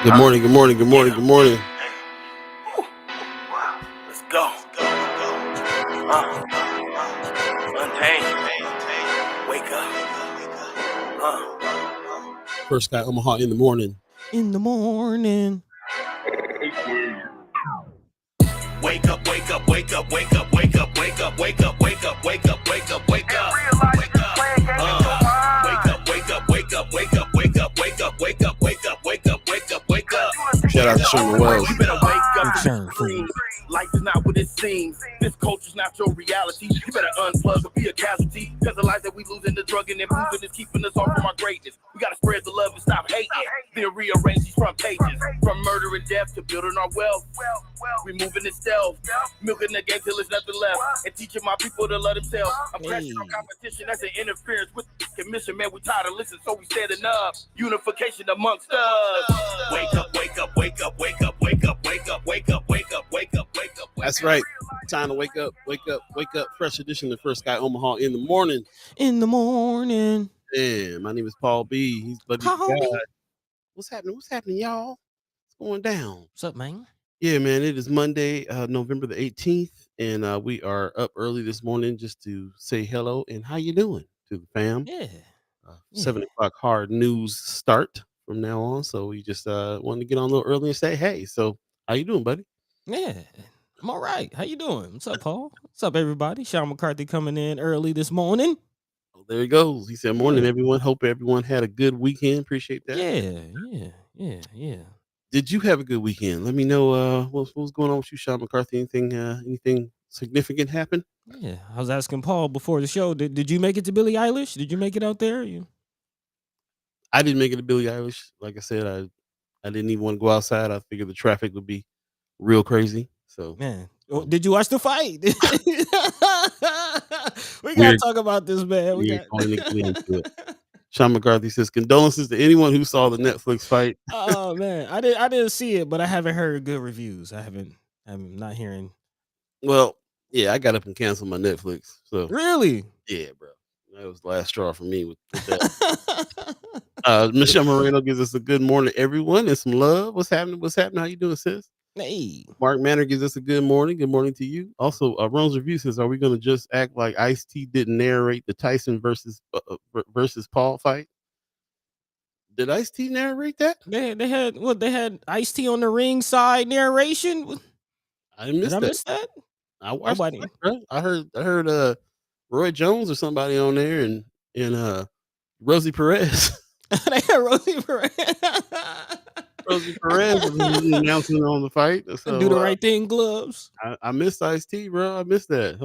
Good morning, good morning, good morning, good morning. Let's go. Untamed. Wake up. First guy Omaha in the morning. In the morning. Wake up, wake up, wake up, wake up, wake up, wake up, wake up, wake up, wake up, wake up, wake up. Wake up, wake up, wake up, wake up, wake up, wake up, wake up, wake up, wake up, wake up, wake up, wake up. Shout out to Sherman Wells. You better wake up Big to Sherman the fool. dream. Life is not what it seems. This culture's not your reality. You better unplug or be a casualty. Cause the life that we losing, the drugging and boozing is keeping us off from our greatness. We gotta spread the love and stop hating. Then rearrange these front pages. From murder and death to building our wealth. Removing the stealth. Milking the game till there's nothing left. And teaching my people to love themselves. Oppression or competition, that's an interference with the commission. Man, we tired of listening, so we said enough. Unification amongst us. Wake up, wake up, wake up, wake up, wake up, wake up, wake up, wake up, wake up, wake up. That's right. Time to wake up, wake up, wake up. Fresh edition of First Guy Omaha in the morning. In the morning. Yeah, my name is Paul B. He's Buddy Paul God. B. What's happening? What's happening, y'all? What's going down? What's up, man? Yeah, man. It is Monday, November the 18th, and we are up early this morning just to say hello and how you doing to the fam. Yeah. 7 o'clock hard news start from now on. So we just wanted to get on a little early and say, hey, so how you doing, buddy? Yeah. I'm all right. How you doing? What's up, Paul? What's up, everybody? Sean McCarthy coming in early this morning. Oh, there he goes. He said, morning, Yeah. everyone. Hope everyone had a good weekend. Appreciate that. Yeah. Did you have a good weekend? Let me know what was going on with you, Sean McCarthy. Anything significant happen? Yeah. I was asking Paul before the show, did you make it to Billie Eilish? Did you make it out there? I didn't make it to Billie Eilish. Like I said, I didn't even want to go outside. I figured the traffic would be real crazy. So Man. Did you watch the fight? We gotta We're- talk about this, man. we're going to get into it. Sean McCarthy says, condolences to anyone who saw the Netflix fight. Oh man, I didn't see it, but I haven't heard good reviews. I'm not hearing. Well, yeah, I got up and canceled my Netflix. So Really? yeah, bro. That was the last straw for me with that. Michelle Moreno gives us a good morning, everyone, and some love. What's happening? What's happening? How you doing, sis? Hey. Mark Manner gives us a good morning. Good morning to you. Also, Rome's review says, "Are we going to just act like Ice-T didn't narrate the Tyson versus Paul fight? Did Ice-T narrate that? They had Ice-T on the ringside narration. I missed Did I that. miss that? I watched. Nobody. The fight, bro. I heard Roy Jones or somebody on there, and Rosie Perez. They had Rosie Perez. Rosie Perez was the announcement on the fight. So Do the right thing, gloves. I missed Ice-T, bro. I missed that.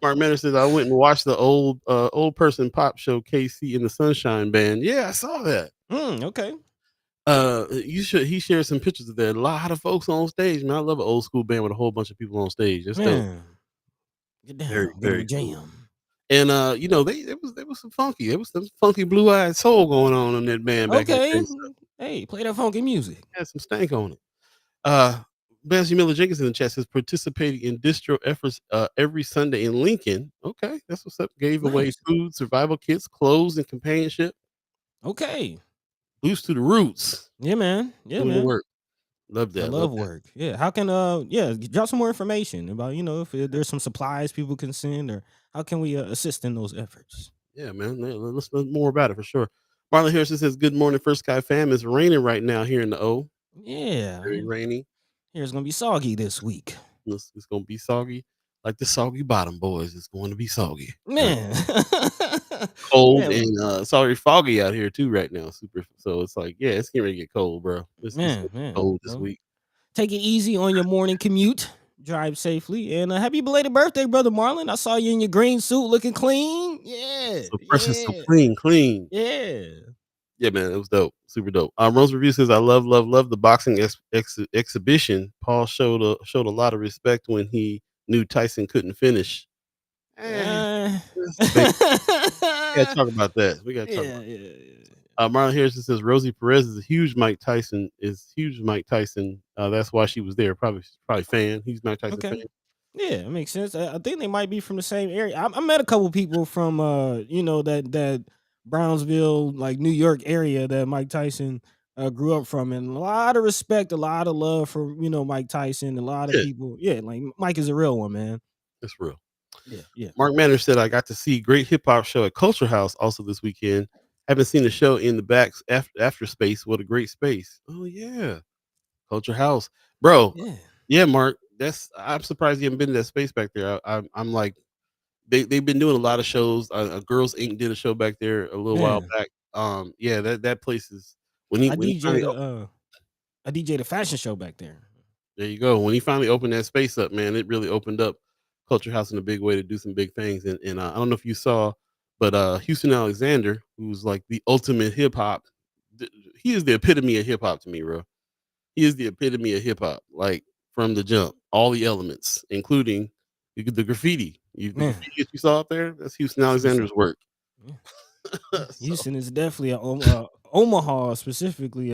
Mark Manner says, I went and watched the old person pop show KC in the Sunshine Band. Yeah, I saw that. Okay. He shared some pictures of that. A lot of folks on stage, man. I love an old school band with a whole bunch of people on stage. That's dope. Get down, Very, get very a jam. cool. And there was some funky. There was some funky blue eyed soul going on in that band back in the day. So Hey, play that funky music. had some stank on it. Bessie Miller Jenkins in the chat says participating in distro efforts every Sunday in Lincoln. Okay, that's what's up. Gave away Nice. food, survival kits, clothes, and companionship. Okay. Boost to the roots. Yeah, man. Yeah, Doing the man. work. Love that. I love work. Yeah. How can drop some more information about if there's some supplies people can send, or how can we assist in those efforts? Yeah, man. Let's learn more about it for sure. Marlon Harrison says, "Good morning, First Sky fam. It's raining right now here in the O. Yeah. Very rainy. Here's gonna be soggy this week. It's gonna be soggy, like the Soggy Bottom Boys. It's going to be soggy, Man. cold, Man. and sorry, foggy out here too right now. Super. So it's like, yeah, it's getting ready to get cold, bro. It's Man. cold this week. Take it easy on your morning commute. Drive safely, and happy belated birthday, brother Marlon. I saw you in your green suit, looking clean. Yeah, So precious, so clean. Yeah. Yeah, man, it was dope, super dope. Rose Review says, "I love the boxing exhibition. Paul showed a lot of respect when he knew Tyson couldn't finish." We gotta talk about that. We gotta talk about that. Marlon Harrison says Rosie Perez is a huge Mike Tyson. That's why she was there. Probably fan. He's Mike Tyson fan. Yeah, it makes sense. I think they might be from the same area. I met a couple people from that Brownsville, like New York area that Mike Tyson grew up from, and a lot of respect, a lot of love for Mike Tyson. A lot of Yeah, people, yeah, like Mike is a real one, man. that's real. Yeah, yeah, Mark Manners said, I got to see great hip hop show at Culture House also this weekend. Haven't seen the show in the back after space. What a great space. Oh, yeah. Culture House. Bro, yeah, yeah, Mark. I'm surprised you haven't been to that space back there. I'm like, they've been doing a lot of shows. Girls Inc. did a show back there a little while man. back. Yeah, that place is when he I when he DJ finally the I DJ the fashion show back there. there you go. When he finally opened that space up, man, it really opened up Culture House in a big way to do some big things. And I don't know if you saw, but Houston Alexander, who's like the ultimate hip hop, he is the epitome of hip hop to me, bro. He is the epitome of hip hop, like from the jump, all the elements, including the graffiti. The Man, graffiti that you saw out there, that's Houston Houston. Alexander's work. Yeah. Yeah, So Houston is definitely Omaha specifically,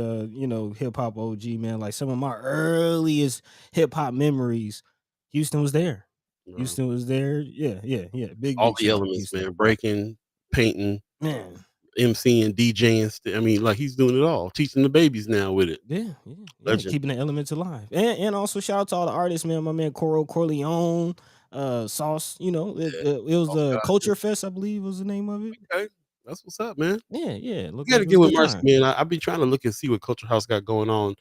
hip hop OG, man. Like some of my earliest hip hop memories, Houston was there. bro, Houston was there. Yeah, yeah, yeah. Big, all big the shout out to elements, Houston. man. Breaking, painting, Man. MCing, DJing. I mean, like he's doing it all. Teaching the babies now with it. Yeah, yeah, yeah. Legend. Keeping the elements alive. And also shout out to all the artists, man. My man Coro Corleone, Sauce, Yeah. it was Sauce the God. Culture Fest, I believe was the name of it. Okay. That's what's up, man. Yeah, yeah. We Looked gotta like it get was a with good Marcy, time. man. I've been trying to look and see what Culture House got going on,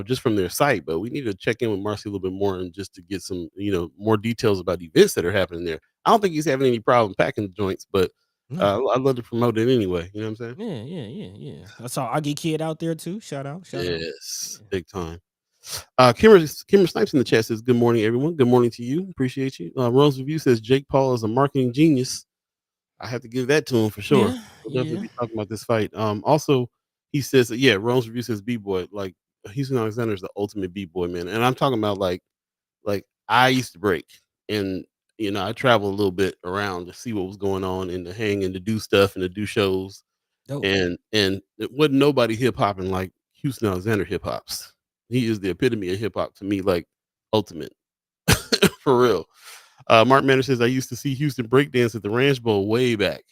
just from their site, but we need to check in with Marcy a little bit more and just to get some, more details about the events that are happening there. I don't think he's having any problem packing the joints, but No. I'd love to promote it anyway. You know what I'm saying? Yeah, yeah, yeah, yeah. I saw Augie Kid out there too. Shout out, shout out. Yes, Yeah. big time. Kimmer Snipes in the chat says, "Good morning, everyone. Good morning to you. Appreciate you." Rose Review says, "Jake Paul is a marketing genius." I have to give that to him for sure. Yeah, We'll definitely yeah. be talking about this fight. Also, he says, yeah, Rome's review says B-boy. Like Houston Alexander is the ultimate B-boy, man. And I'm talking about like I used to break and I traveled a little bit around to see what was going on and to hang and to do stuff and to do shows. Dope. And it wasn't nobody hip hopping like Houston Alexander hip hops. He is the epitome of hip hop to me, like ultimate for real. Mark Manner says I used to see Houston breakdance at the Ranch Bowl way back.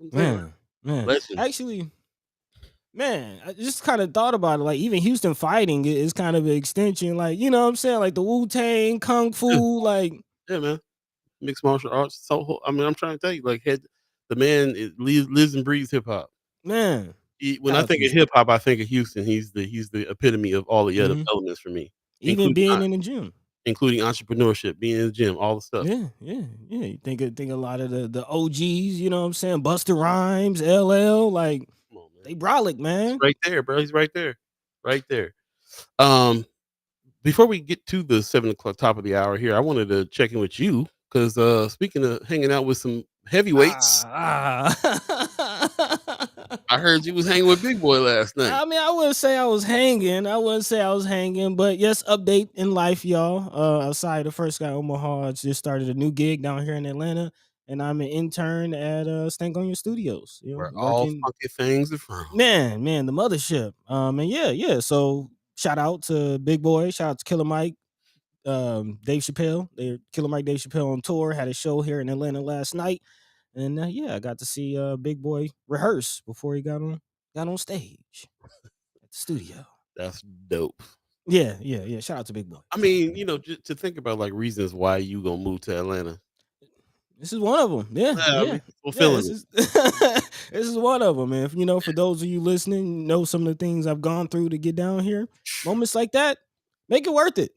I'm saying, Man, man. legend. Actually, man, I just kind of thought about it. Like even Houston fighting is kind of an extension. Like, you know what I'm saying? Like the Wu-Tang, Kung Yeah, Fu, like yeah, man. Mixed martial arts. So I mean, I'm trying to tell you, like, the man lives and breathes hip hop. man. When Shout I out to think of Houston. hip hop, I think of Houston. He's the epitome of all the other Hmm. elements for me, Even including being in the gym. including entrepreneurship, being in the gym, all the stuff. Yeah, yeah, yeah. You think a lot of the OGs, you know what I'm saying? Buster Rhymes, LL, like Come on, man. they brolic, He's man. right there, bro. He's right there, right there. Um, Before we get to the 7 o'clock top of the hour here, I wanted to check in with you because speaking of hanging out with some heavyweights, Ah. I heard you was hanging with Big Boy last night. I mean, I wouldn't say I was hanging. I wouldn't say I was hanging, but yes, update in life, y'all. Aside the first guy Omaha, I just started a new gig down here in Atlanta, and I'm an intern at Stank on Your Studios. Where all Working, funky things are from. man, the mothership. And yeah. So shout out to Big Boy, shout out to Killer Mike, Dave Chappelle. They're Killer Mike, Dave Chappelle on tour. Had a show here in Atlanta last night, and yeah, I got to see Big Boy rehearse before he got on stage at the studio. That's dope. Yeah. Shout out to Big Boy. I Shout out to mean, Big Boy. just to think about like reasons why you gonna move to Atlanta. This is one of them. Yeah, I yeah. mean, Yeah, fulfilling this it. is this is one of them, man. For those of you listening, know some of the things I've gone through to get down here. Moments like that, make it worth it.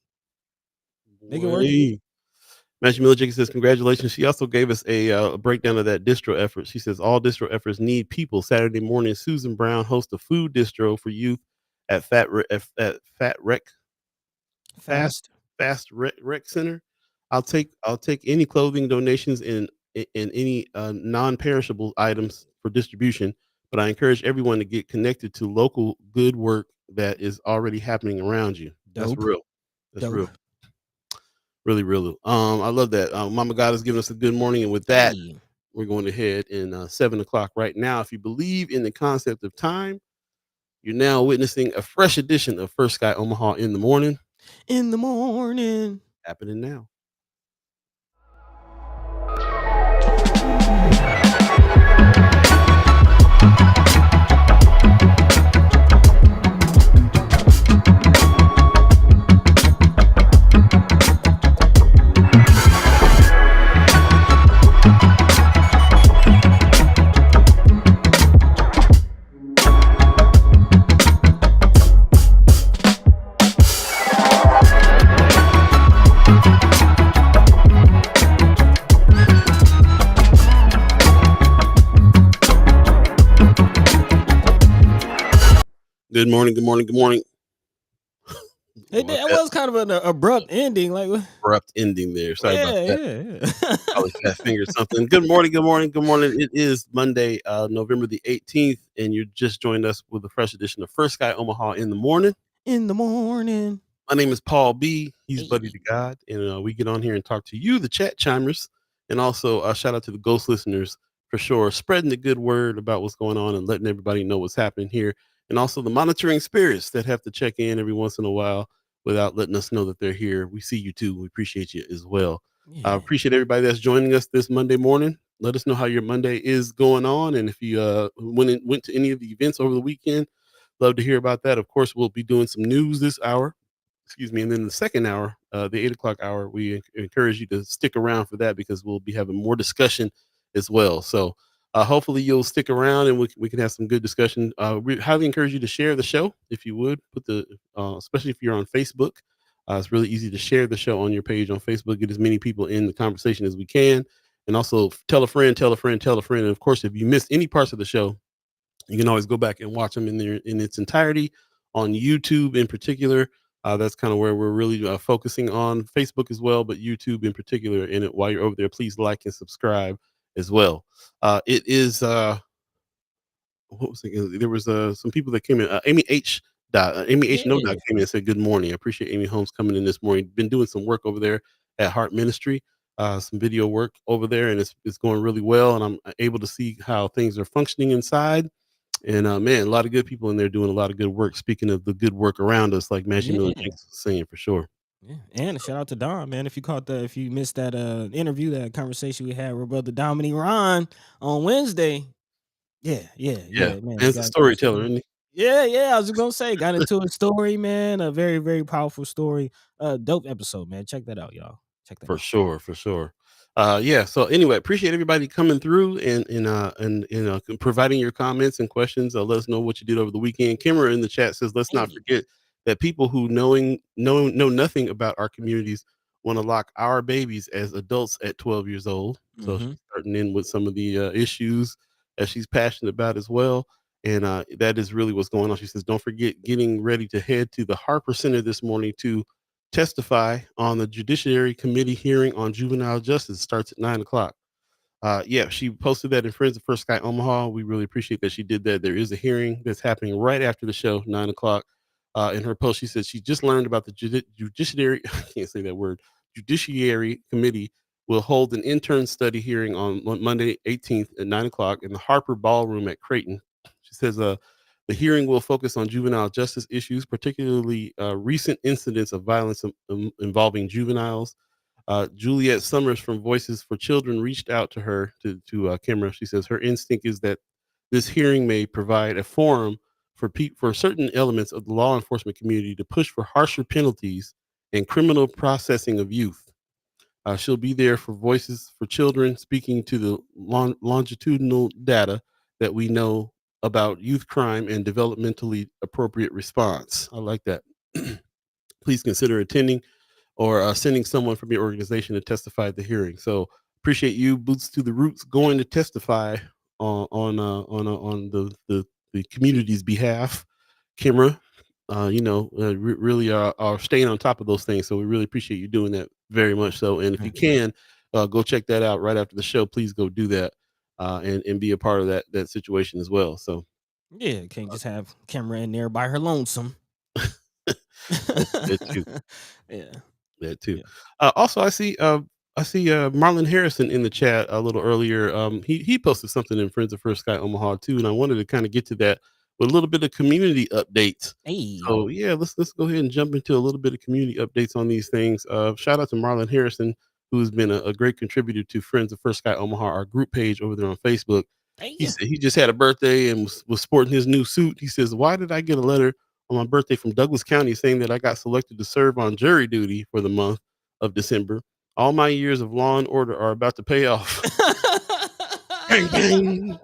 Make it worth it. Boy. Matthew Miller Jenkins says, congratulations. She also gave us a breakdown of that distro effort. She says, all distro efforts need people. Saturday morning, Susan Brown hosts a food distro for youth at Fat Rec Fast Fast. Fast Rec Center. I'll take any clothing donations in any non-perishable items for distribution, but I encourage everyone to get connected to local good work that is already happening around you. That's Dope. real. That's Dope. real. Really, really. I love that. Mama God has given us a good morning, and with that, Hey. we're going ahead in 7 o'clock right now. If you believe in the concept of time, you're now witnessing a fresh edition of First Sky Omaha in the morning, In the morning. happening now. Good morning. Good morning. Good morning. It, About it that was kind of an abrupt ending. Like, abrupt ending there. Sorry about yeah, that. yeah, Probably fat fingered something. Good morning. Good morning. Good morning. It is Monday, November the 18th, and you just joined us with a fresh edition of First Sky Omaha in the morning. In the morning. My name is Paul B. He's Buddy Hey. to God, and we get on here and talk to you, the chat chimers, and also shout out to the ghost listeners for sure, spreading the good word about what's going on and letting everybody know what's happening here, and also the monitoring spirits that have to check in every once in a while without letting us know that they're here. We see you too. We appreciate you as well. I Yeah. appreciate everybody that's joining us this Monday morning. Let us know how your Monday is going on, and if you went to any of the events over the weekend, love to hear about that. Of course, we'll be doing some news this hour, excuse me. And then the second hour, the 8 o'clock hour, we encourage you to stick around for that because we'll be having more discussion as well. So hopefully you'll stick around and we can have some good discussion. We highly encourage you to share the show if you would, especially if you're on Facebook. It's really easy to share the show on your page on Facebook, get as many people in the conversation as we can. And also tell a friend, tell a friend, tell a friend. And of course, if you missed any parts of the show, you can always go back and watch them in its entirety on YouTube in particular. That's kind of where we're really focusing on Facebook as well, but YouTube in particular. And while you're over there, please like and subscribe as well. It is what was it? There was some people that came in. Amy H. No Yeah. Dot came in and said good morning. I appreciate Amy Holmes coming in this morning. Been doing some work over there at Heart Ministry, some video work over there, and it's going really well. And I'm able to see how things are functioning inside. And man, a lot of good people in there doing a lot of good work. Speaking of the good work around us, like Mashie Miller Yeah. Jenks was saying for sure. Yeah. And shout out to Don, man. If you missed that interview, that conversation we had with brother Dominique Ron on Wednesday. Yeah, Yeah, man. man's a Got into his storyteller, story. isn't he? Yeah. I was just gonna say, got into a story, man. A very, very powerful story. Dope episode, man. Check that out, y'all. Check that For out. sure, for sure. Yeah. So anyway, appreciate everybody coming through and providing your comments and questions. Let us know what you did over the weekend. Kimmer in the chat says, let's not Hey. forget that people who know nothing about our communities want to lock our babies as adults at 12 years old. So Mm-hmm. she's starting in with some of the issues that she's passionate about as well. And that is really what's going on. She says, don't forget getting ready to head to the Harper Center this morning to testify on the Judiciary Committee hearing on juvenile justice. Starts at 9 o'clock. Yeah, she posted that in Friends of First Sky Omaha. We really appreciate that she did that. There is a hearing that's happening right after the show, 9 o'clock. In her post, she said she just learned about the judiciary. I can't say that word. Judiciary Committee will hold an intern study hearing on Monday, 18th at 9 o'clock in the Harper Ballroom at Creighton. She says, the hearing will focus on juvenile justice issues, particularly recent incidents of violence involving juveniles. Juliet Summers from Voices for Children reached out to her to Kimra. She says her instinct is that this hearing may provide a forum for certain elements of the law enforcement community to push for harsher penalties and criminal processing of youth. She'll be there for Voices for Children, speaking to the longitudinal data that we know about youth crime and developmentally appropriate response. I like that. Please consider attending or sending someone from your organization to testify at the hearing. So appreciate you, Boots to the Roots, going to testify on the community's behalf. Kimra, really are staying on top of those things. So we really appreciate you doing that very much so. And if you can, go check that out right after the show. Please go do that and be a part of that situation as well. So Yeah, can't just have camera in there by her lonesome. that's good too. Yeah. That too. Yeah. Also, I see Marlon Harrison in the chat a little earlier. He posted something in Friends of First Sky Omaha too, and I wanted to kind of get to that with a little bit of community updates. Hey. So yeah, let's go ahead and jump into a little bit of community updates on these things. Shout out to Marlon Harrison, who's been a great contributor to Friends of First Sky Omaha, our group page over there on Facebook. Hey. He said he just had a birthday and was sporting his new suit. He says, "Why did I get a letter on my birthday from Douglas County saying that I got selected to serve on jury duty for the month of December? All my years of law and order are about to pay off." Bang bang.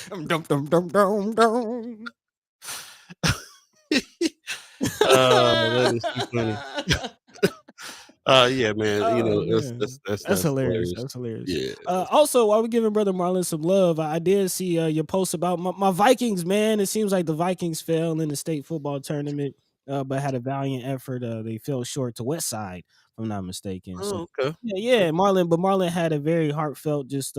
Dum, dum, dum, dum, dum. That is too funny. Yeah, man. Oh man, that's That's hilarious. hilarious. That's hilarious. Yeah. Also, while we're giving brother Marlon some love, I did see your post about my Vikings. Man, it seems like the Vikings fell in the state football tournament, but had a valiant effort. They fell short to West Side, if I'm not mistaken. So Oh, okay. yeah, Marlon. But Marlon had a very heartfelt, just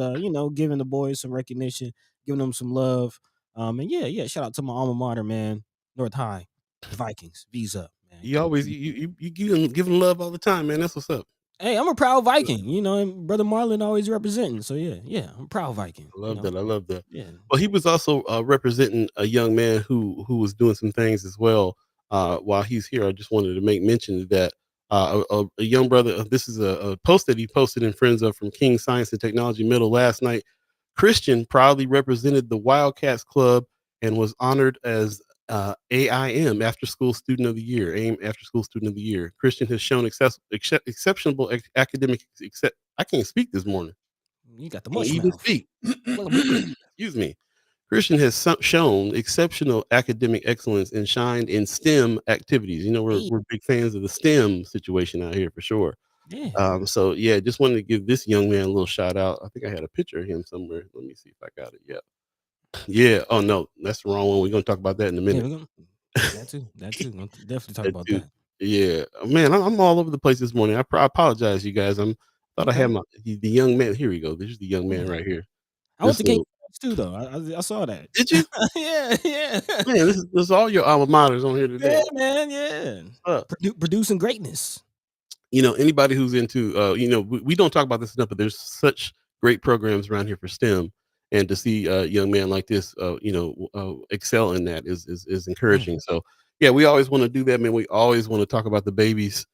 giving the boys some recognition, giving them some love. And yeah, shout out to my alma mater, man, North High, the Vikings. V's up, man. You always you give 'em love all the time, man. That's what's up. Hey, I'm a proud Viking, and brother Marlon always representing. So yeah, I'm a proud Viking. I love that. I love that. Yeah. Well, he was also representing a young man who was doing some things as well. While he's here, I just wanted to make mention of that a young brother. This is a post that he posted in Friends of from King Science and Technology Middle last night. Christian proudly represented the Wildcats Club and was honored as AIM After School Student of the Year. AIM After School Student of the Year. Christian has shown exceptional academic. I can't speak this morning. You got the Can't mush even mouth. speak. Blah, blah, blah. Excuse me. Christian has shown exceptional academic excellence and shined in STEM activities. Hey, We're big fans of the STEM situation out here for sure. yeah. So yeah, just wanted to give this young man a little shout out. I think I had a picture of him somewhere. Let me see if I got it. Yeah. Yeah. Oh no, that's the wrong one. We're gonna talk about that in a Yeah, minute. we're gonna that too. That too. Gonna definitely talk That about too. that. Yeah. Man, I'm all over the place this morning. I apologize, you guys. Thought I Okay. had the young man. Here we go. This is the young man Yeah. right here. I went This to King little too though. I saw that. Did you? Yeah, yeah. Man, this is all your alma maters on here Yeah, today. man, yeah. Uh, Producing greatness. Anybody who's into we don't talk about this enough, but there's such great programs around here for STEM, and to see a young man like this excel in that is Yeah. encouraging. So yeah, we always want to do that, man. We always want to talk about the babies,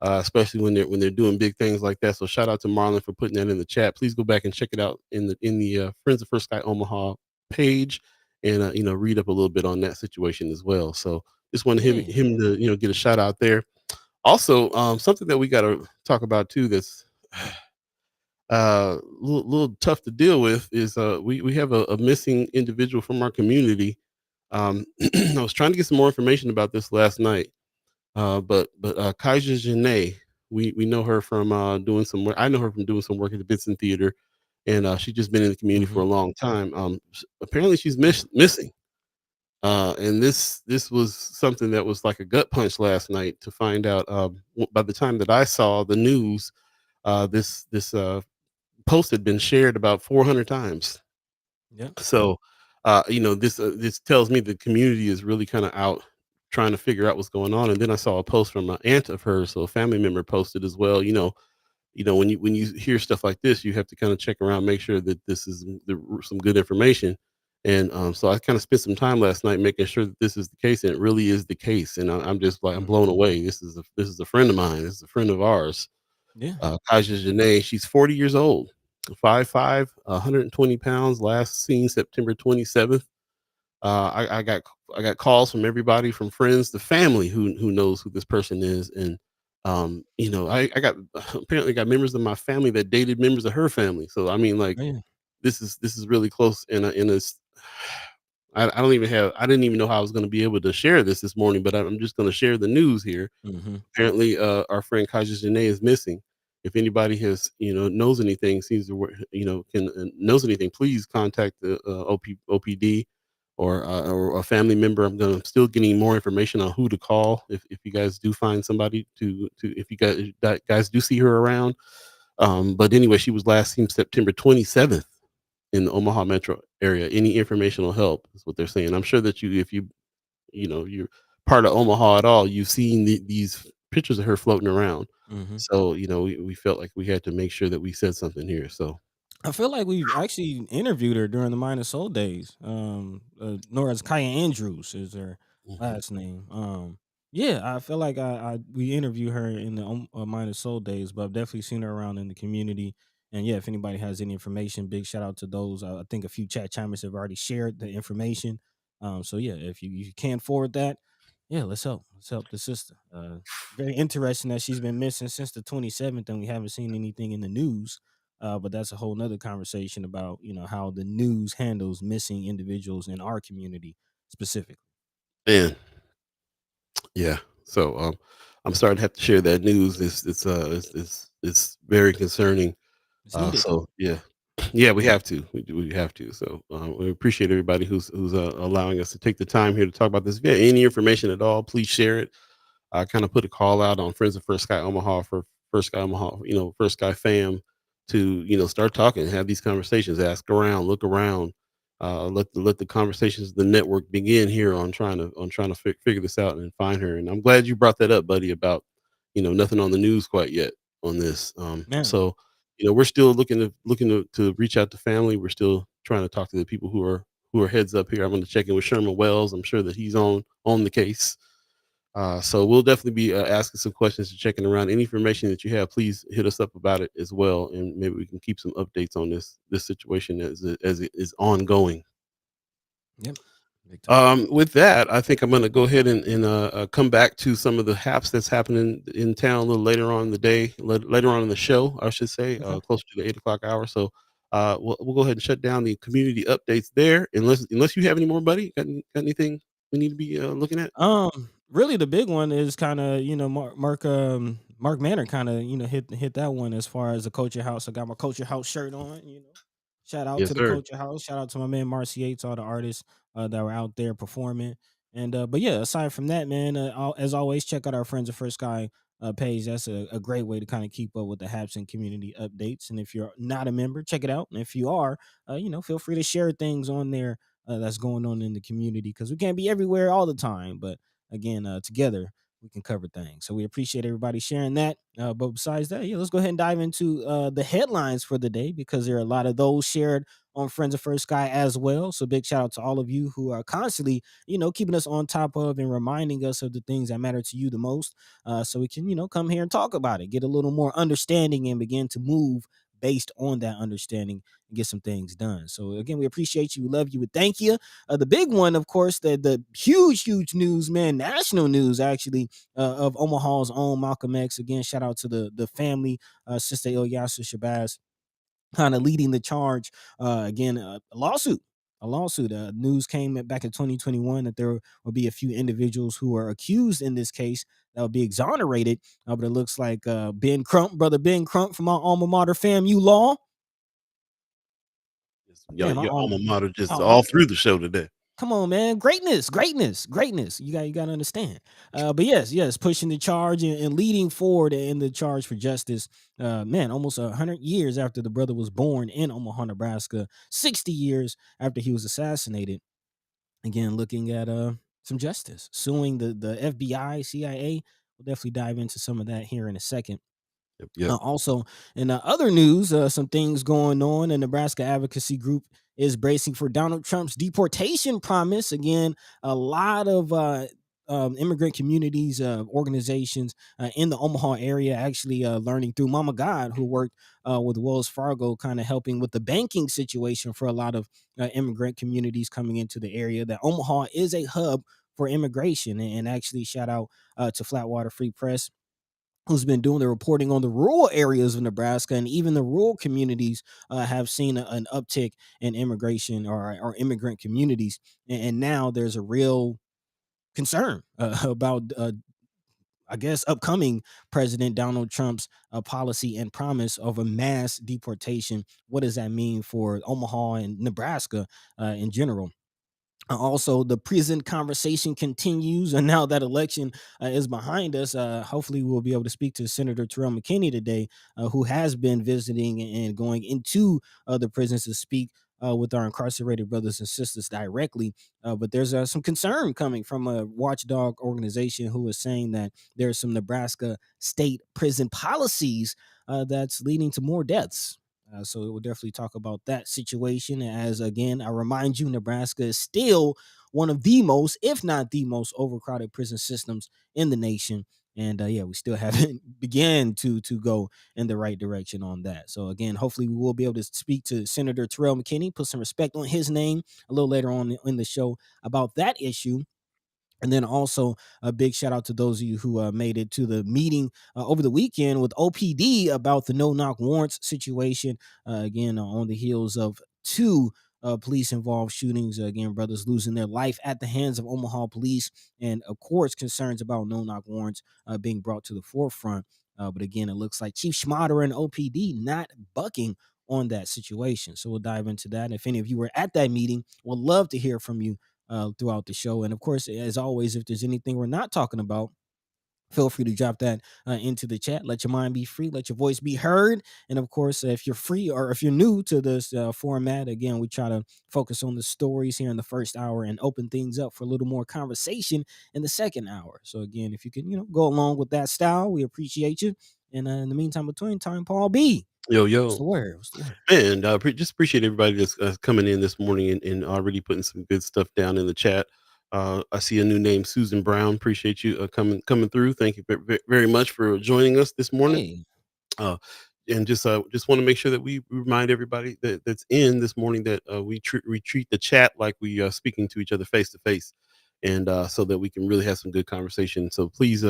especially when they're doing big things like that. So shout out to Marlon for putting that in the chat. Please go back and check it out in the Friends of First Sky Omaha page, and read up a little bit on that situation as well. So just want Yeah. him to get a shout out there. Also, something that we got to talk about too that's little tough to deal with is we have a missing individual from our community. I was trying to get some more information about this last night, but Kaija Janae, we know her from doing some work. I know her from doing some work at the Benson Theater, and she's just been in the community for Hmm. a long time. Apparently, she's missing. And this was something that was like a gut punch last night to find out. By the time that I saw the news, this post had been shared about 400 times. Yeah. So, this tells me the community is really kind of out trying to figure out what's going on. And then I saw a post from an aunt of hers, so a family member posted as well. When you hear stuff like this, you have to kind of check around, make sure that this is some good information. And so I kind of spent some time last night making sure that this is the case, and it really is the case. And I'm just like I'm Hmm. blown away. This is a friend of mine. This is a friend of ours. Yeah. Kaja Janae. She's 40 years old, 5'5", 120 pounds. Last seen September 27th. I got calls from everybody, from friends to family who knows who this person is, and I got apparently got members of my family that dated members of her family. So I mean, like, Yeah. this is really close, in a I didn't even know how I was going to be able to share this morning, but I'm just going to share the news here. Hmm. Apparently, our friend Kaja Janae is missing. If anybody has, knows anything, seems to can knows anything, please contact the OPD or a family member. I'm still getting more information on who to call if you guys do find somebody if you guys do see her around. But anyway, she was last seen September 27th in the Omaha metro area. Any information will help, is what they're saying. I'm sure that if you're part of Omaha at all, you've seen these pictures of her floating around. Hmm. So we felt like we had to make sure that we said something here. So I feel like we've actually interviewed her during the Minor Soul days. Nora's Kaya Andrews is her mhm. last name. Yeah, I feel like we interviewed her in the Minor Soul days, but I've definitely seen her around in the community. And yeah, if anybody has any information, big shout out to those. I think a few chat chimers have already shared the information. So yeah, if you can forward that, yeah, let's help the sister. Very interesting that she's been missing since the 27th, and we haven't seen anything in the news. But that's a whole nother conversation about how the news handles missing individuals in our community specifically. And yeah. So I'm starting to have to share that news. It's very concerning. It's needed. So yeah, yeah, we have to. We have to. So we appreciate everybody who's allowing us to take the time here to talk about this. If you have any information at all, please share it. I kind of put a call out on Friends of First Sky Omaha for First Sky Omaha, First Sky fam to start talking, have these conversations, ask around, look around, let the conversations, the network begin here on trying to figure this out and find her. And I'm glad you brought that up, buddy, about nothing on the news quite yet on this. Man. So we're still looking to reach out to family. We're still trying to talk to the people who are heads up here. I'm going to check in with Sherman Wells. I'm sure that he's on the case. So we'll definitely be asking some questions and checking around. Any information that you have, please hit us up about it as well, and maybe we can keep some updates on this situation as it is ongoing. Yep. Big time. With that, I think I'm going to go ahead and come back to some of the haps that's happening in town a little later on in the day, later on in the show, I should say, Okay. closer to the 8 o'clock hour. So we'll go ahead and shut down the community updates there, unless you have any more, buddy. Got anything we need to be looking at? Really the big one is kind of, Mark Manor kind of, hit that one as far as the Culture House. I got my Culture House shirt on. Shout out Yes, to the sir. Culture House. Shout out to my man Marcy Yates, all the artists that were out there performing. And but yeah, aside from that, man, as always, check out our Friends of First Sky page. That's a great way to kind of keep up with the haps and community updates. And if you're not a member, check it out. And if you are, feel free to share things on there that's going on in the community, because we can't be everywhere all the time. But again, together we can cover things. So we appreciate everybody sharing that. But besides that, yeah, let's go ahead and dive into the headlines for the day, because there are a lot of those shared on Friends of First Sky as well. So big shout out to all of you who are constantly, keeping us on top of and reminding us of the things that matter to you the most. So we can, come here and talk about it, get a little more understanding, and begin to move based on that understanding and get some things done. So again, we appreciate you, we love you, we thank you. The big one, of course, the huge news, man, national news actually, of Omaha's own Malcolm X. Again, shout out to the family, Sister Ilyasa Shabazz, kind of leading the charge. Again, a lawsuit. A lawsuit. News came back in 2021 that there will be a few individuals who are accused in this case that will be exonerated. But it looks like brother Ben Crump from our alma mater, FAMU Law. Your Man, your alma mater just my all through the show today. come on, man. Greatness. You gotta understand. But yes, pushing the charge and leading forward in the charge for justice. Man, almost 100 years after the brother was born in Omaha, Nebraska, 60 years after he was assassinated. Again, looking at some justice, suing the FBI, CIA. We'll definitely dive into some of that here in a second. Yep, yep. Also, in other news, some things going on. The Nebraska Advocacy Group is bracing for Donald Trump's deportation promise. Again, a lot of immigrant communities, organizations in the Omaha area actually learning through Mama God, who worked with Wells Fargo, kind of helping with the banking situation for a lot of immigrant communities coming into the area, that Omaha is a hub for immigration. And actually, shout out to Flatwater Free Press, who's been doing the reporting on the rural areas of Nebraska, and even the rural communities have seen an uptick in immigration, or immigrant communities. And now there's a real concern about, I guess, upcoming President Donald Trump's policy and promise of a mass deportation. What does that mean for Omaha and Nebraska in general? Also, the prison conversation continues, and now that election is behind us, hopefully we'll be able to speak to Senator Terrell McKinney today, who has been visiting and going into the prisons to speak with our incarcerated brothers and sisters directly. But there's some concern coming from a watchdog organization who is saying that there's some Nebraska state prison policies that's leading to more deaths. So we'll definitely talk about that situation. As again, I remind you, Nebraska is still one of the most, if not the most, overcrowded prison systems in the nation. And yeah, we still haven't began to go in the right direction on that. So again, hopefully we will be able to speak to Senator Terrell McKinney, put some respect on his name a little later on in the show about that issue. And then also a big shout out to those of you who made it to the meeting over the weekend with OPD about the no knock warrants situation. Again, on the heels of two police involved shootings. Again, brothers losing their life at the hands of Omaha police, and of course, concerns about no knock warrants being brought to the forefront. But again, it looks like Chief Schmaderer and OPD not bucking on that situation. So we'll dive into that. If any of you were at that meeting, we'll love to hear from you throughout the show. And of course, as always, if there's anything we're not talking about, feel free to drop that into the chat. Let your mind be free. Let your voice be heard. And of course, if you're free or if you're new to this format, again, we try to focus on the stories here in the first hour and open things up for a little more conversation in the second hour. So again, if you can, go along with that style, we appreciate you. And in the meantime, between time, Paul B. Yo, What's the yo. word? What's the word? Man, just appreciate everybody that's coming in this morning and already putting some good stuff down in the chat. I see a new name, Susan Brown. Appreciate you coming through. Thank you very much for joining us this morning. Hey, Uh, and just want to make sure that we remind everybody that's in this morning that we treat the chat like we are speaking to each other face to face, and so that we can really have some good conversation. So please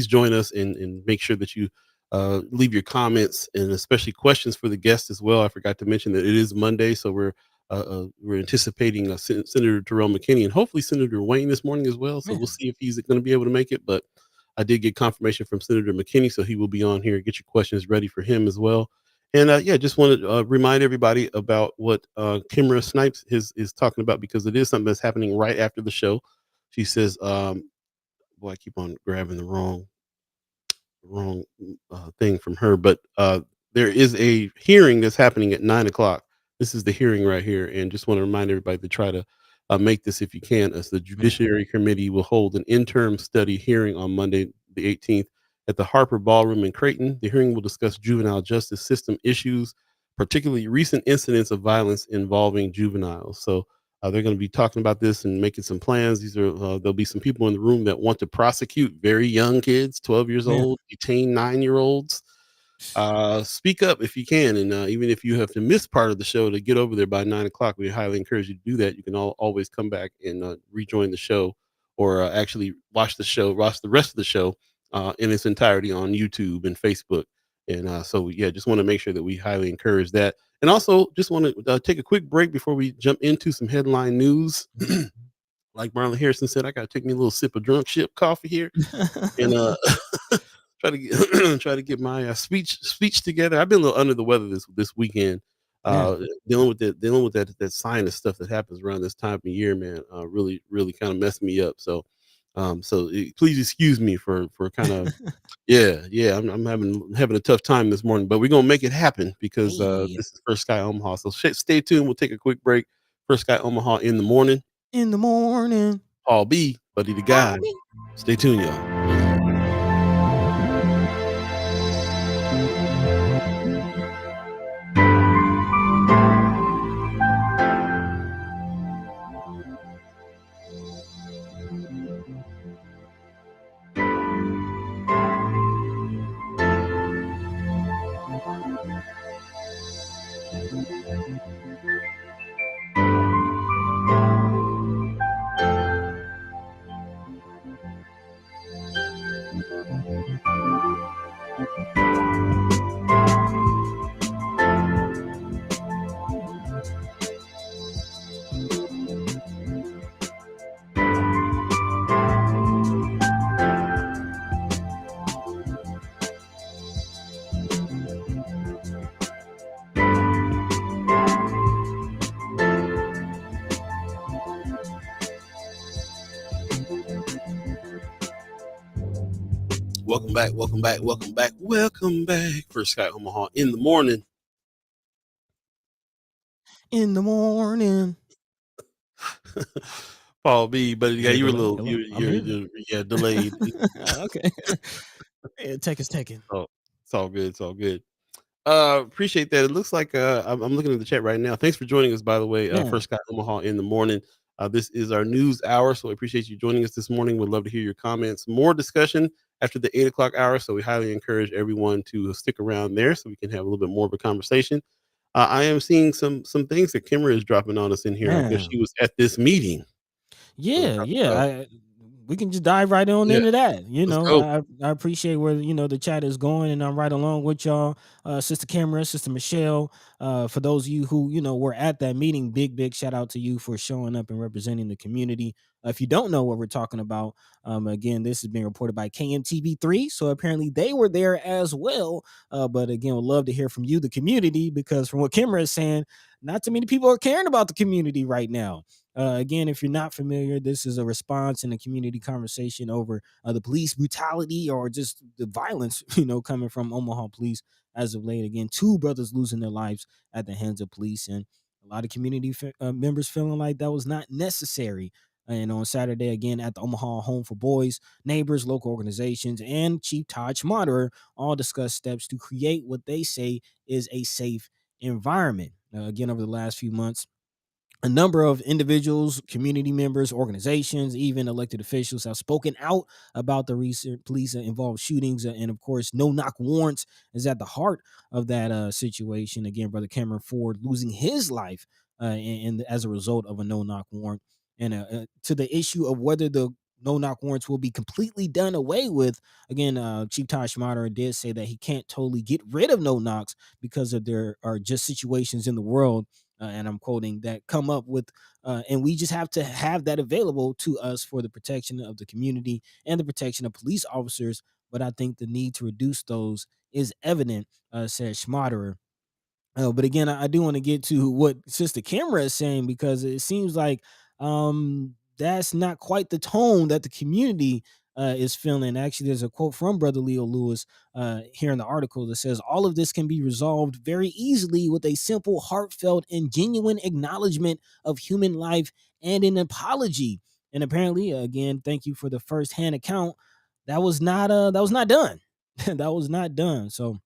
join us and make sure that you leave your comments and especially questions for the guests as well. I forgot to mention that it is Monday, so we're anticipating Senator Terrell McKinney and hopefully Senator Wayne this morning as well. So we'll man. see if he's going to be able to make it, but I did get confirmation from Senator McKinney, so he will be on here. Get your questions ready for him as well. And yeah, just want to remind everybody about what Kimra Snipes is talking about because it is something that's happening right after the show. She says, "Boy, I keep on grabbing the wrong thing from her, but there is a hearing that's happening at 9 o'clock. This is the hearing right here, and just want to remind everybody to try to make this if you can. As the Man. Judiciary Committee will hold an interim study hearing on Monday, the 18th, at the Harper Ballroom in Creighton. The hearing will discuss juvenile justice system issues, particularly recent incidents of violence involving juveniles. So they're going to be talking about this and making some plans. There'll be some people in the room that want to prosecute very young kids, 12 years Man. old, detain 9-year olds. Speak up if you can, and even if you have to miss part of the show to get over there by 9 o'clock, we highly encourage you to do that. You can always come back and rejoin the show, or actually watch the rest of the show in its entirety on YouTube and Facebook. And so, yeah, just want to make sure that we highly encourage that. And also, just want to take a quick break before we jump into some headline news. Like Marlon Harrison said, I got to take me a little sip of drunk ship coffee here, and try to get try to get my speech together. I've been a little under the weather this weekend, Man. dealing with that sinus stuff that happens around this time of year, man. Really kind of messed me up. So, please excuse me for kind of yeah. I'm having a tough time this morning, but we're gonna make it happen because Hey. this is First Sky Omaha. So stay tuned. We'll take a quick break. First Sky Omaha in the morning. In the morning. Paul B, Buddy the Guy. Stay tuned, y'all. Welcome back. First Sky Omaha in the morning. In the morning. Paul B, but yeah, you were a Delay? little Hello, I'm here. yeah, delayed. Okay. Yeah, tech is taking. Oh, it's all good. It's all good. Appreciate that. It looks like I'm looking at the chat right now. Thanks for joining us, by the way. Man, First Sky Omaha in the morning. This is our news hour, so I appreciate you joining us this morning. Would love to hear your comments. More discussion after the 8 o'clock hour, so we highly encourage everyone to stick around there so we can have a little bit more of a conversation. I am seeing some things that Kimra is dropping on us in here. I guess man. she was at this meeting. So Yeah, talk yeah. about we can just dive right on Yeah, into that. let's go. I appreciate where the chat is going, and I'm right along with y'all, Sister Camera, Sister Michelle. For those of you who were at that meeting, big shout out to you for showing up and representing the community. If you don't know what we're talking about, again, this is being reported by KMTV3, so apparently they were there as well. But again, would love to hear from you, the community, because from what Camera is saying, not too many people are caring about the community right now. Again, if you're not familiar, this is a response in a community conversation over the police brutality or just the violence, coming from Omaha police as of late. Again, two brothers losing their lives at the hands of police, and a lot of community members feeling like that was not necessary. And on Saturday, again, at the Omaha Home for Boys, neighbors, local organizations, and Chief Todd Schmaderer all discussed steps to create what they say is a safe environment. Again, over the last few months, a number of individuals, community members, organizations, even elected officials have spoken out about the recent police involved shootings. And of course, no knock warrants is at the heart of that situation. Again, Brother Cameron Ford losing his life as a result of a no knock warrant. And to the issue of whether the no knock warrants will be completely done away with, again, Chief Todd Schmaderer did say that he can't totally get rid of no knocks because of there are just situations in the world, and I'm quoting, that come up with, and we just have to have that available to us for the protection of the community and the protection of police officers. But I think the need to reduce those is evident, said Schmaderer. But again, I do want to get to what Sister Camera is saying, because it seems like that's not quite the tone that the community is feeling. Actually, there's a quote from Brother Leo Lewis here in the article that says, all of this can be resolved very easily with a simple, heartfelt, and genuine acknowledgement of human life and an apology. And apparently, again, thank you for the first-hand account. That was not done. That was not done. So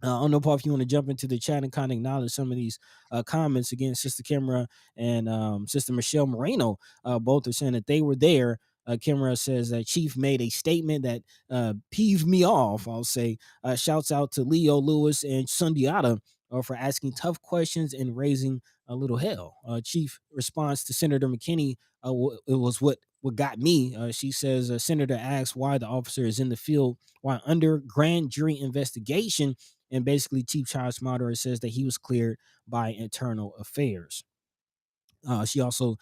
I don't know, Paul, if you want to jump into the chat and kind of acknowledge some of these comments. Again, Sister Kimra and Sister Michelle Moreno both are saying that they were there. Kimra says that Chief made a statement that peeved me off. I'll say, shouts out to Leo Lewis and Sundiata for asking tough questions and raising a little hell. Chief response to Senator McKinney, it was what got me. She says, Senator asks why the officer is in the field while under grand jury investigation, and basically, Chief Todd Schmaderer says that he was cleared by internal affairs. She also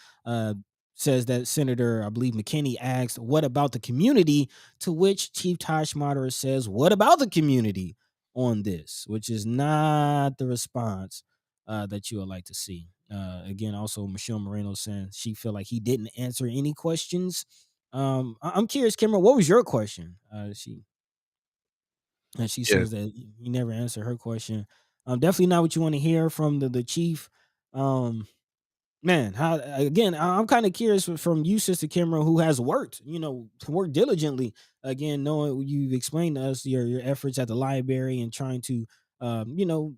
says that Senator, I believe, McKinney asked, what about the community? To which Chief Todd Schmaderer says, what about the community on this? Which is not the response that you would like to see. Again, also, Michelle Moreno saying she felt like he didn't answer any questions. I'm curious, Cameron, what was your question? She Yeah, says that you never answered her question. Definitely not what you want to hear from the chief. Um, Man, how again? I'm kind of curious from you, Sister Kimra, who has worked, worked diligently. Again, knowing you've explained to us your efforts at the library and trying to, um, you know,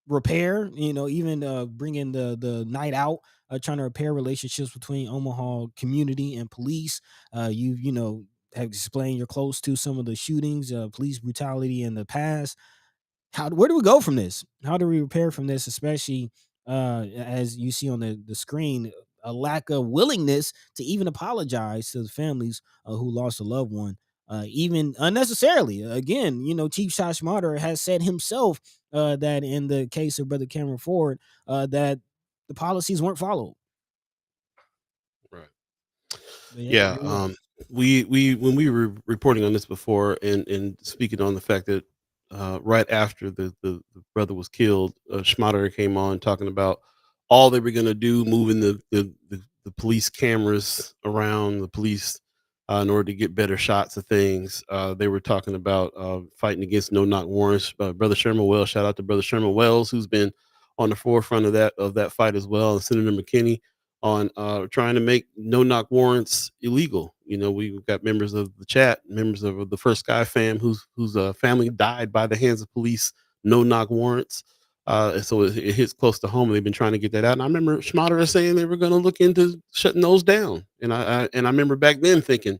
repair, even bringing the night out, trying to repair relationships between Omaha community and police. You have explained you're close to some of the shootings, police brutality in the past. Where do we go from this? How do we repair from this, especially as you see on the screen, a lack of willingness to even apologize to the families who lost a loved one, even unnecessarily. Again, Chief Shashmater has said himself that in the case of Brother Cameron Ford, that the policies weren't followed. right. But yeah, Yeah, we when we were reporting on this before and speaking on the fact that right after the brother was killed, Schmaderer came on talking about all they were going to do, moving the police cameras around the police in order to get better shots of things. They were talking about fighting against no knock warrants. Brother Sherman Wells, shout out to Brother Sherman Wells, who's been on the forefront of that fight as well, and Senator McKinney on trying to make no knock warrants illegal. We've got members of the chat, members of the First Sky fam, whose family died by the hands of police. No knock warrants. And so it hits close to home. They've been trying to get that out. And I remember Schmaderer saying they were going to look into shutting those down. And I remember back then thinking,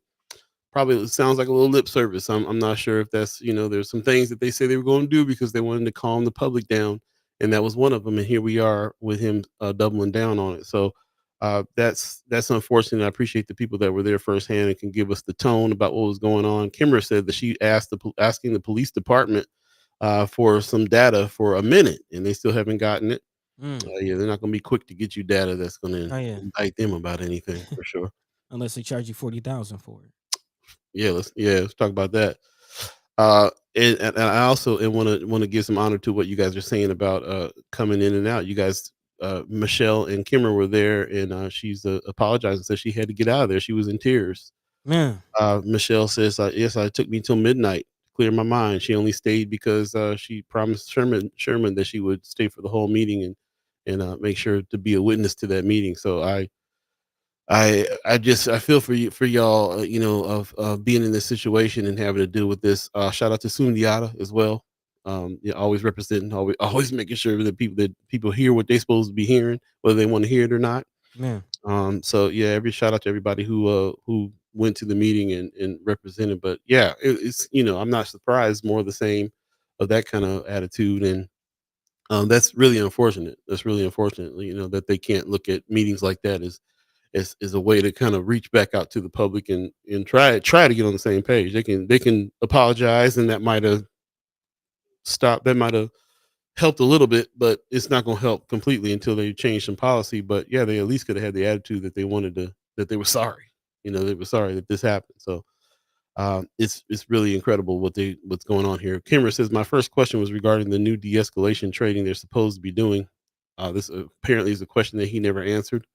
probably it sounds like a little lip service. I'm not sure if that's, there's some things that they say they were going to do because they wanted to calm the public down, and that was one of them. And here we are with him doubling down on it. So That's unfortunate. I appreciate the people that were there firsthand and can give us the tone about what was going on. Kimber said that she asked asking the police department for some data for a minute, and they still haven't gotten it. Mm. Yeah, they're not going to be quick to get you data that's going Oh to yeah. indict them about anything for sure. Unless they charge you 40,000 for it. Let's talk about that. And I also want to give some honor to what you guys are saying about coming in and out. You guys, Michelle and Kimmer were there, and she's apologized and said she had to get out of there. She was in tears. Man. Michelle says, "Yes, it took me till midnight to clear my mind. She only stayed because she promised Sherman that she would stay for the whole meeting and make sure to be a witness to that meeting." So I feel for you for y'all, of being in this situation and having to deal with this. Shout out to Sundiata as well. Always representing, always always making sure that people hear what they're supposed to be hearing, whether they want to hear it or not. Man. So yeah, every shout out to everybody who went to the meeting and represented. But yeah, it's I'm not surprised. More of the same of that kind of attitude, and that's really unfortunate. That's really unfortunate. That they can't look at meetings like that as a way to kind of reach back out to the public and try to get on the same page. They can apologize, and that might have helped a little bit, but it's not going to help completely until they change some policy. But yeah, they at least could have had the attitude that that they were sorry. They were sorry that this happened. So it's really incredible what's going on here. Kimmer says my first question was regarding the new de-escalation trading they're supposed to be doing. This apparently is a question that he never answered.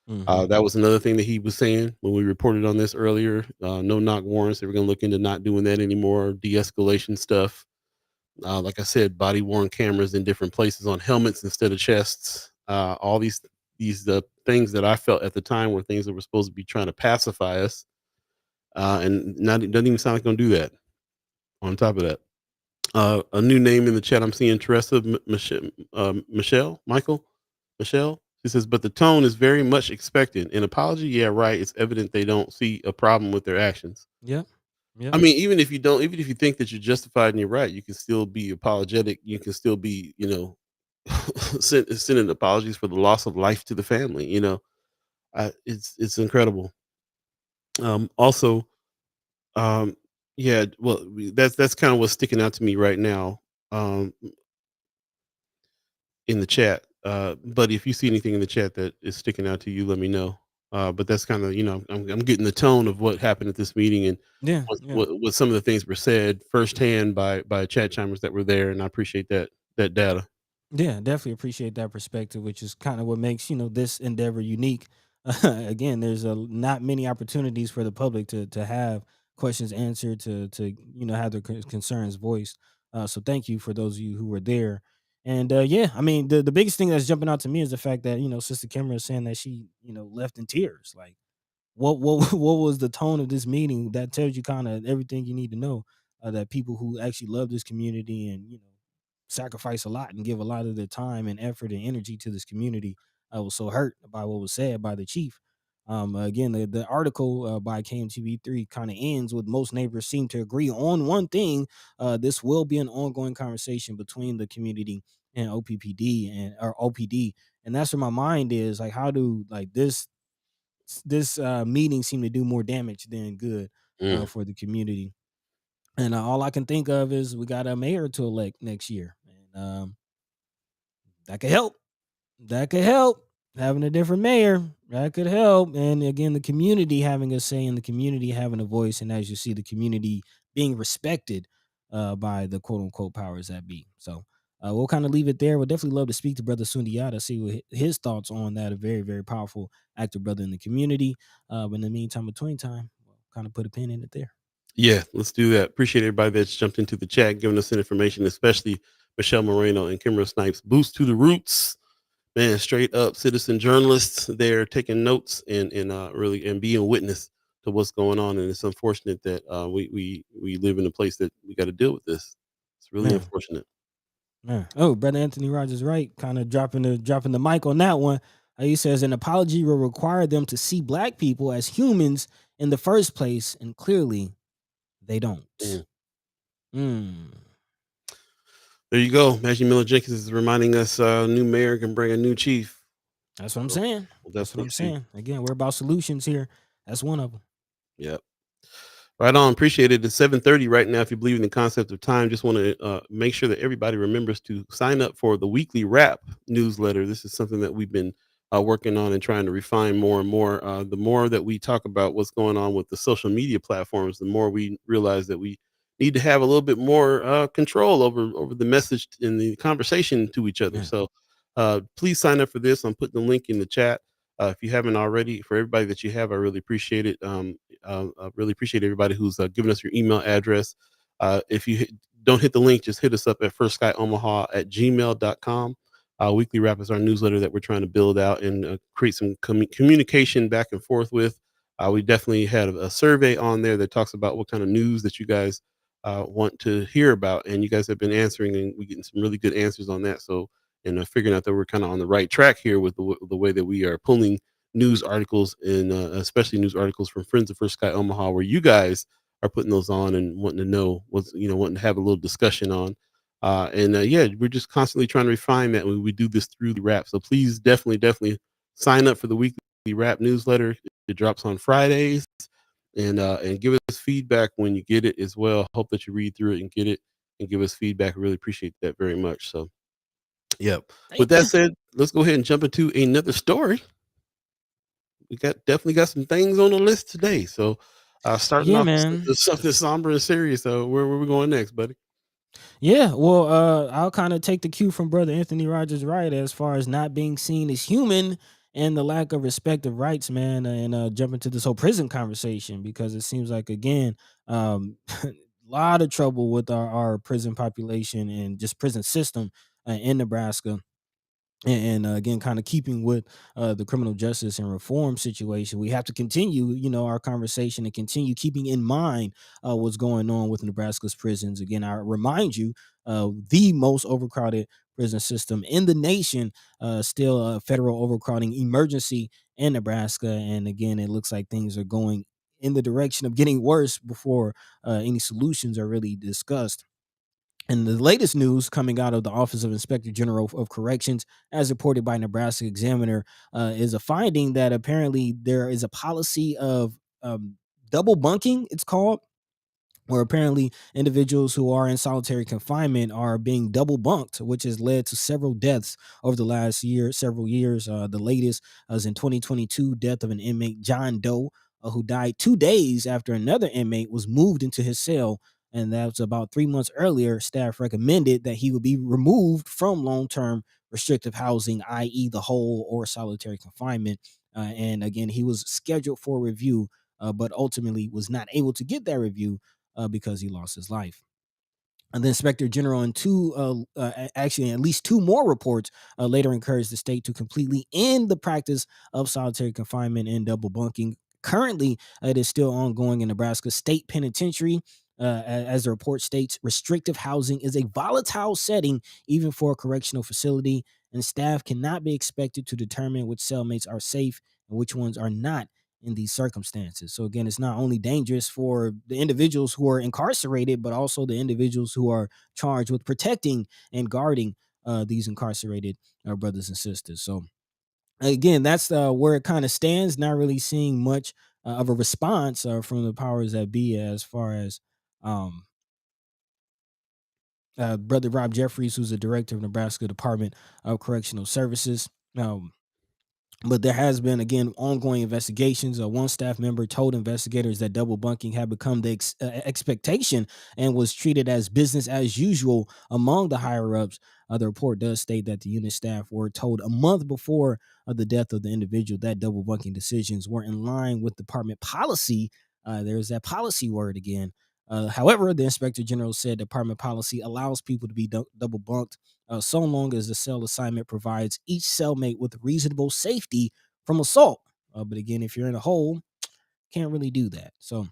Hmm. That was another thing that he was saying when we reported on this earlier. No knock warrants. They were going to look into not doing that anymore. De-escalation stuff. Like I said, body worn cameras in different places on helmets instead of chests. All these things that I felt at the time were things that were supposed to be trying to pacify us, and not it doesn't even sound like going to do that. On top of that, a new name in the chat I'm seeing, Teresa Michelle. She says, but the tone is very much expected. An apology, yeah, right. It's evident they don't see a problem with their actions. Yep. Yep. I mean, even if you think that you're justified and you're right, you can still be apologetic. You can still be, sending apologies for the loss of life to the family. It's incredible. Also, um, yeah, well, that's kind of what's sticking out to me right now. In the chat. But if you see anything in the chat that is sticking out to you, let me know. But that's kind of I'm getting the tone of what happened at this meeting and Yeah. what, Yeah. what some of the things were said firsthand by chat chimers that were there, and I appreciate that data. Yeah, definitely appreciate that perspective, which is kind of what makes this endeavor unique. Again, there's not many opportunities for the public to have questions answered, to have their concerns voiced. So thank you for those of you who were there. And yeah, I mean the biggest thing that's jumping out to me is the fact that Sister Kimber is saying that she left in tears. Like what what was the tone of this meeting? That tells you kind of everything you need to know. That people who actually love this community and sacrifice a lot and give a lot of their time and effort and energy to this community. I was so hurt by what was said by the chief. Again, the article by KMTV3 kind of ends with most neighbors seem to agree on one thing. This will be an ongoing conversation between the community and OPPD and or OPD. And that's where my mind is like, how do like this meeting seem to do more damage than good Mm. for the community? And all I can think of is we got a mayor to elect next year, and that could help. That could help. Having a different mayor, that could help. And again, the community having a say in the community having a voice, and as you see, the community being respected by the quote unquote powers that be. So we'll kind of leave it there. We'll definitely love to speak to Brother Sundiata, see what his thoughts on that. A very, very powerful active brother in the community. But in the meantime, between time, we'll kind of put a pin in it there. Yeah, let's do that. Appreciate everybody that's jumped into the chat, giving us information, especially Michelle Moreno and Kimber Snipes. Boost to the roots. Man, straight up citizen journalists there taking notes and really and being a witness to what's going on. And it's unfortunate that we live in a place that we got to deal with this. It's really Man. unfortunate. Yeah. Oh, brother Anthony Rogers, right? Kind of dropping the mic on that one. He says an apology will require them to see black people as humans in the first place, and clearly they don't. Mm. Mm. There you go. Maggie Miller Jenkins is reminding us new mayor can bring a new chief. That's what I'm So saying. we'll That's what definitely I'm see. saying. Again, we're about solutions here. That's one of them. Yep. Right on. Appreciate it. It's 7:30 right now. If you believe in the concept of time, just want to make sure that everybody remembers to sign up for the weekly wrap newsletter. This is something that we've been working on and trying to refine more and more. The more that we talk about what's going on with the social media platforms, the more we realize that we need to have a little bit more control over the message and the conversation to each other. Yeah. So please sign up for this. I'm putting the link in the chat. If you haven't already, for everybody that you have, I really appreciate it. I really appreciate everybody who's given us your email address. If you don't hit the link, just hit us up at firstskyOmaha@gmail.com. Weekly Wrap is our newsletter that we're trying to build out and create some communication back and forth with. We definitely had a survey on there that talks about what kind of news that you guys want to hear about, and you guys have been answering, and we're getting some really good answers on that. So, and figuring out that we're kind of on the right track here with the way that we are pulling news articles and especially news articles from Friends of First Sky Omaha, where you guys are putting those on and wanting to know what's wanting to have a little discussion on. And yeah, we're just constantly trying to refine that when we do this through the wrap. So please definitely sign up for the weekly wrap newsletter. It drops on Fridays, and give us feedback when you get it as well. Hope that you read through it and get it and give us feedback. I really appreciate that very much. So, yep. With Thank that you. said, let's go ahead and jump into another story. We definitely got some things on the list today. So, starting Yeah, off man. with something somber and serious. So, where we going next, buddy? Yeah, well, I'll kind of take the cue from brother Anthony Rogers Wright as far as not being seen as human and the lack of respect of rights, man, and jump into this whole prison conversation because it seems like again, a lot of trouble with our prison population and just prison system in Nebraska. And again, kind of keeping with the criminal justice and reform situation, we have to continue, our conversation and continue keeping in mind what's going on with Nebraska's prisons. Again, I remind you, the most overcrowded prison system in the nation, still a federal overcrowding emergency in Nebraska. And again, it looks like things are going in the direction of getting worse before any solutions are really discussed. And the latest news coming out of the Office of Inspector General of Corrections, as reported by Nebraska Examiner, is a finding that apparently there is a policy of double bunking, it's called, where apparently individuals who are in solitary confinement are being double bunked, which has led to several deaths over the last several years. The latest was in 2022, death of an inmate, John Doe, who died 2 days after another inmate was moved into his cell. And that was about 3 months earlier. Staff recommended that he would be removed from long-term restrictive housing, i.e., the whole or solitary confinement. And again, he was scheduled for review, but ultimately was not able to get that review because he lost his life. And the inspector general in actually at least two more reports later encouraged the state to completely end the practice of solitary confinement and double bunking. Currently, it is still ongoing in Nebraska State Penitentiary. As the report states, restrictive housing is a volatile setting, even for a correctional facility, and staff cannot be expected to determine which cellmates are safe and which ones are not in these circumstances. So again, it's not only dangerous for the individuals who are incarcerated, but also the individuals who are charged with protecting and guarding these incarcerated brothers and sisters. So again, that's where it kind of stands. Not really seeing much of a response from the powers that be as far as um, Brother Rob Jeffries, who's the director of Nebraska Department of Correctional Services. But there has been again ongoing investigations. One staff member told investigators that double bunking had become the expectation and was treated as business as usual among the higher ups. The report does state that the unit staff were told a month before the death of the individual that double bunking decisions were in line with department policy. There's that policy word again. However, the inspector general said department policy allows people to be double bunked so long as the cell assignment provides each cellmate with reasonable safety from assault. But again, if you're in a hole, can't really do that. So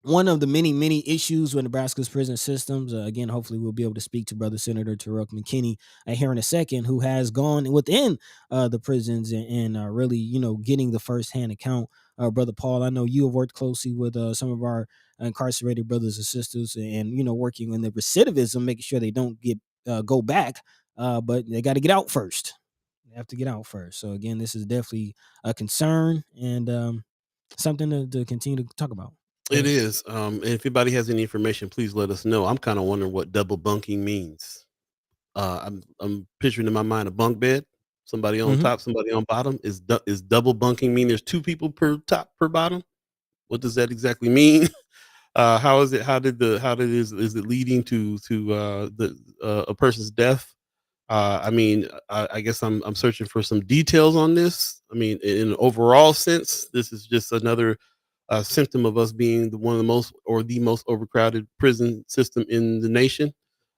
one of the many issues with Nebraska's prison systems. Again, hopefully we'll be able to speak to Brother Senator Terrell McKinney here in a second, who has gone within the prisons and really, getting the firsthand account. Brother Paul, I know you have worked closely with some of our incarcerated brothers and sisters, and working on the recidivism, making sure they don't go back, but they got to get out first. They have to get out first. So again, this is definitely a concern and something to continue to talk about. Go It ahead. is. And if anybody has any information, please let us know. I'm kind of wondering what double bunking means. I'm picturing in my mind a bunk bed, somebody on Hmm. top, somebody on bottom. Is double bunking mean there's two people per top per bottom? What does that exactly mean? How is it? How did is it leading to the a person's death? I mean, I guess I'm searching for some details on this. I mean, in an overall sense, this is just another symptom of us being one of the most or the most overcrowded prison system in the nation.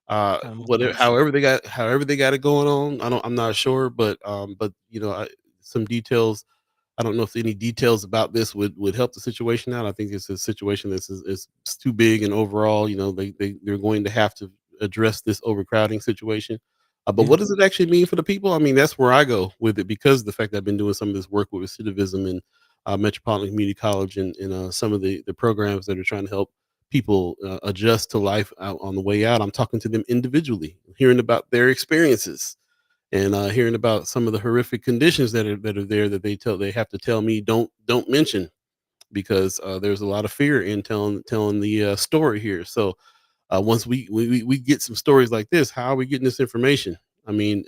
Kind of most Whatever, bullshit. however they got it going on, I'm not sure, but some details. I don't know if any details about this would help the situation out. I think it's a situation is too big, and overall, they're going to have to address this overcrowding situation. But Yeah. what does it actually mean for the people? I mean, that's where I go with it because of the fact that I've been doing some of this work with recidivism and Metropolitan Community College and some of the programs that are trying to help people adjust to life out on the way out. I'm talking to them individually, hearing about their experiences and hearing about some of the horrific conditions that are there that they have to tell me don't mention because there's a lot of fear in telling the story here. So once we get some stories like this, how are we getting this information? I mean,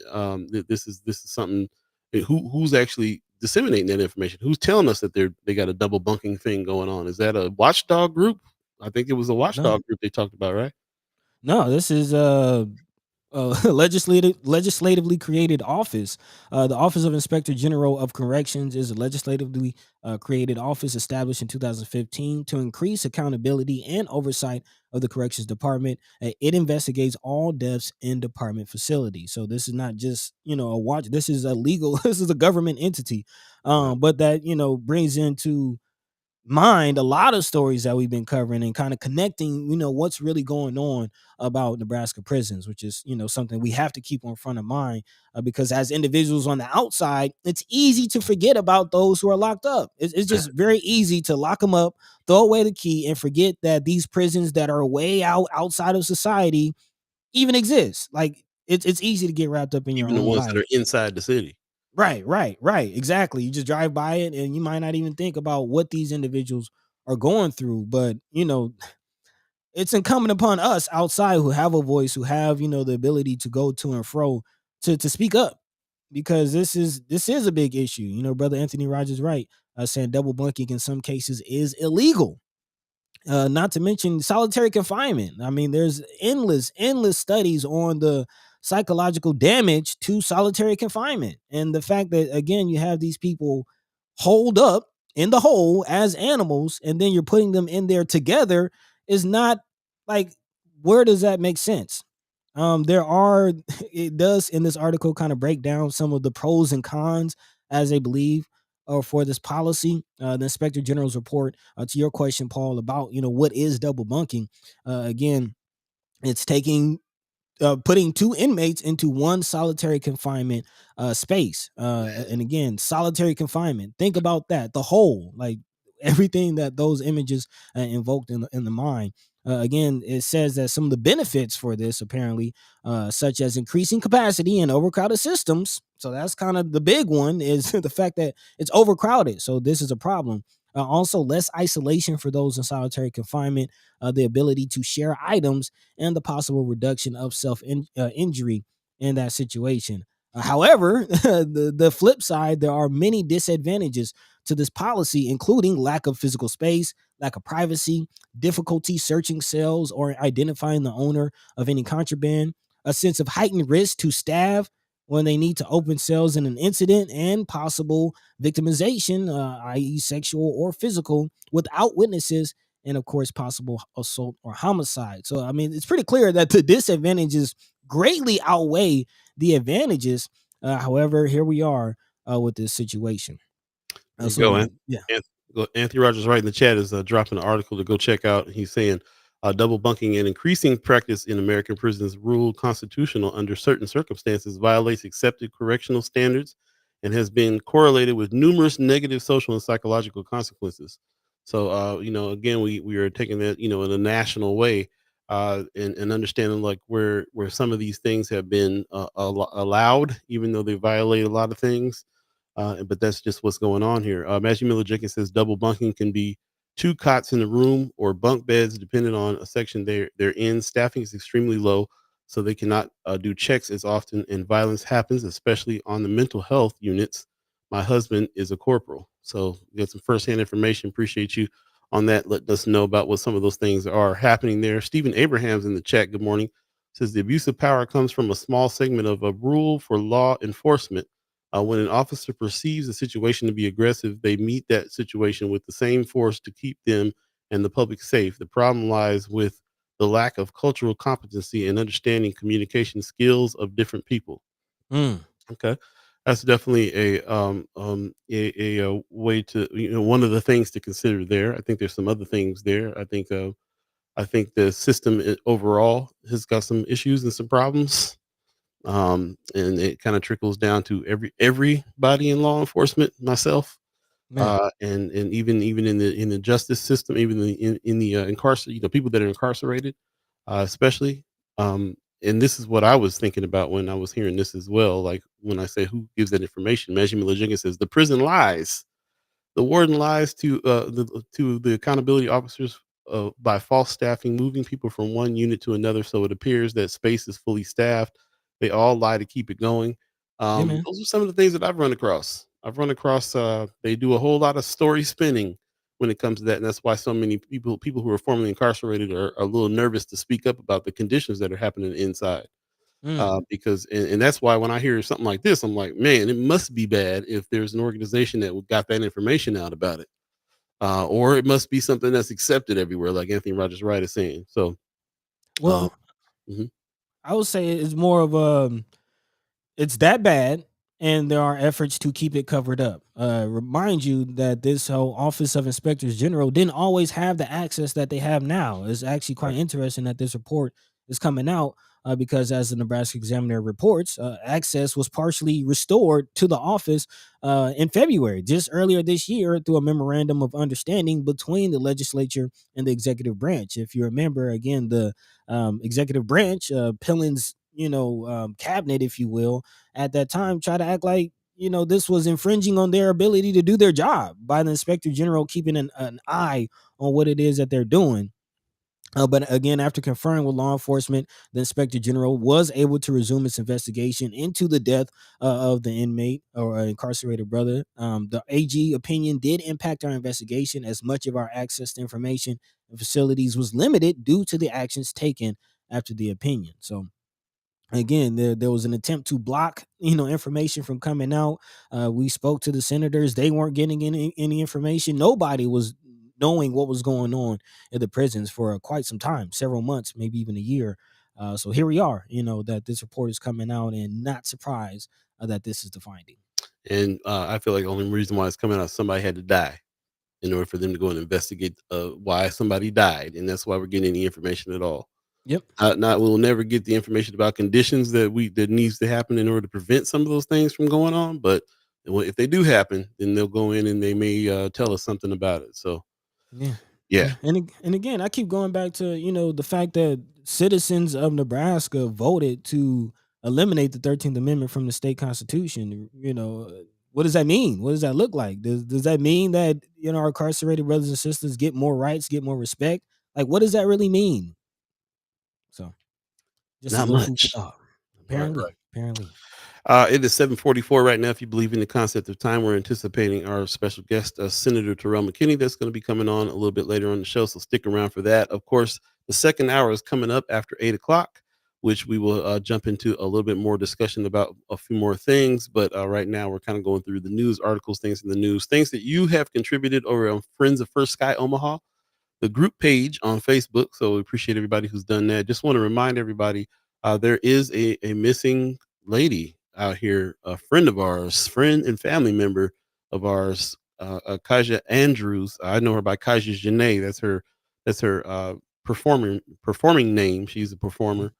this is something. Who's actually disseminating that information? Who's telling us that they got a double bunking thing going on? Is that a watchdog group? I think it was a No, watchdog group they talked about, right? no, this is legislatively created office. The Office of Inspector General of Corrections is a legislatively created office established in 2015 to increase accountability and oversight of the corrections department. It investigates all deaths in department facilities. So this is not just a watch. This is a legal. This is a government entity, Wow. but that brings into mind a lot of stories that we've been covering and kind of connecting what's really going on about Nebraska prisons, which is something we have to keep on front of mind, because as individuals on the outside, it's easy to forget about those who are locked up. It's just very easy to lock them up, throw away the key, and forget that these prisons that are way outside of society even exist. Like it's easy to get wrapped up in your Even the own ones that life. are inside the city. Right. Exactly. You just drive by it and you might not even think about what these individuals are going through. But, it's incumbent upon us outside who have a voice, who have, the ability to go to and fro to speak up, because this is a big issue. Brother Anthony Rogers right, saying double bunking in some cases is illegal. Not to mention solitary confinement. I mean, there's endless studies on the psychological damage to solitary confinement, and the fact that again you have these people holed up in the hole as animals, and then you're putting them in there together is not like, where does that make sense? There are it does in this article kind of break down some of the pros and cons as they believe for this policy. The Inspector General's report, to your question, Paul, about what is double bunking. Again, it's taking putting two inmates into one solitary confinement space. And again, solitary confinement. Think about that. The whole, like everything that those images invoked in the mind. Again, it says that some of the benefits for this apparently, such as increasing capacity in overcrowded systems. So that's kind of the big one, is the fact that it's overcrowded. So this is a problem. Also, less isolation for those in solitary confinement, the ability to share items, and the possible reduction of injury in that situation. However, the flip side, there are many disadvantages to this policy, including lack of physical space, lack of privacy, difficulty searching cells or identifying the owner of any contraband, a sense of heightened risk to staff when they need to open cells in an incident, and possible victimization, i.e., sexual or physical, without witnesses, and of course possible assault or homicide. So I mean, it's pretty clear that the disadvantages greatly outweigh the advantages. However, here we are with this situation. There you go, So yeah. Anthony Rogers right in the chat is dropping an article to go check out. He's saying double bunking and increasing practice in American prisons ruled constitutional under certain circumstances violates accepted correctional standards and has been correlated with numerous negative social and psychological consequences. So, again, we are taking that, in a national way. and understanding like where some of these things have been allowed, even though they violate a lot of things. But that's just what's going on here. Matthew Miller Jenkins says double bunking can be two cots in the room or bunk beds, depending on a section they're in. Staffing is extremely low, so they cannot do checks as often, and violence happens, especially on the mental health units. My husband is a corporal, so we got some firsthand information. Appreciate you on that. Letting us know about what some of those things are happening there. Stephen Abraham's in the chat. Good morning. Says the abuse of power comes from a small segment of a rule for law enforcement. When an officer perceives a situation to be aggressive, they meet that situation with the same force to keep them and the public safe. The problem lies with the lack of cultural competency and understanding communication skills of different people. Mm, Okay, that's definitely a way to, one of the things to consider there. I think there's some other things there. I think the system overall has got some issues and some problems, and it kind of trickles down to everybody in law enforcement, myself, man, and even in the justice system, even in the people that are incarcerated, especially. And this is what I was thinking about when I was hearing this as well. Like when I say who gives that information, Measurement Lejenkins says the prison lies. The warden lies to the accountability officers by false staffing, moving people from one unit to another, so it appears that space is fully staffed. They all lie to keep it going. yeah, man, Those are some of the things that I've run across. They do a whole lot of story spinning when it comes to that, and that's why so many people who are formerly incarcerated are a little nervous to speak up about the conditions that are happening inside. mm. Because and that's why when I hear something like this, I'm like, man, it must be bad if there's an organization that got that information out about it, or it must be something that's accepted everywhere, like Anthony Rogers Wright is saying. So, um, Well, mhm. I would say it's more of a it's that bad, and there are efforts to keep it covered up. Remind you that this whole Office of Inspectors General didn't always have the access that they have now. It's actually quite Right. interesting that this report is coming out because, as the Nebraska Examiner reports, access was partially restored to the office in February, just earlier this year, through a memorandum of understanding between the legislature and the executive branch. If you remember, again, the executive branch, Pillen's cabinet, if you will, at that time try to act like this was infringing on their ability to do their job by the inspector general keeping an eye on what it is that they're doing. But again, after conferring with law enforcement, the inspector general was able to resume its investigation into the death of the inmate or incarcerated brother. The AG opinion did impact our investigation, as much of our access to information and facilities was limited due to the actions taken after the opinion. So again, there was an attempt to block information from coming out. We spoke to the senators; they weren't getting any information. Nobody was knowing what was going on in the prisons for quite some time, several months, maybe even a year. So here we are, that this report is coming out, and not surprised that this is the finding. And I feel like the only reason why it's coming out, somebody had to die in order for them to go and investigate why somebody died, and that's why we're getting any information at all. Yep. Not we'll never get the information about conditions that needs to happen in order to prevent some of those things from going on. But if they do happen, then they'll go in and they may tell us something about it. So Yeah. yeah, Yeah. And again, I keep going back to, the fact that citizens of Nebraska voted to eliminate the 13th Amendment from the state constitution. What does that mean? What does that look like? Does that mean that, our incarcerated brothers and sisters get more rights, get more respect? Like, what does that really mean? So just a not little food for much. thought. Right, right. Apparently. It is 7:44 right now. If you believe in the concept of time, we're anticipating our special guest, Senator Terrell McKinney, that's going to be coming on a little bit later on the show. So stick around for that. Of course, the second hour is coming up after 8 o'clock, which we will jump into a little bit more discussion about a few more things. But right now, we're kind of going through the news articles, things in the news, things that you have contributed over on Friends of First Sky Omaha, the group page on Facebook. So we appreciate everybody who's done that. Just want to remind everybody there is a missing lady out here, a friend of ours, friend and family member of ours, Kaja Andrews. I know her by Kaja Janae. That's her performing name. She's a Mhm. performer.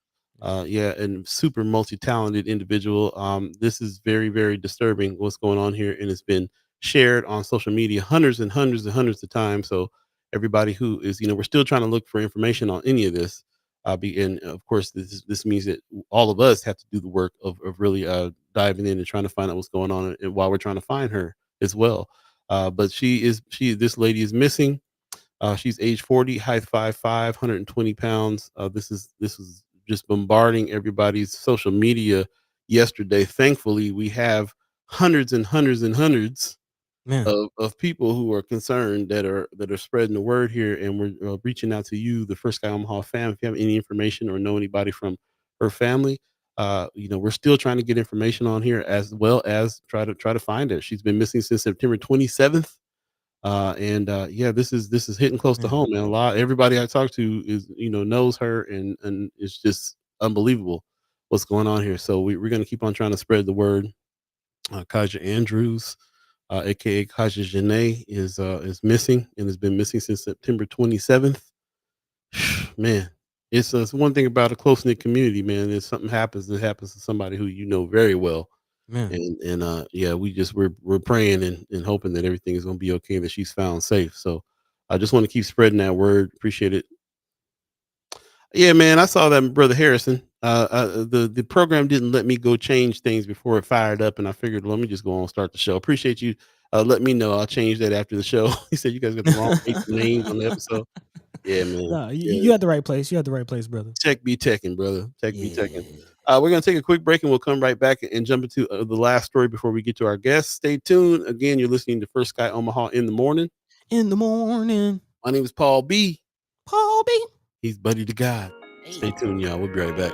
Yeah, and super multi-talented individual. This is very, very disturbing what's going on here, and it's been shared on social media hundreds and hundreds and hundreds of times. So everybody who is, we're still trying to look for information on any of this. And of course, this means that all of us have to do the work of really diving in and trying to find out what's going on, and while we're trying to find her as well. But this lady is missing. She's age 40, height 5'5", 120 pounds. This is just bombarding everybody's social media yesterday. Thankfully, we have hundreds and hundreds and hundreds Man, of people who are concerned that are spreading the word here, and we're reaching out to you, the First Guy Omaha fam. If you have any information or know anybody from her family, we're still trying to get information on here, as well as try to find her. She's been missing since September 27th. And Yeah, this is hitting close to man, home, man. Everybody I talk to is knows her, and it's just unbelievable what's going on here. So we're going to keep on trying to spread the word. Kaja Andrews, aka Kaja Janae, is missing and has been missing since September 27th. Man, it's one thing about a close knit community, man. If something happens, it happens to somebody who you know very well. man. And Yeah, we're praying and hoping that everything is going to be okay and that she's found safe. So I just want to keep spreading that word. Appreciate it. Yeah, man, I saw that, brother Harrison. The program didn't let me go change things before it fired up, and I figured, let me just go on and start the show. Appreciate you. Let me know. I'll change that after the show. He said you guys got the wrong dates and names on the episode. Yeah, man. No, you Yeah, at the right place. You at the right place, brother. tech be teching, brother. Tech be teching. Yeah. We're gonna take a quick break, and we'll come right back and jump into the last story before we get to our guests. Stay tuned. Again, you're listening to First Guy Omaha in the morning. In the morning, My name is Paul B. Paul B. He's Buddy to God. Stay tuned, y'all. We'll be right back.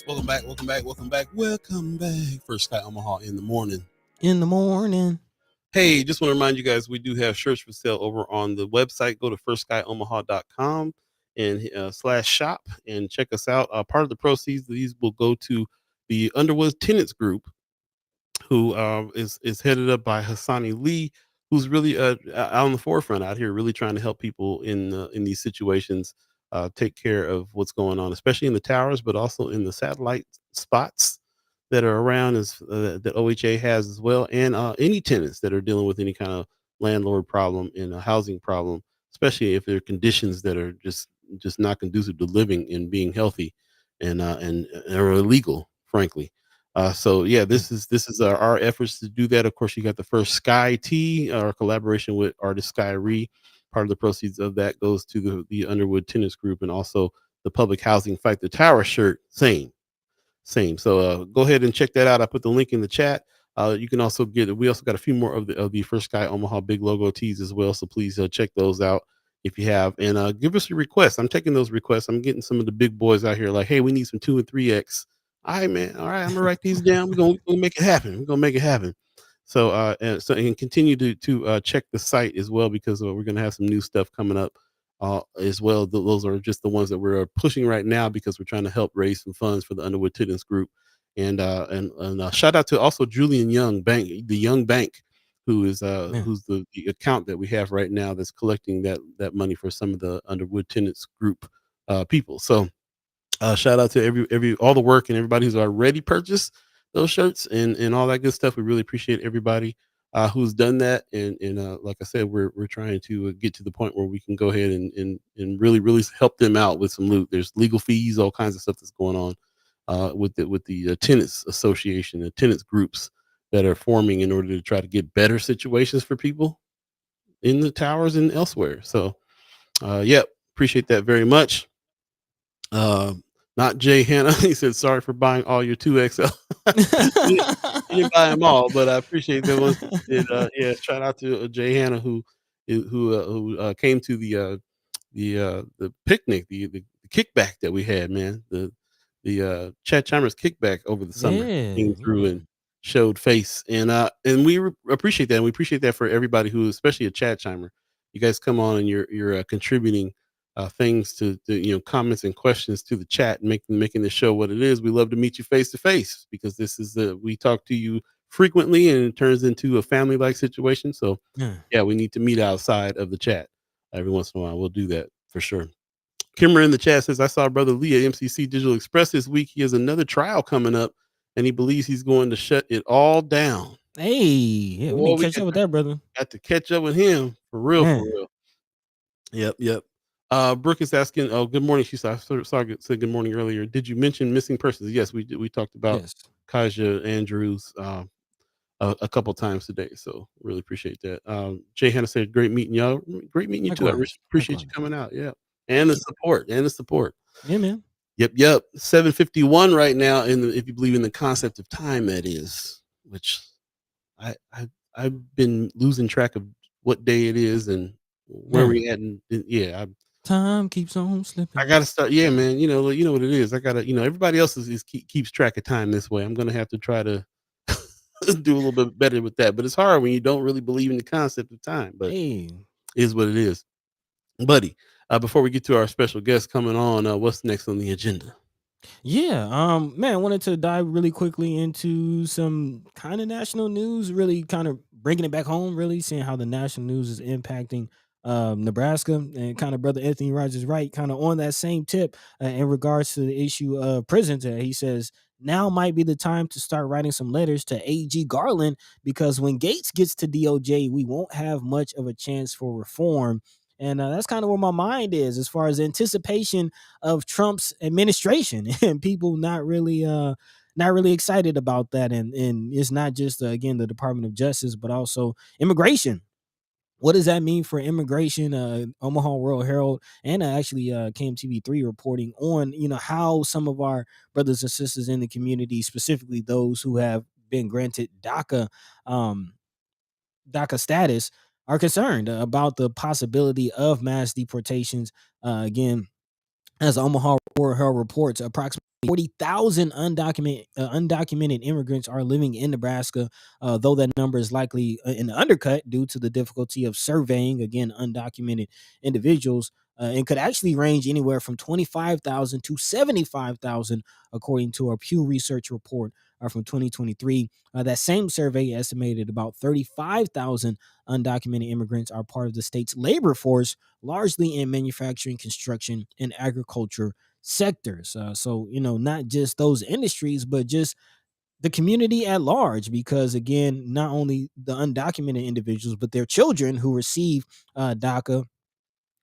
Welcome back. Welcome back. Welcome back. Welcome back. First Guy Omaha in the morning. In the morning. Hey, just want to remind you guys, we do have shirts for sale over on the website. Go to firstguyomaha.com and /shop and check us out. Part of the proceeds, these will go to the Underwood Tenants Group, who is headed up by Hassani Lee, who's really out on the forefront out here, really trying to help people in these situations, take care of what's going on, especially in the towers, but also in the satellite spots that are around, as that OHA has as well, and any tenants that are dealing with any kind of landlord problem and a housing problem, especially if there are conditions that are just not conducive to living and being healthy, and are illegal, frankly. So yeah, Mm. this is our efforts to do that. Of course, you got the first Sky Tea, our collaboration with artist Sky Ree. Part of the proceeds of that goes to the Underwood Tennis Group, and also the Public Housing Fight the Tower shirt. Same. So go ahead and check that out. I put the link in the chat. You can also we also got a few more of the First Sky Omaha big logo tees as well. So please check those out if you have, and give us your requests. I'm taking those requests. I'm getting some of the big boys out here like, hey, we need some 2 and 3X. All right, man. All right, I'm gonna write these down. We're gonna make it happen. We're gonna make it happen. So and continue to check the site as well, because we're gonna have some new stuff coming up as well. Those are just the ones that we're pushing right now, because we're trying to help raise some funds for the Underwood Tenants Group. And shout out to also Julian Young Bank, the Young Bank, who is Man. who's the account that we have right now that's collecting that money for some of the Underwood Tenants Group people. So shout out to every all the work and everybody who's already purchased those shirts and all that good stuff. We really appreciate everybody. who's done that, and like I said, we're trying to get to the point where we can go ahead and really help them out with some loot. There's legal fees, all kinds of stuff that's going on with the tenants association, the tenants groups that are forming in order to try to get better situations for people in the towers and elsewhere. So, yeah, appreciate that very much. Uh, Not Jay Hanna. He said, "Sorry for buying all your 2XL." He he didn't buy them all, but I appreciate the ones that did. Yeah, shout out to Jay Hanna who came to the picnic, the kickback that we had, man. The Chad Chalmers kickback over the summer. Yeah, Came through yeah. and showed face, and we appreciate that. And we appreciate that for everybody who, especially a Chad Chimer. You guys come on and you're contributing things to comments and questions to the chat, and making the show what it is. We love to meet you face to face because this is we talk to you frequently, and it turns into a family like situation. So Yeah. yeah, we need to meet outside of the chat every once in a while. We'll do that for sure. Kimmer in the chat says, "I saw Brother Lee at MCC Digital Express this week. He has another trial coming up, and he believes he's going to shut it all down." Hey, yeah, we Boy, need to we catch up with that, brother. got to catch up with him for real, for Man, real. Yep, yep. Brooke is asking, "Oh, good morning." She said, said good morning earlier. Did you mention missing persons? Yes, we did. We talked about yes. Kaja Andrews a couple times today, so really appreciate that. Jay Hanna said, "Great meeting y'all. Great meeting you too. Likewise. Appreciate you Likewise. coming out. Yeah, and the Yeah. support, and the support." Yeah, man. Yep, yep. 7:51 right now, if you believe in the concept of time, that is, which I've been losing track of what day it is and where Yeah. we at, and yeah, Time keeps on I slipping. gotta start. Yeah, man. You know what it is. I gotta. Everybody else keeps track of time this way. I'm gonna have to try to do a little bit better with that. But it's hard when you don't really believe in the concept of time. But Hey. it is what it is, buddy. Before we get to our special guest coming on, what's next on the agenda? Yeah, man, I wanted to dive really quickly into some kind of national news, really kind of bringing it back home, really seeing how the national news is impacting Nebraska, and kind of brother Anthony Rogers Wright kind of on that same tip in regards to the issue of prisons. He says now might be the time to start writing some letters to AG Garland, because when Gates gets to DOJ, we won't have much of a chance for reform. And that's kind of where my mind is as far as anticipation of Trump's administration, and people not really excited about that. And it's not just again the Department of Justice, but also immigration. What does that mean for immigration? Omaha World Herald and actually KMTV3 reporting on how some of our brothers and sisters in the community, specifically those who have been granted um, DACA status, are concerned about the possibility of mass deportations. Again, as Omaha World Herald reports, approximately 40,000 undocumented immigrants are living in Nebraska, though that number is likely an undercut due to the difficulty of surveying, again, undocumented individuals, and could actually range anywhere from 25,000 to 75,000, according to a Pew Research report from 2023. That same survey estimated about 35,000 undocumented immigrants are part of the state's labor force, largely in manufacturing, construction, and agriculture sectors. So, not just those industries, but just the community at large, because again, not only the undocumented individuals, but their children who receive DACA,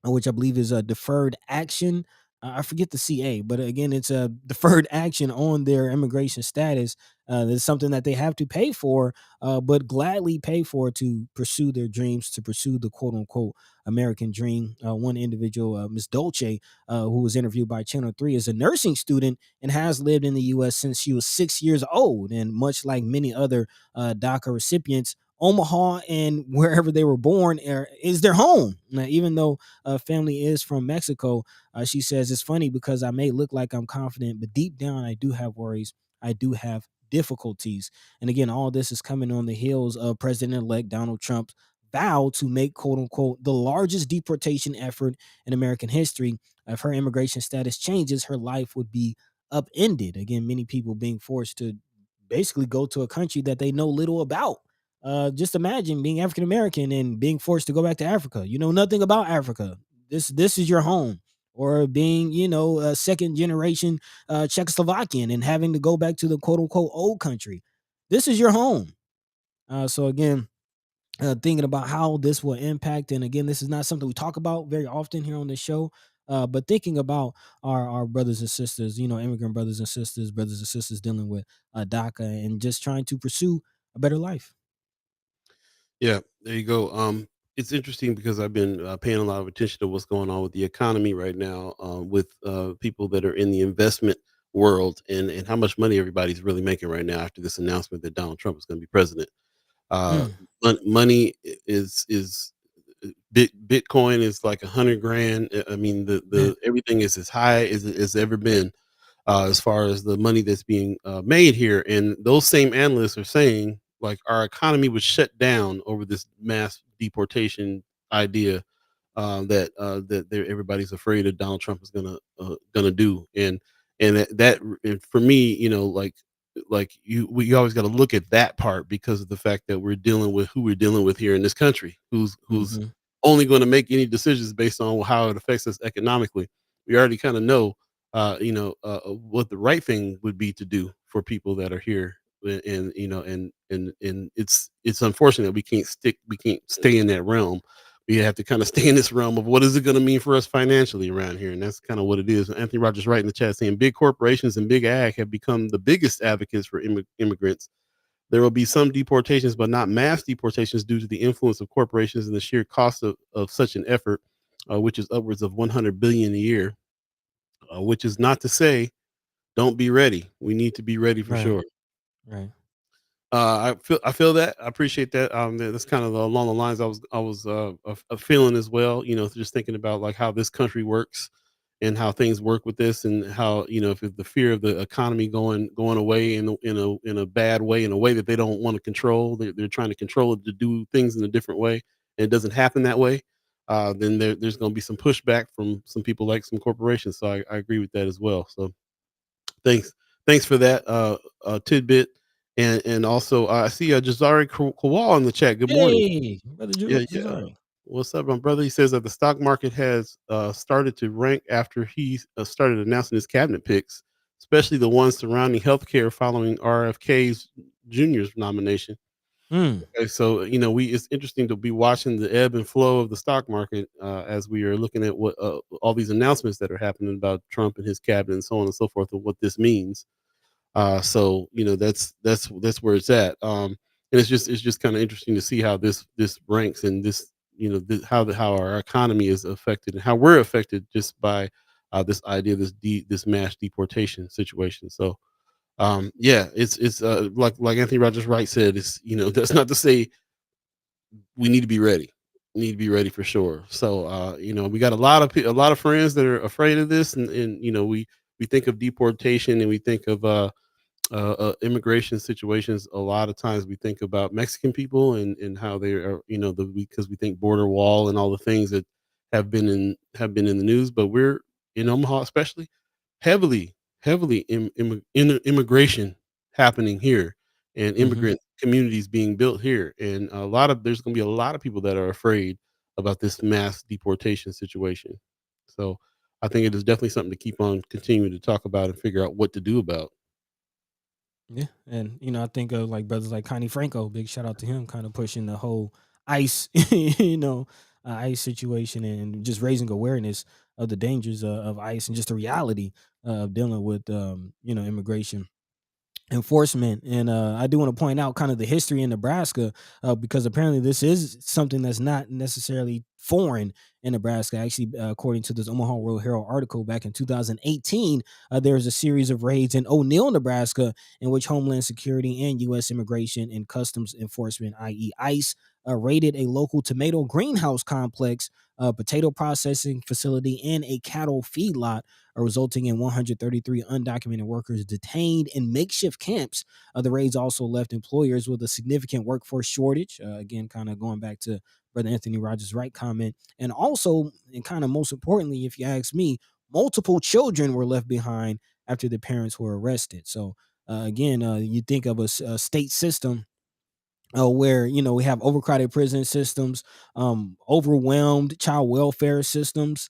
which I believe is a deferred action. I forget the CA, but again, it's a deferred action on their immigration status. It's something that they have to pay for, but gladly pay for to pursue their dreams, to pursue the quote unquote American dream. One individual, Miss Dolce, who was interviewed by Channel 3, is a nursing student and has lived in the U.S. since she was 6 years old. And much like many other DACA recipients, Omaha and wherever they were born is their home. Now, even though family is from Mexico, she says it's funny because I may look like I'm confident, but deep down I do have worries. I do have difficulties. And again, all this is coming on the heels of President-elect Donald Trump's vow to make quote unquote the largest deportation effort in American history. If her immigration status changes, her life would be upended. Again, many people being forced to basically go to a country that they know little about. Just imagine being African American and being forced to go back to Africa. You know nothing about Africa. This is your home. Or being, a second generation Czechoslovakian and having to go back to the quote unquote old country. This is your home. So again, thinking about how this will impact. And again, this is not something we talk about very often here on the show. But thinking about our brothers and sisters, immigrant brothers and sisters dealing with DACA and just trying to pursue a better life. Yeah, there you go. It's interesting because I've been paying a lot of attention to what's going on with the economy right now, with people that are in the investment world, and how much money everybody's really making right now after this announcement that Donald Trump is going to be president. Uh, Mm. money is Bitcoin is like 100 grand. I mean, Yeah. the everything is as high as it's ever been, as far as the money that's being made here. And those same analysts are saying like our economy was shut down over this mass deportation idea, everybody's afraid that Donald Trump is gonna do. And and for me, you always got to look at that part because of the fact that we're dealing with who we're dealing with here in this country, who's Hmm. only going to make any decisions based on how it affects us economically. We already kind of know, what the right thing would be to do for people that are here. And it's unfortunate we can't stay in that realm. We have to kind of stay in this realm of what is it going to mean for us financially around here, and that's kind of what it is. Anthony Rogers right in the chat saying big corporations and big ag have become the biggest advocates for immigrants. There will be some deportations, but not mass deportations due to the influence of corporations and the sheer cost of such an effort, which is upwards of 100 billion a year. Which is not to say don't be ready. We need to be ready for Right. sure. Right. I feel that. I appreciate that. That's kind of along the lines I was feeling as well. Just thinking about like how this country works and how things work with this, and how if the fear of the economy going away in a bad way, in a way that they don't want to control, they're trying to control it to do things in a different way, and it doesn't happen that way. Then there's going to be some pushback from some people like some corporations. So I agree with that as well. So thanks. Thanks for that tidbit. And also, I see Jazari Kowal in the chat. Good morning. Hey, brother Yeah, yeah. Jazari. What's up, my brother? He says that the stock market has started to rank after he started announcing his cabinet picks, especially the ones surrounding healthcare following RFK's Junior's nomination. Mm. Okay, so we it's interesting to be watching the ebb and flow of the stock market, as we are looking at what all these announcements that are happening about Trump and his cabinet and so on and so forth, and what this means. So that's where it's at. And it's just kind of interesting to see how this ranks, and this how our economy is affected and how we're affected just by this idea, this mass deportation situation. So yeah, it's like Anthony Rogers Wright said, it's that's not to say we need to be ready. We need to be ready for sure. So we got a lot of friends that are afraid of this, and we think of deportation and we think of immigration situations. A lot of times we think about Mexican people and how they are, because we think border wall and all the things that have been in the news. But we're in Omaha, especially heavily, heavily immigration happening here, and Hmm. immigrant communities being built here. And there's going to be a lot of people that are afraid about this mass deportation situation. So I think it is definitely something to keep on continuing to talk about and figure out what to do about. Yeah, and I think of like brothers like Connie Franco. Big shout out to him, kind of pushing the whole ICE, ICE situation, and just raising awareness of the dangers of ICE and just the reality of dealing with immigration enforcement. And I do want to point out kind of the history in Nebraska, because apparently this is something that's not necessarily foreign in Nebraska. Actually, according to this Omaha World Herald article back in 2018, there was a series of raids in O'Neill, Nebraska, in which Homeland Security and U.S. Immigration and Customs Enforcement, i.e., ICE, raided a local tomato greenhouse complex, potato processing facility, and a cattle feedlot, resulting in 133 undocumented workers detained in makeshift camps. The raids also left employers with a significant workforce shortage. Again, kind of going back to Brother Anthony Rogers' right comment. And also, and kind of most importantly, if you ask me, multiple children were left behind after the parents were arrested. So, again, you think of a state system where we have overcrowded prison systems, overwhelmed child welfare systems.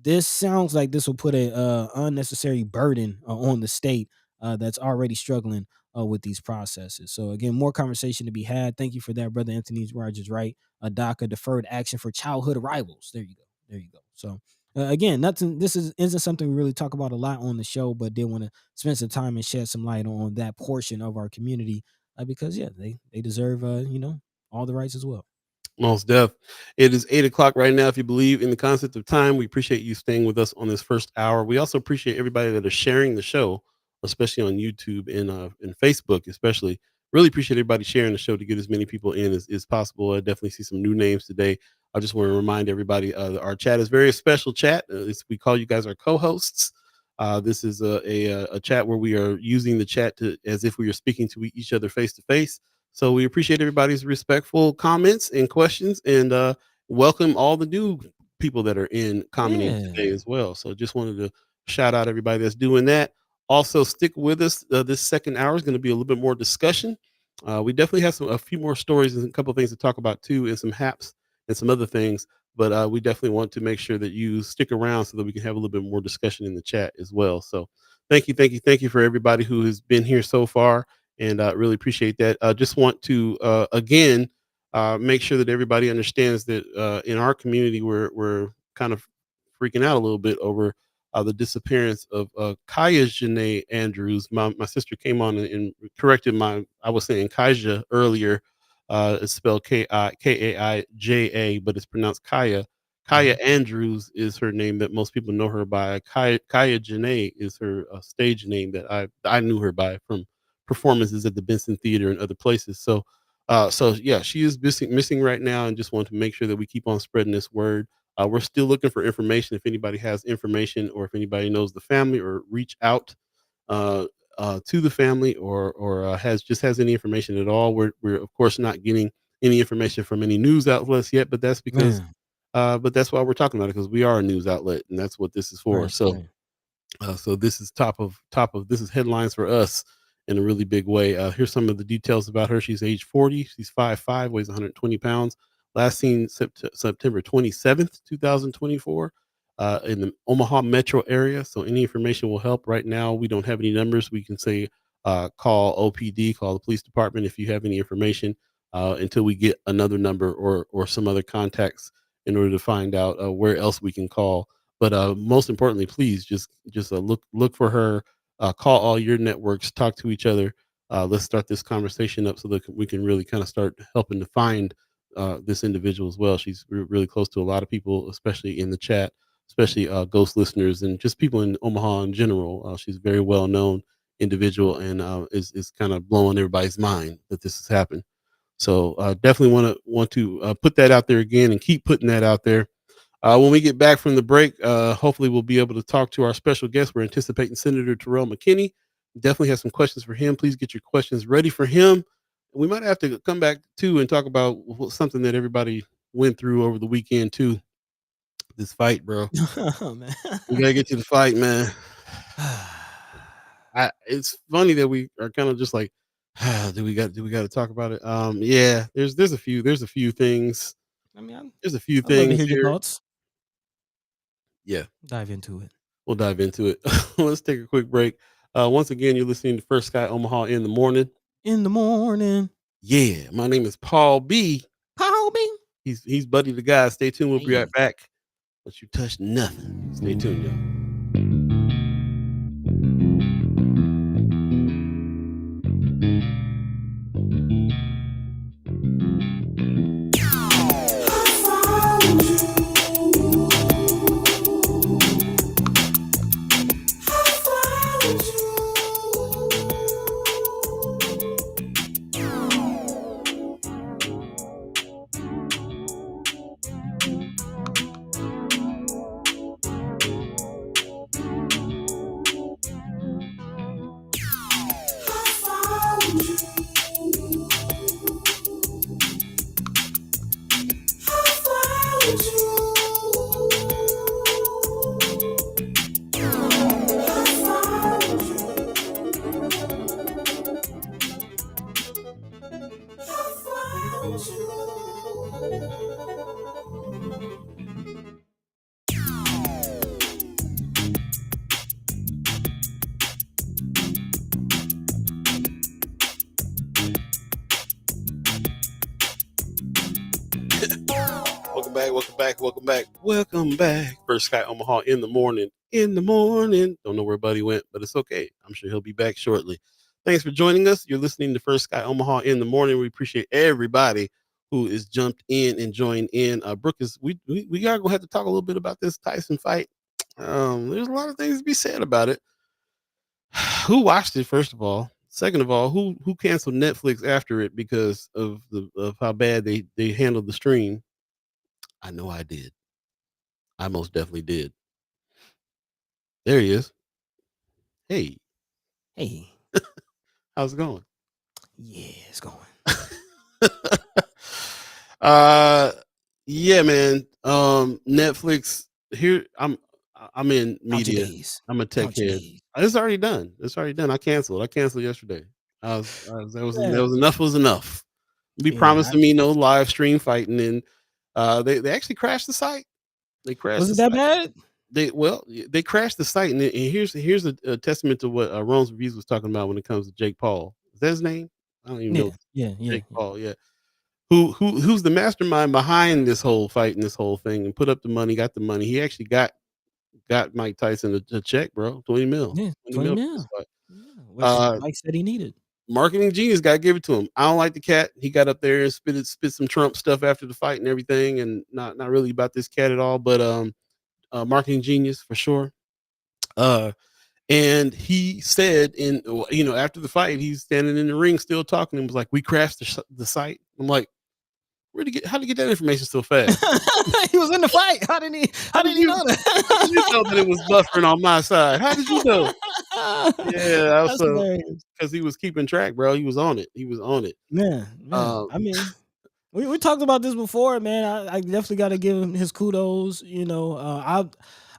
This sounds like this will put a unnecessary burden on the state that's already struggling with these processes. So again, more conversation to be had. Thank you for that, brother Anthony Rogers. Right, a DACA, deferred action for childhood arrivals. There you go. There you go. So again, nothing. This isn't something we really talk about a lot on the show, but did want to spend some time and shed some light on that portion of our community because yeah, they deserve all the rights as well. Most def. It is 8 o'clock right now. If you believe in the concept of time, we appreciate you staying with us on this first hour. We also appreciate everybody that is sharing the show, especially on YouTube and Facebook, especially. Really appreciate everybody sharing the show to get as many people in as possible. I definitely see some new names today. I just want to remind everybody our chat is very special chat. We call you guys our co-hosts. This is a chat where we are using the chat as if we are speaking to each other face to face. So we appreciate everybody's respectful comments and questions, and welcome all the new people that are in commenting today Yeah. as well. So just wanted to shout out everybody that's doing that. Also, stick with us. This second hour is going to be a little bit more discussion. We definitely have a few more stories and a couple of things to talk about too, and some haps and some other things. But we definitely want to make sure that you stick around so that we can have a little bit more discussion in the chat as well. So thank you for everybody who has been here so far, and really appreciate that. I just want to again make sure that everybody understands that in our community we're kind of freaking out a little bit over the disappearance of Kaya Janae Andrews. My sister came on and corrected I was saying Kaija earlier. It's spelled Kaija, but it's pronounced Kaya. Kaya Andrews is her name that most people know her by. Kaya Janae is her stage name that I knew her by from performances at the Benson Theater and other places. So yeah, she is missing right now, and just want to make sure that we keep on spreading this word. We're still looking for information. If anybody has information, or if anybody knows the family, or reach out uh, to the family, or has any information at all, we're of course not getting any information from any news outlets yet. But that's because, Man. but that's why we're talking about it, because we are a news outlet, and that's what this is for. Right. So Right. so this is top of this is headlines for us in a really big way. Here's some of the details about her. She's age 40. She's 5'5", weighs 120 pounds. Last seen September 27th, 2024, in the Omaha metro area. So any information will help. Right now, we don't have any numbers. We can say call OPD, call the police department if you have any information, until we get another number or some other contacts in order to find out where else we can call. But most importantly, please just look for her. Call all your networks. Talk to each other. Let's start this conversation up so that we can really kind of start helping to find this individual as well. She's really close to a lot of people, especially in the chat, especially ghost listeners and just people in Omaha in general. She's a very well known individual, and is kind of blowing everybody's mind that this has happened. So definitely want to put that out there again, and keep putting that out there. When we get back from the break, hopefully we'll be able to talk to our special guest. We're anticipating Senator Terrell McKinney. Definitely have some questions for him. Please get your questions ready for him. We might have to come back too and talk about something that everybody went through over the weekend too. This fight, bro. Oh, man. We gotta get to the fight, man. It's funny that we are kind of just like, do we got to talk about it? Yeah, there's a few things. I mean, There's a few I'd love to things hear your here. thoughts. Yeah. Dive into it. We'll dive into it. Let's take a quick break. Once again, you're listening to First Sky Omaha in the morning. In the morning. Yeah, my name is Paul B. Paul B. He's Buddy the guy. Stay tuned. We'll be Hey. right back. Don't you touch nothing. Stay tuned, y'all. Welcome back. First Sky Omaha in the morning. Don't know where Buddy went, but it's okay. I'm sure he'll be back shortly. Thanks for joining us. You're listening to First Sky Omaha in the morning. We appreciate everybody who is jumped in and joined in. Brooke, we are gonna have to talk a little bit about this Tyson fight. There's a lot of things to be said about it. Who watched it, first of all? Second of all, who canceled Netflix after it because of how bad they handled the stream? I know I did. I most definitely did. There he is. Hey, Hey, how's it going? yeah, it's going. uh yeah, man. Netflix here. I'm in Count your media. days. I'm a tech Count your head. days. It's already done. I canceled yesterday. Yeah, That was enough was enough. Be yeah. promising me no live stream fighting, and they actually crashed the site. They crashed Was the it that site. bad? They crashed the site, and here's a testament to what Rome's Reviews was talking about when it comes to Jake Paul. Is that his name? I don't even know. Yeah. Jake Paul, yeah. Who's the mastermind behind this whole fight and this whole thing, and put up the money, got the money. He actually got Mike Tyson a check, bro, 20 mil, Yeah, 20 20 mil for mil. this fight. Yeah, which Uh, Mike said he needed. Marketing genius, got to give it to him. I don't like the cat. He got up there and spit some Trump stuff after the fight and everything, and not really about this cat at all. But marketing genius for sure. And he said, after the fight, he's standing in the ring still talking. And was like, "We crashed the site." I'm like, how did he get that information so fast? He was in the fight. How did he know How did you know that it was that? buffering on my side? How did you know? Yeah, That's also hilarious. because he was keeping track, bro. He was on it. Man. Um, I mean, we talked about this before, man. I definitely got to give him his kudos. I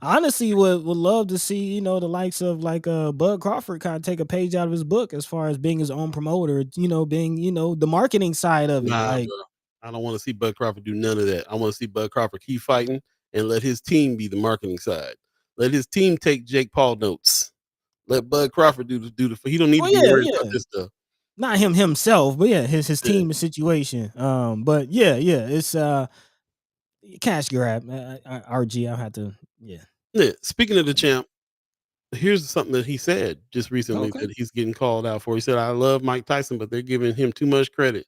honestly would love to see the likes of like Bud Crawford kind of take a page out of his book as far as being his own promoter. Being the marketing side of it. nah, Like, bro. I don't want to see Bud Crawford do none of that. I want to see Bud Crawford keep fighting and let his team be the marketing side. Let his team take Jake Paul notes. Let Bud Crawford do the. He don't need oh to be yeah, worried about yeah. this stuff. Not him himself, but yeah, his Yeah. team and situation. But yeah, it's cash grab. RG, I'll have to Yeah. Speaking of the champ, here's something that he said just recently Okay. that he's getting called out for. He said, "I love Mike Tyson, but they're giving him too much credit."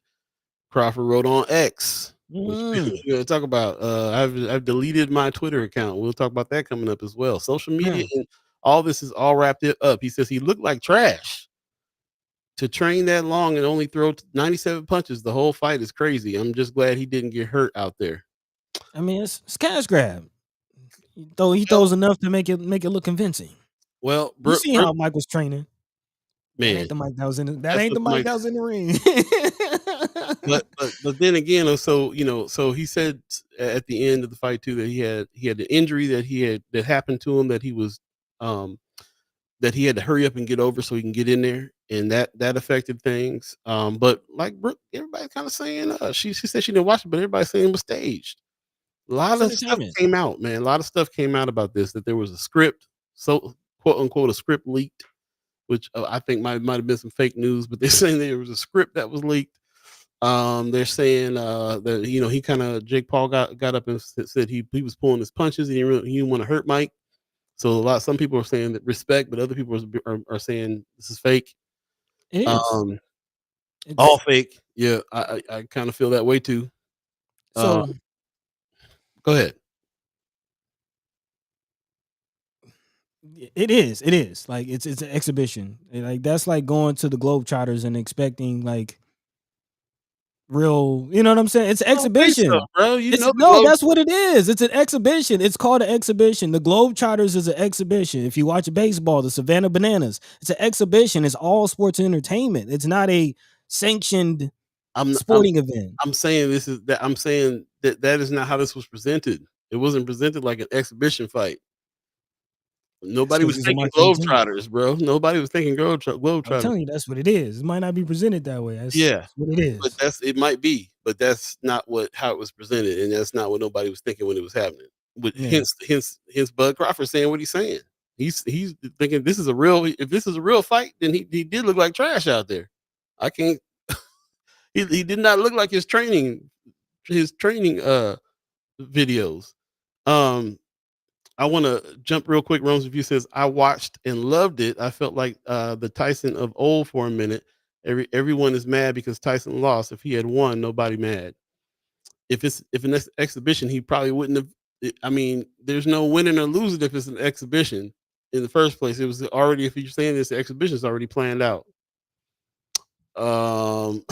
Crawford wrote on X, which Mm, we're gonna talk about. I've deleted my Twitter account. We'll talk about that coming up as well. Social media man. and all this is all wrapped it up. He says he looked like trash to train that long and only throw 97 punches. The whole fight is crazy. I'm just glad he didn't get hurt out there. I mean, it's cash grab. He Well, throws enough to make it look convincing. well, You see how Mike was training. That man, ain't the Mike that was in the, that that's ain't what the Mike Mike. that was in the ring. But then again, so he said at the end of the fight too that he had an injury that happened to him that he was um that he had to hurry up and get over so he can get in there, and that affected things. But like Brooke, everybody kind of saying she said she didn't watch it, but everybody's saying it was staged. A lot It's of stuff entertainment. came out, man. A lot of stuff came out about this, that there was a script, so quote unquote a script leaked, which I think might have been some fake news, but they're saying there was a script that was leaked. They're saying that he kind of Jake Paul got up and said he was pulling his punches. He didn't want to hurt Mike. So some people are saying that respect, but other people are saying this is fake. It is. Um, all It's fake. Yeah, I kind of feel that way too. Uh, so go ahead. it is. It is. Like it's an exhibition. Like that's like going to the Globetrotters and expecting like real, you know what I'm saying? It's an I don't think so, exhibition. bro. You It's know the no, globe. that's what it is. It's an exhibition. It's called an exhibition. The Globetrotters is an exhibition. If you watch baseball, the Savannah Bananas, it's an exhibition. It's all sports and entertainment. It's not a sanctioned I'm I'm sporting event. I'm saying this is that I'm saying that is not how this was presented. It wasn't presented like an exhibition fight. That's Nobody because was he's a thinking marketing genius. Globetrotters, bro. Nobody was thinking I'm Globetrotters. telling you, that's what it is. It might not be presented that way. That's Yeah, what it but is. it might be, but that's not how it was presented, and that's not what nobody was thinking when it was happening. But Yeah. hence Bud Crawford saying what he's saying. He's thinking this is a real. If this is a real fight, then he did look like trash out there. I can't. He did not look like his training videos. Um, I want to jump real quick. Rome's review says I watched and loved it. I felt like the Tyson of old for a minute. Everyone is mad because Tyson lost. If he had won, nobody mad. If an exhibition, he probably wouldn't have. I mean, there's no winning or losing if it's an exhibition in the first place. It was already, if you're saying this, the exhibition is already planned out. Um,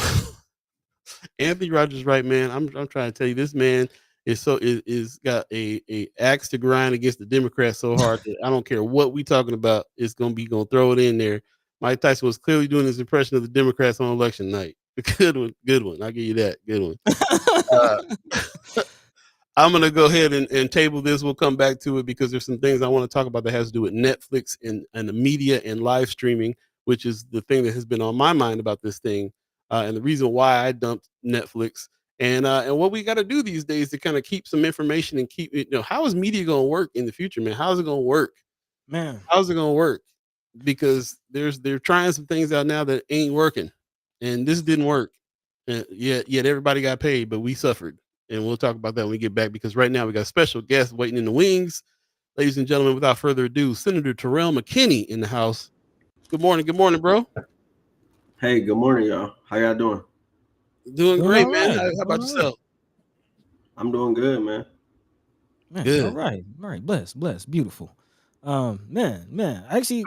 Anthony Rogers, right, man. I'm trying to tell you, this man is got a axe to grind against the Democrats so hard that I don't care what we talking about. It's gonna throw it in there. Mike Tyson was clearly doing his impression of the Democrats on election night. Good one, good one. I'll give you that. Good one. Uh, I'm gonna go ahead and table this. We'll come back to it because there's some things I want to talk about that has to do with Netflix and the media and live streaming, which is the thing that has been on my mind about this thing, and the reason why I dumped Netflix and what we got to do these days to kind of keep some information and keep it. How is media going to work in the future, man? How's it going to work? Man, How's it going to work? Because they're trying some things out now that ain't working, and this didn't work. Yet everybody got paid, but we suffered. And we'll talk about that when we get back because right now we got a special guest waiting in the wings. Ladies and gentlemen, without further ado, Senator Terrell McKinney in the house. Good morning, bro. Hey, good morning, y'all. How y'all doing? Doing doing great, all man. right. How about Doing all right. yourself? I'm doing good, man. Man, all Good. right. All right. Bless, beautiful. Man. Actually,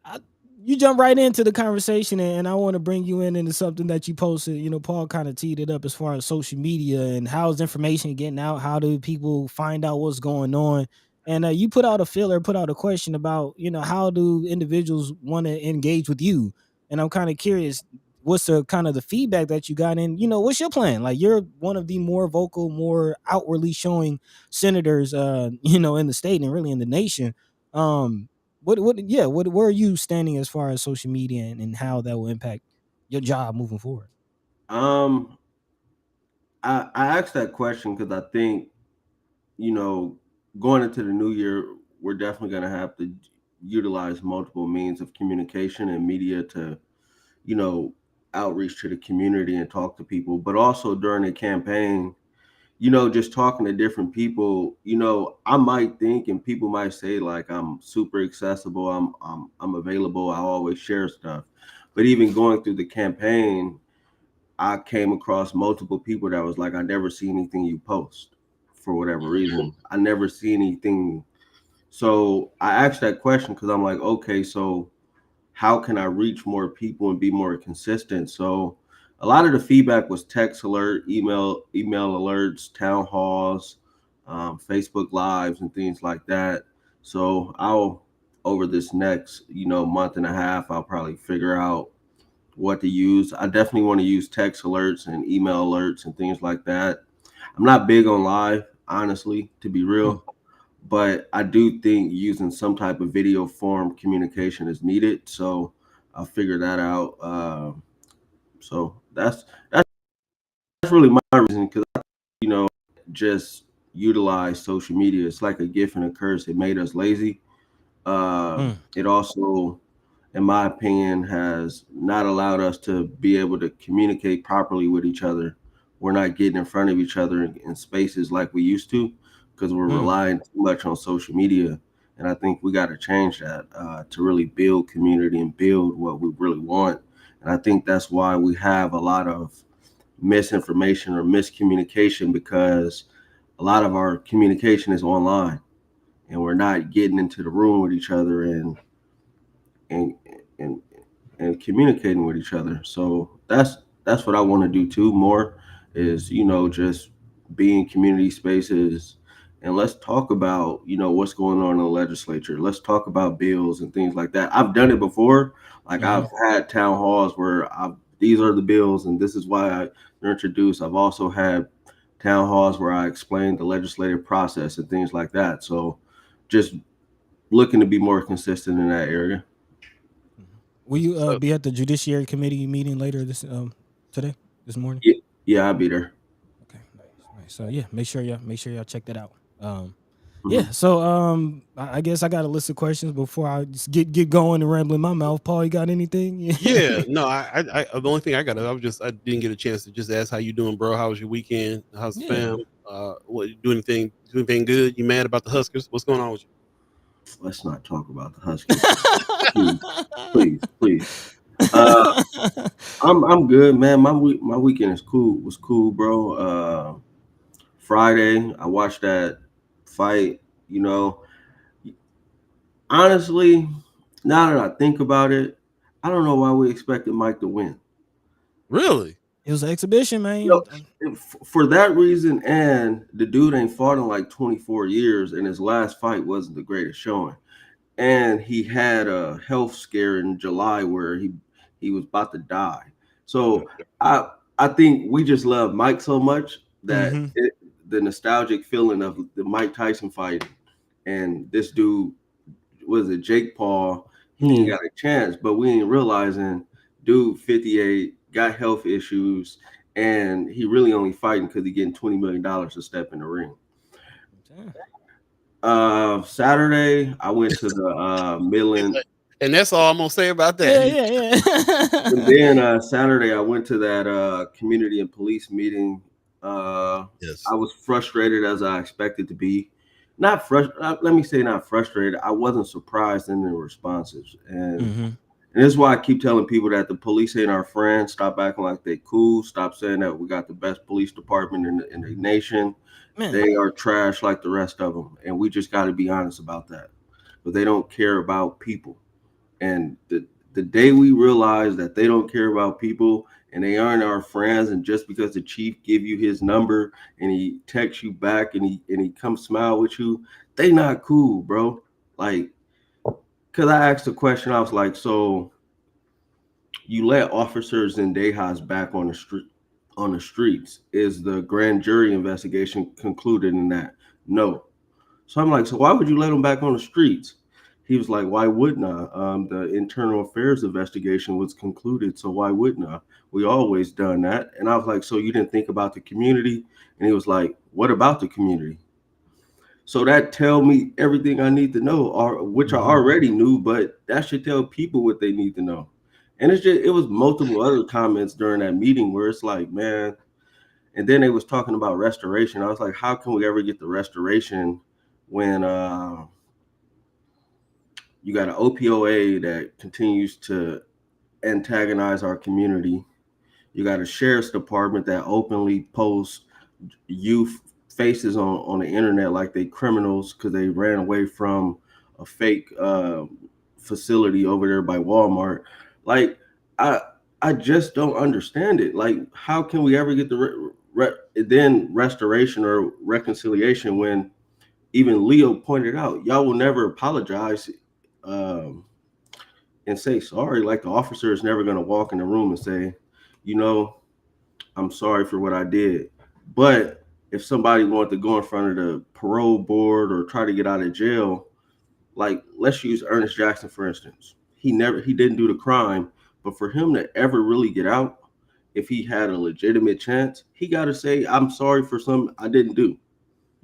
I, you jump right into the conversation, and I want to bring you in into something that you posted. Paul kind of teed it up as far as social media and how's information getting out. How do people find out what's going on? And you put out a question about how do individuals want to engage with you? And I'm kind of curious, what's the kind of the feedback that you got? And what's your plan? Like, you're one of the more vocal, more outwardly showing senators, in the state and really in the nation. Um, where are you standing as far as social media and how that will impact your job moving forward? Um, I asked that question because I think, you know, going into the new year, we're definitely going to have to utilize multiple means of communication and media to, you know, outreach to the community and talk to people. But also during the campaign, just talking to different people, I might think and people might say like I'm super accessible, I'm available, I always share stuff. But even going through the campaign, I came across multiple people that was like, I never see anything you post for whatever reason. I never see anything. So I asked that question because I'm like, okay, so how can I reach more people and be more consistent? So a lot of the feedback was text alert, email alerts, town halls, Facebook lives, and things like that. So I'll over this next month and a half, I'll probably figure out what to use. I definitely want to use text alerts and email alerts and things like that. I'm not big on live, honestly, to be Mm. real, but I do think using some type of video form communication is needed. So I'll figure that out. So that's really my reason because just utilize social media. It's like a gift and a curse. It made us lazy. Mm. It also, in my opinion, has not allowed us to be able to communicate properly with each other. We're not getting in front of each other in spaces like we used to because we're Mm. relying too much on social media. And I think we got to change that to really build community and build what we really want. And I think that's why we have a lot of misinformation or miscommunication because a lot of our communication is online and we're not getting into the room with each other and and and communicating with each other. So that's what I want to do too. More is just be in community spaces and let's talk about what's going on in the legislature. Let's talk about bills and things like that. I've done it before. Like I've Hmm. had town halls where these are the bills and this is why they're introduced. I've also had town halls where I explained the legislative process and things like that. So just looking to be more consistent in that area. Will you So be at the Judiciary Committee meeting later today, this morning? Yeah, I'll be there. Okay, nice. So yeah, make sure y'all check that out. Yeah, so I guess I got a list of questions before I just get going and rambling my mouth. Paul, you got anything? Yeah, no, the only thing I got, I didn't get a chance to just ask how you doing, bro. How was your weekend? How's the Yeah. fam? What do anything good? You mad about the Huskers? What's going on with you? Let's not talk about the Huskers. Please, please, please. Uh, I'm good, man. My weekend is cool. Was cool, bro. Friday, I watched that fight. You know, honestly, now that I think about it, I don't know why we expected Mike to win. Really? It was an exhibition, You know, man. for that reason, and the dude ain't fought in like 24 years, and his last fight wasn't the greatest showing. And he had a health scare in July where he was about to die. So I think we just love Mike so much that Mm-hmm. the nostalgic feeling of the Mike Tyson fight and this dude was it Jake Paul, he ain't Yeah. got a chance, but we ain't realizing dude 58 got health issues and he really only fighting because he getting $20 million to step in the ring. Saturday I went to the Midland. And that's all I'm gonna say about that. Yeah, yeah, And yeah. then Saturday, I went to that community and police meeting. Yes. I was frustrated as I expected to be. Not frustrated. Let me say not frustrated. I wasn't surprised in the responses, Mm-hmm. and this is why I keep telling people that the police ain't our friends. Stop acting like they cool. Stop saying that we got the best police department in the nation. Man. They are trash like the rest of them, and we just got to be honest about that. But they don't care about people. And the day we realize that they don't care about people and they aren't our friends, and just because the chief give you his number and he texts you back and he comes smile with you, they not cool, bro. Like, cause I asked a question, I was like, so you let officers in Dejas back on the streets. Is the grand jury investigation concluded in that? No. So I'm like, so why would you let him back on the streets? He was like, why wouldn't I? The internal affairs investigation was concluded, so why wouldn't I? We always done that. And I was like, so you didn't think about the community? And he was like, what about the community? So that tell me everything I need to know, or which I Mm-hmm. already knew, but that should tell people what they need to know. And it was multiple other comments during that meeting where it's like, man, and then they was talking about restoration. I was like, how can we ever get the restoration when you got an OPOA that continues to antagonize our community? You got a sheriff's department that openly posts youth faces on the internet like they criminals because they ran away from a fake facility over there by Walmart. Like I I just don't understand it. Like how can we ever get the then restoration or reconciliation when even Leo pointed out y'all will never apologize um, and say sorry. Like the officer is never going to walk in the room and say, you know, I'm sorry for what I did. But if somebody wanted to go in front of the parole board or try to get out of jail, like let's use Ernest Jackson for instance. He didn't do the crime, but for him to ever really get out, if he had a legitimate chance, he got to say I'm sorry for something I didn't do.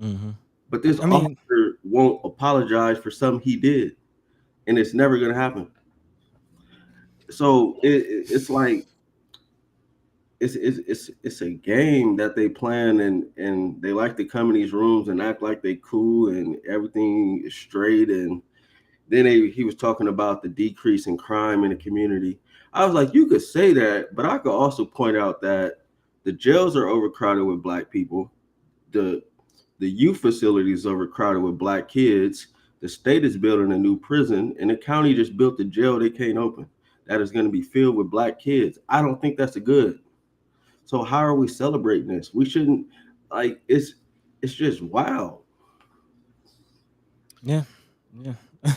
Mm-hmm. But this I mean, officer won't apologize for something he did, and it's never going to happen. So it's like it's a game that they plan, and they like to come in these rooms and act like they cool and everything is straight. And then he was talking about the decrease in crime in the community. I was like, you could say that, but I could also point out that the jails are overcrowded with black people. The youth facilities is overcrowded with black kids. The state is building a new prison, and the county just built a jail they can't open that is going to be filled with black kids. I don't think that's a good. So how are we celebrating this? We shouldn't. Like it's just wow. yeah, yeah,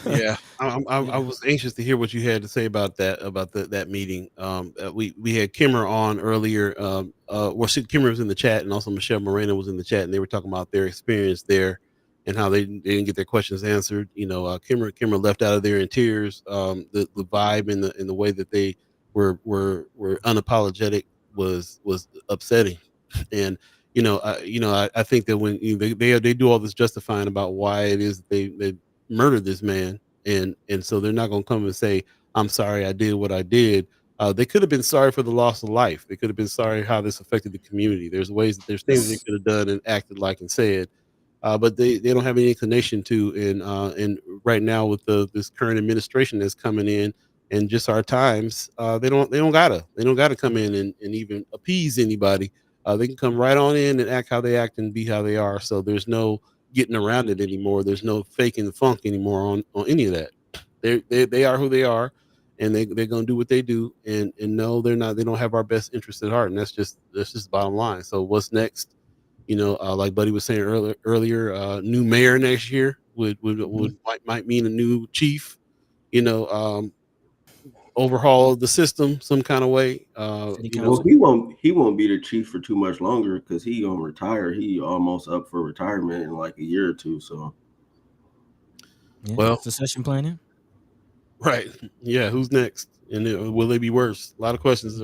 Yeah, I yeah. was anxious to hear what you had to say about that meeting. We had Kimmer on earlier. Kimmer was in the chat, and also Michelle Moreno was in the chat, and they were talking about their experience there and how they didn't get their questions answered. Kimmer left out of there in tears. The vibe and the way that they were unapologetic was upsetting, and I think that when they do all this justifying about why it is they murdered this man, and so they're not going to come and say, I'm sorry I did what I did. They could have been sorry for the loss of life. They could have been sorry how this affected the community. There's things that they Yes. could have done and acted like and said, but they don't have any inclination to. And right now with this current administration that's coming in, and just our times, they don't gotta come in and even appease anybody. They can come right on in and act how they act and be how they are. So there's no getting around it anymore. There's no faking the funk anymore on any of that. They are who they are, and they're gonna do what they do. And no, they're not. They don't have our best interest at heart, and that's just bottom line. So what's next? Like Buddy was saying earlier, new mayor next year might mean a new chief. You know, overhaul of the system some kind of way. City Well, council. he won't be the chief for too much longer because he gonna retire. He almost up for retirement in like a year or two. So Yeah, Well, succession planning. right, yeah. Who's next, and will they be worse? A lot of questions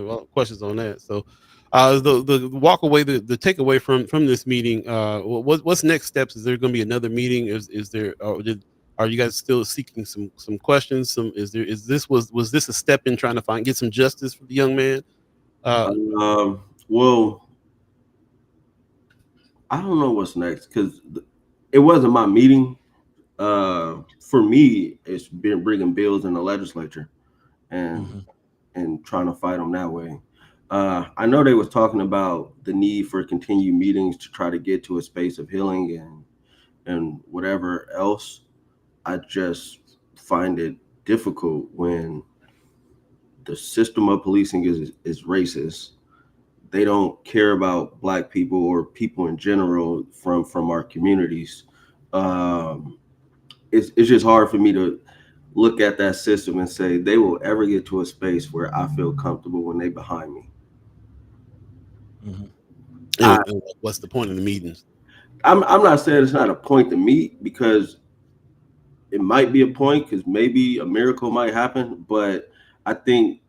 on that. So, the walk away, the takeaway from this meeting. What's next steps? Is there going to be another meeting? Is there? Are you guys still seeking some questions? Was this a step in trying to get some justice for the young man? Uh, well, I don't know what's next because it wasn't my meeting. For me, it's been bringing bills in the legislature and Hmm. and trying to fight them that way. I know they was talking about the need for continued meetings to try to get to a space of healing and whatever else. I just find it difficult when the system of policing is racist. They don't care about black people or people in general from our communities. Um, it's just hard for me to look at that system and say they will ever get to a space where I feel comfortable when they behind me. Hmm. I, and what's the point of the meetings? I'm not saying it's not a point to meet because it might be a point because maybe a miracle might happen, but I think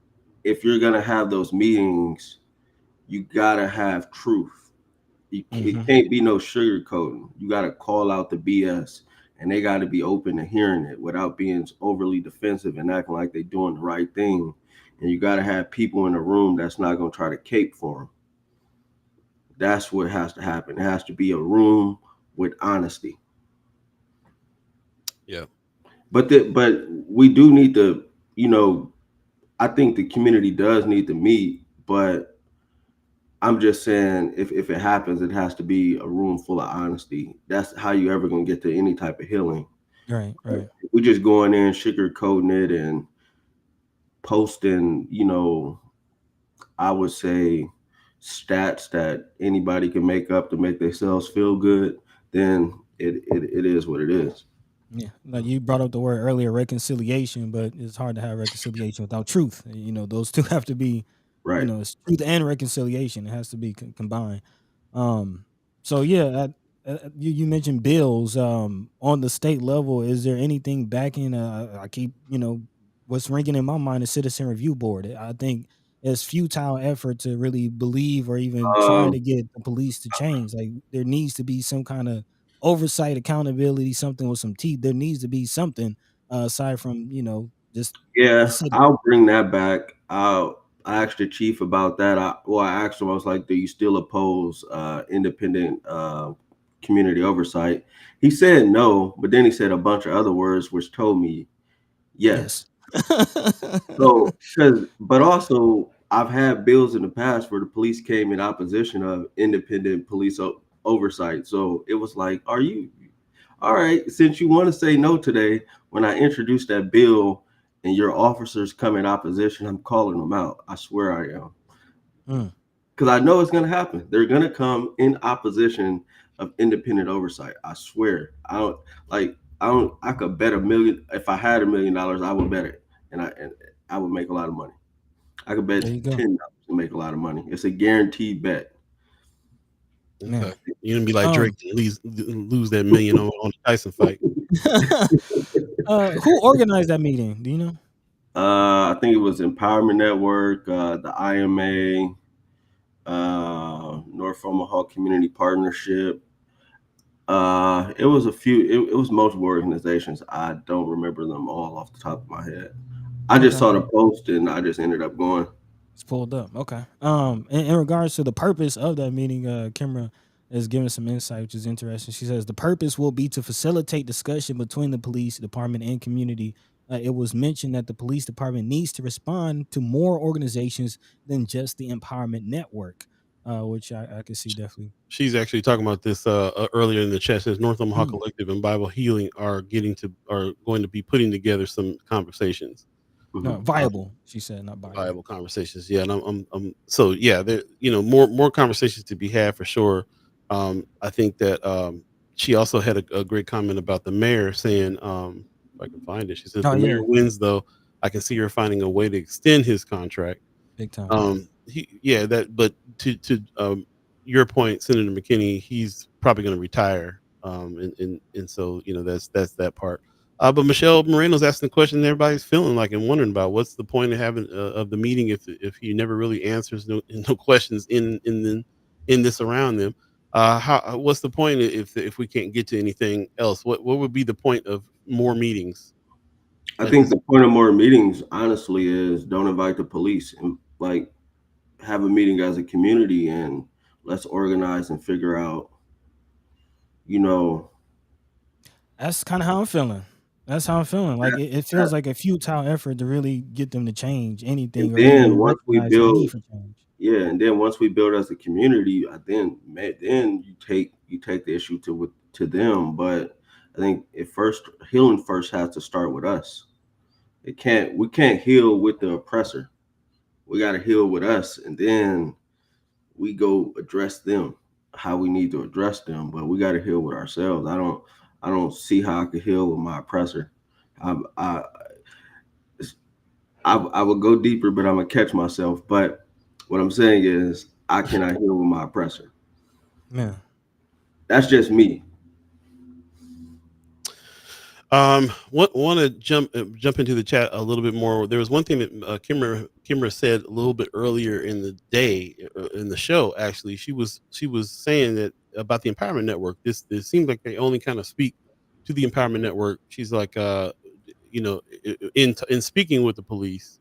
if you're gonna have those meetings, you gotta have truth. It Hmm. can't be no sugarcoating. You gotta call out the BS, and they gotta be open to hearing it without being overly defensive and acting like they're doing the right thing. And you gotta have people in the room that's not gonna try to cape for them. That's what has to happen. It has to be a room with honesty. Yeah. But we do need to, you know, I think the community does need to meet, but I'm just saying if it happens, it has to be a room full of honesty. That's how you ever gonna get to any type of healing. Right, right. We just going in sugarcoating it and posting, I would say stats that anybody can make up to make themselves feel good, then it is what it is. Yeah, like you brought up the word earlier, reconciliation, but it's hard to have reconciliation without truth. Those two have to be, Right. it's truth and reconciliation. It has to be combined. Um, so yeah, you mentioned bills. On the state level, is there anything backing? I keep, what's ringing in my mind is citizen review board. I think it's futile effort to really believe or even try Um, to get the police to change. Like there needs to be some kind of oversight, accountability, something with some teeth. There needs to be something aside from just the yeah, city. I'll bring that back. I asked the chief about that. I asked him. I was like, "Do you still oppose independent community oversight?" He said no, but then he said a bunch of other words, which told me yes. Yes. So, but also, I've had bills in the past where the police came in opposition of independent police oversight. So it was like, are you all right? Since you want to say no today, when I introduced that bill and your officers come in opposition, I'm calling them out. I swear I am. Mm, Because I know it's going to happen. They're going to come in opposition of independent oversight. I swear. I could bet a million. If I had $1 million, I would bet it. And I would make a lot of money. I could bet there you go, $10 to make a lot of money. It's a guaranteed bet. Okay. man. You're gonna be like Drake Um, and lose that million on the Tyson fight. who organized that meeting? Do you know? I think it was Empowerment Network, the IMA, North Omaha Community Partnership. It was a few. It was multiple organizations. I don't remember them all off the top of my head. I just Okay. saw the post and I just ended up going. It's pulled up. Okay. In regards to the purpose of that meeting, Kimra is giving some insight, which is interesting. She says the purpose will be to facilitate discussion between the police department and community. It was mentioned that the police department needs to respond to more organizations than just the Empowerment Network, which I can see definitely. She's actually talking about this earlier in the chat. Says North Omaha Mm. Collective and Bible Healing are going to be putting together some conversations, No, Mhm. viable. She said, not Bible. viable conversations. Yeah, and so yeah, there more conversations to be had for sure. I think that she also had a great comment about the mayor saying, if I can find it, she says Oh the mayor yeah, wins though. I can see her finding a way to extend his contract. big time. Yeah, that, but your point, Senator McKinney, he's probably going to retire. And so, that's that part. But Michelle Moreno's asking the question that everybody's feeling like and wondering about: what's the point of having of the meeting if he never really answers no questions in this around them? What's the point if we can't get to anything else? What would be the point of more meetings I at think this? the point of more meetings, honestly, is don't invite the police and like have a meeting as a community and let's organize and figure out, you know, That's kind of how I'm feeling. That's how I'm feeling. Like that, it that. feels like a futile effort to really get them to change And anything or then even once we recognize the need build, for change. yeah, and then once we build as a community, then you take the issue to them. But I think healing first has to start with us. We can't heal with the oppressor. We got to heal with us, and then we go address them how we need to address them. But we got to heal with ourselves. I don't see how I could heal with my oppressor. I I I would go deeper, but I'm gonna catch myself. But what I'm saying is I cannot heal with my oppressor. Man. That's just me. Want to jump into the chat a little bit more. There was one thing that Kimmer said a little bit earlier in the day in the show. Actually, she was saying that about the Empowerment Network. This seems like they only kind of speak to the Empowerment Network. She's like, in speaking with the police.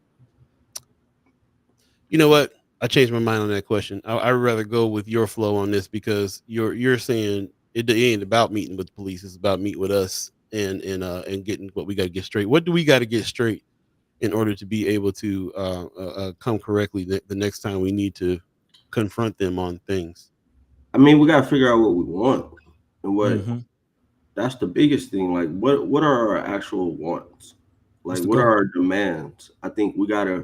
You know what? I changed my mind on that question. I'd rather go with your flow on this because you're saying it ain't about meeting with the police. It's about meeting with us and getting what we got to get straight. What do we got to get straight in order to be able to come correctly the next time we need to confront them on things? I mean, we gotta figure out what we want and what. Mm-hmm. That's the biggest thing. Like, what are our actual wants? What's Like, the what are goal? our demands? I think we gotta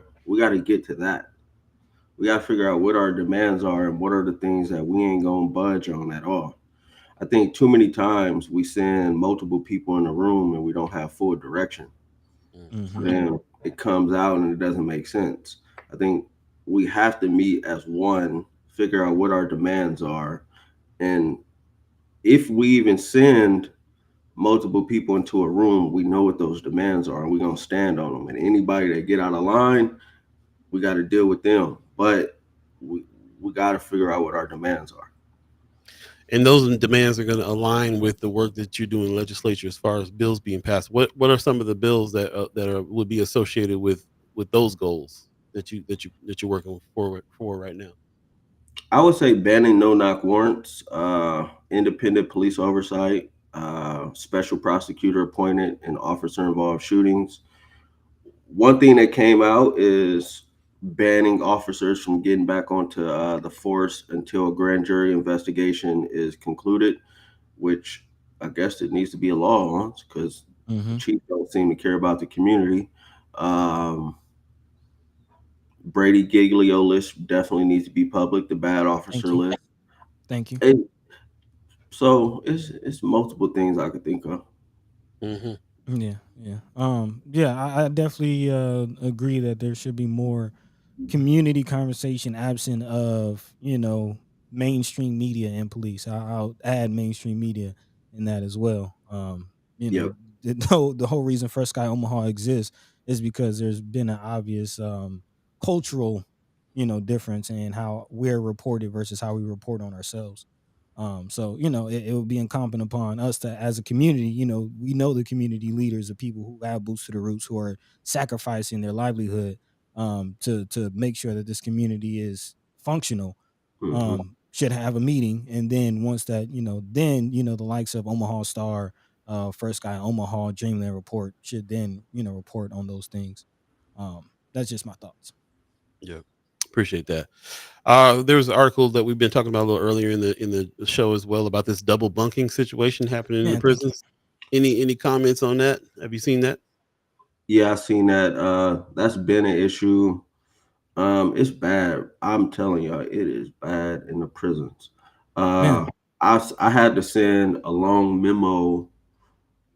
get to that. We gotta figure out what our demands are and what are the things that we ain't gonna budge on at all. I think too many times we send multiple people in the room and we don't have full direction. So Mm-hmm. then it comes out and it doesn't make sense. I think we have to meet as one, figure out what our demands are, and if we even send multiple people into a room, we know what those demands are, and we're gonna stand on them. And anybody that get out of line, we got to deal with them. But we we got to figure out what our demands are. And those demands are going to align with the work that you're doing in the legislature as far as bills being passed. What are some of the bills that would be associated with those goals that you're working forward for right now? I would say banning no knock warrants, independent police oversight, special prosecutor appointed in officer involved shootings. One thing that came out is banning officers from getting back onto the force until a grand jury investigation is concluded, which I guess it needs to be a law on because the Mm-hmm. chief don't seem to care about the community. Um, Brady Giglio list definitely needs to be public. The bad Thank officer you. list. Thank you. And so it's multiple things I could think of. Hmm. Yeah, yeah. Yeah, I definitely agree that there should be more community conversation absent of, mainstream media and police. I'll add mainstream media in that as well. You know, Yep. the whole reason First Sky Omaha exists is because there's been an obvious cultural, difference in how we're reported versus how we report on ourselves. So it would be incumbent upon us to, as a community, we know the community leaders, the people who have boots to the roots, who are sacrificing their livelihood to make sure that this community is functional. Mhm. Should have a meeting, and then once that, then the likes of Omaha Star, First Guy, Omaha, Dreamland Report should then report on those things. That's just my thoughts. Yeah, appreciate that. There was an article that we've been talking about a little earlier in the show as well about this double bunking situation happening in the Man, thank you. prisons. Any comments on that? Have you seen that? Yeah, I seen that. That's been an issue. It's bad. I'm telling y'all, it is bad in the prisons. Uh, Man. I had to send a long memo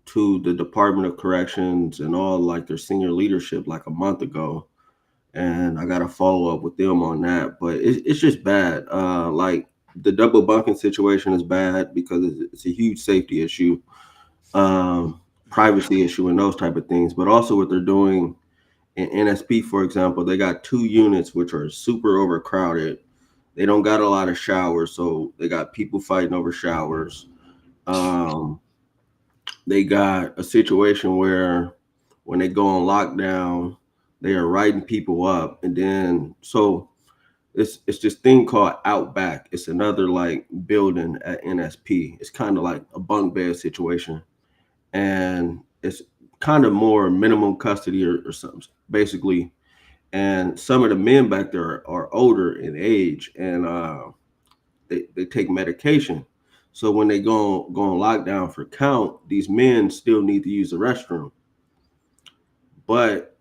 to the Department of Corrections and all like their senior leadership like a month ago, and I got to follow up with them on that. But it's just bad. Like the double bunking situation is bad because it's a huge safety issue, privacy issue, and those type of things. But also what they're doing in NSP, for example, they got 2 units which are super overcrowded. They don't got a lot of showers, so they got people fighting over showers. Um, they got a situation where when they go on lockdown, they are writing people up, and then so it's this thing called Outback. It's another like building at NSP. It's kind of like a bunk bed situation, and it's kind of more minimum custody or something, basically. And some of the men back there are older in age, and they take medication. So when they go on lockdown for count, these men still need to use the restroom, but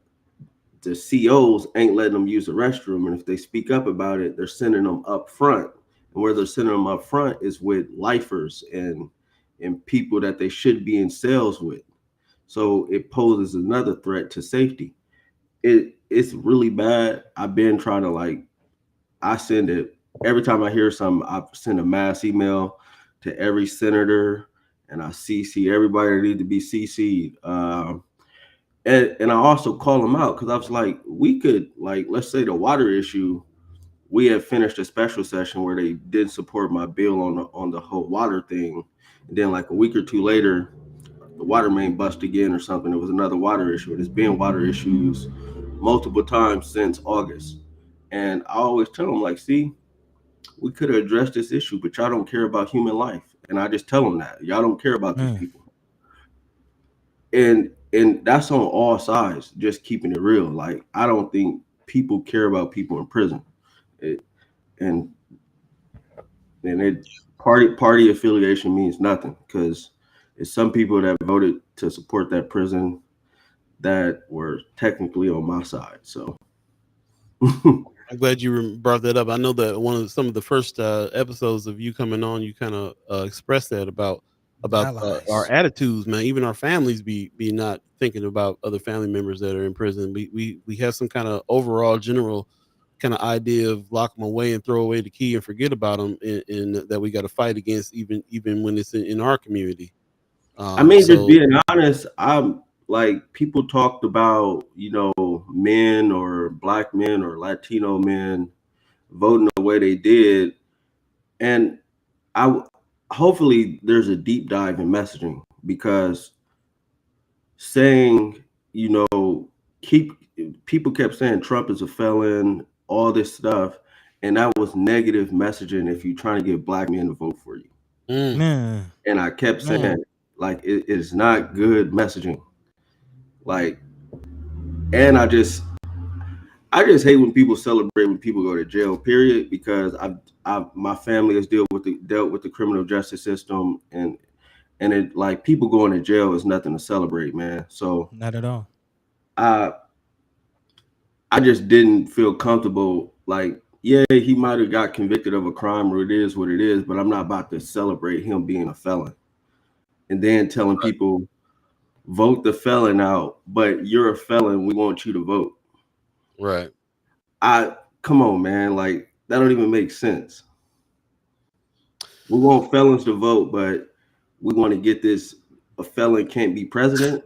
the COs ain't letting them use the restroom. And if they speak up about it, they're sending them up front. And where they're sending them up front is with lifers and people that they should be in cells with. So it poses another threat to safety. It's really bad. I've been trying to like I send it every time I hear something. I send a mass email to every senator, and I CC everybody that need to be CC'd. And I also call them out because I was like, we could like let's say the water issue. We had finished a special session where they did support my bill on the whole water thing, and then like a week or two later, the water main bust again or something. It was another water issue. And it's been water issues multiple times since August. And I always tell them like, see, we could have addressed this issue, but y'all don't care about human life. And I just tell them that y'all don't care about these Man. people. And that's on all sides, just keeping it real. Like I don't think people care about people in prison. It, and and it party affiliation means nothing because it's some people that voted to support that prison that were technically on my side. So I'm glad you brought that up. I know that some of the first episodes of you coming on, you kind of expressed that about our Allies. attitudes, man. Even our families be not thinking about other family members that are in prison. We have some kind of overall general kind of idea of lock them away and throw away the key and forget about them, and that we got to fight against even when it's in our community. I mean, just So being honest, I'm like people talked about, men or black men or Latino men voting the way they did. And I hopefully there's a deep dive in messaging because saying, keep people kept saying Trump is a felon, all this stuff, and that was negative messaging if you're trying to get black men to vote for you. mm, Man. And I kept Man. saying, like, it is not good messaging. Like, and I just hate when people celebrate when people go to jail, period, because I my family has dealt with the criminal justice system, and it like people going to jail is nothing to celebrate, man. So Not at all. I I just didn't feel comfortable. Like, yeah, he might have got convicted of a crime, or it is what it is, but I'm not about to celebrate him being a felon and then telling people vote the felon out, but you're a felon. We want you to vote. right. I come on, man. Like that don't even make sense. We want felons to vote, but we want to get this. A felon can't be president.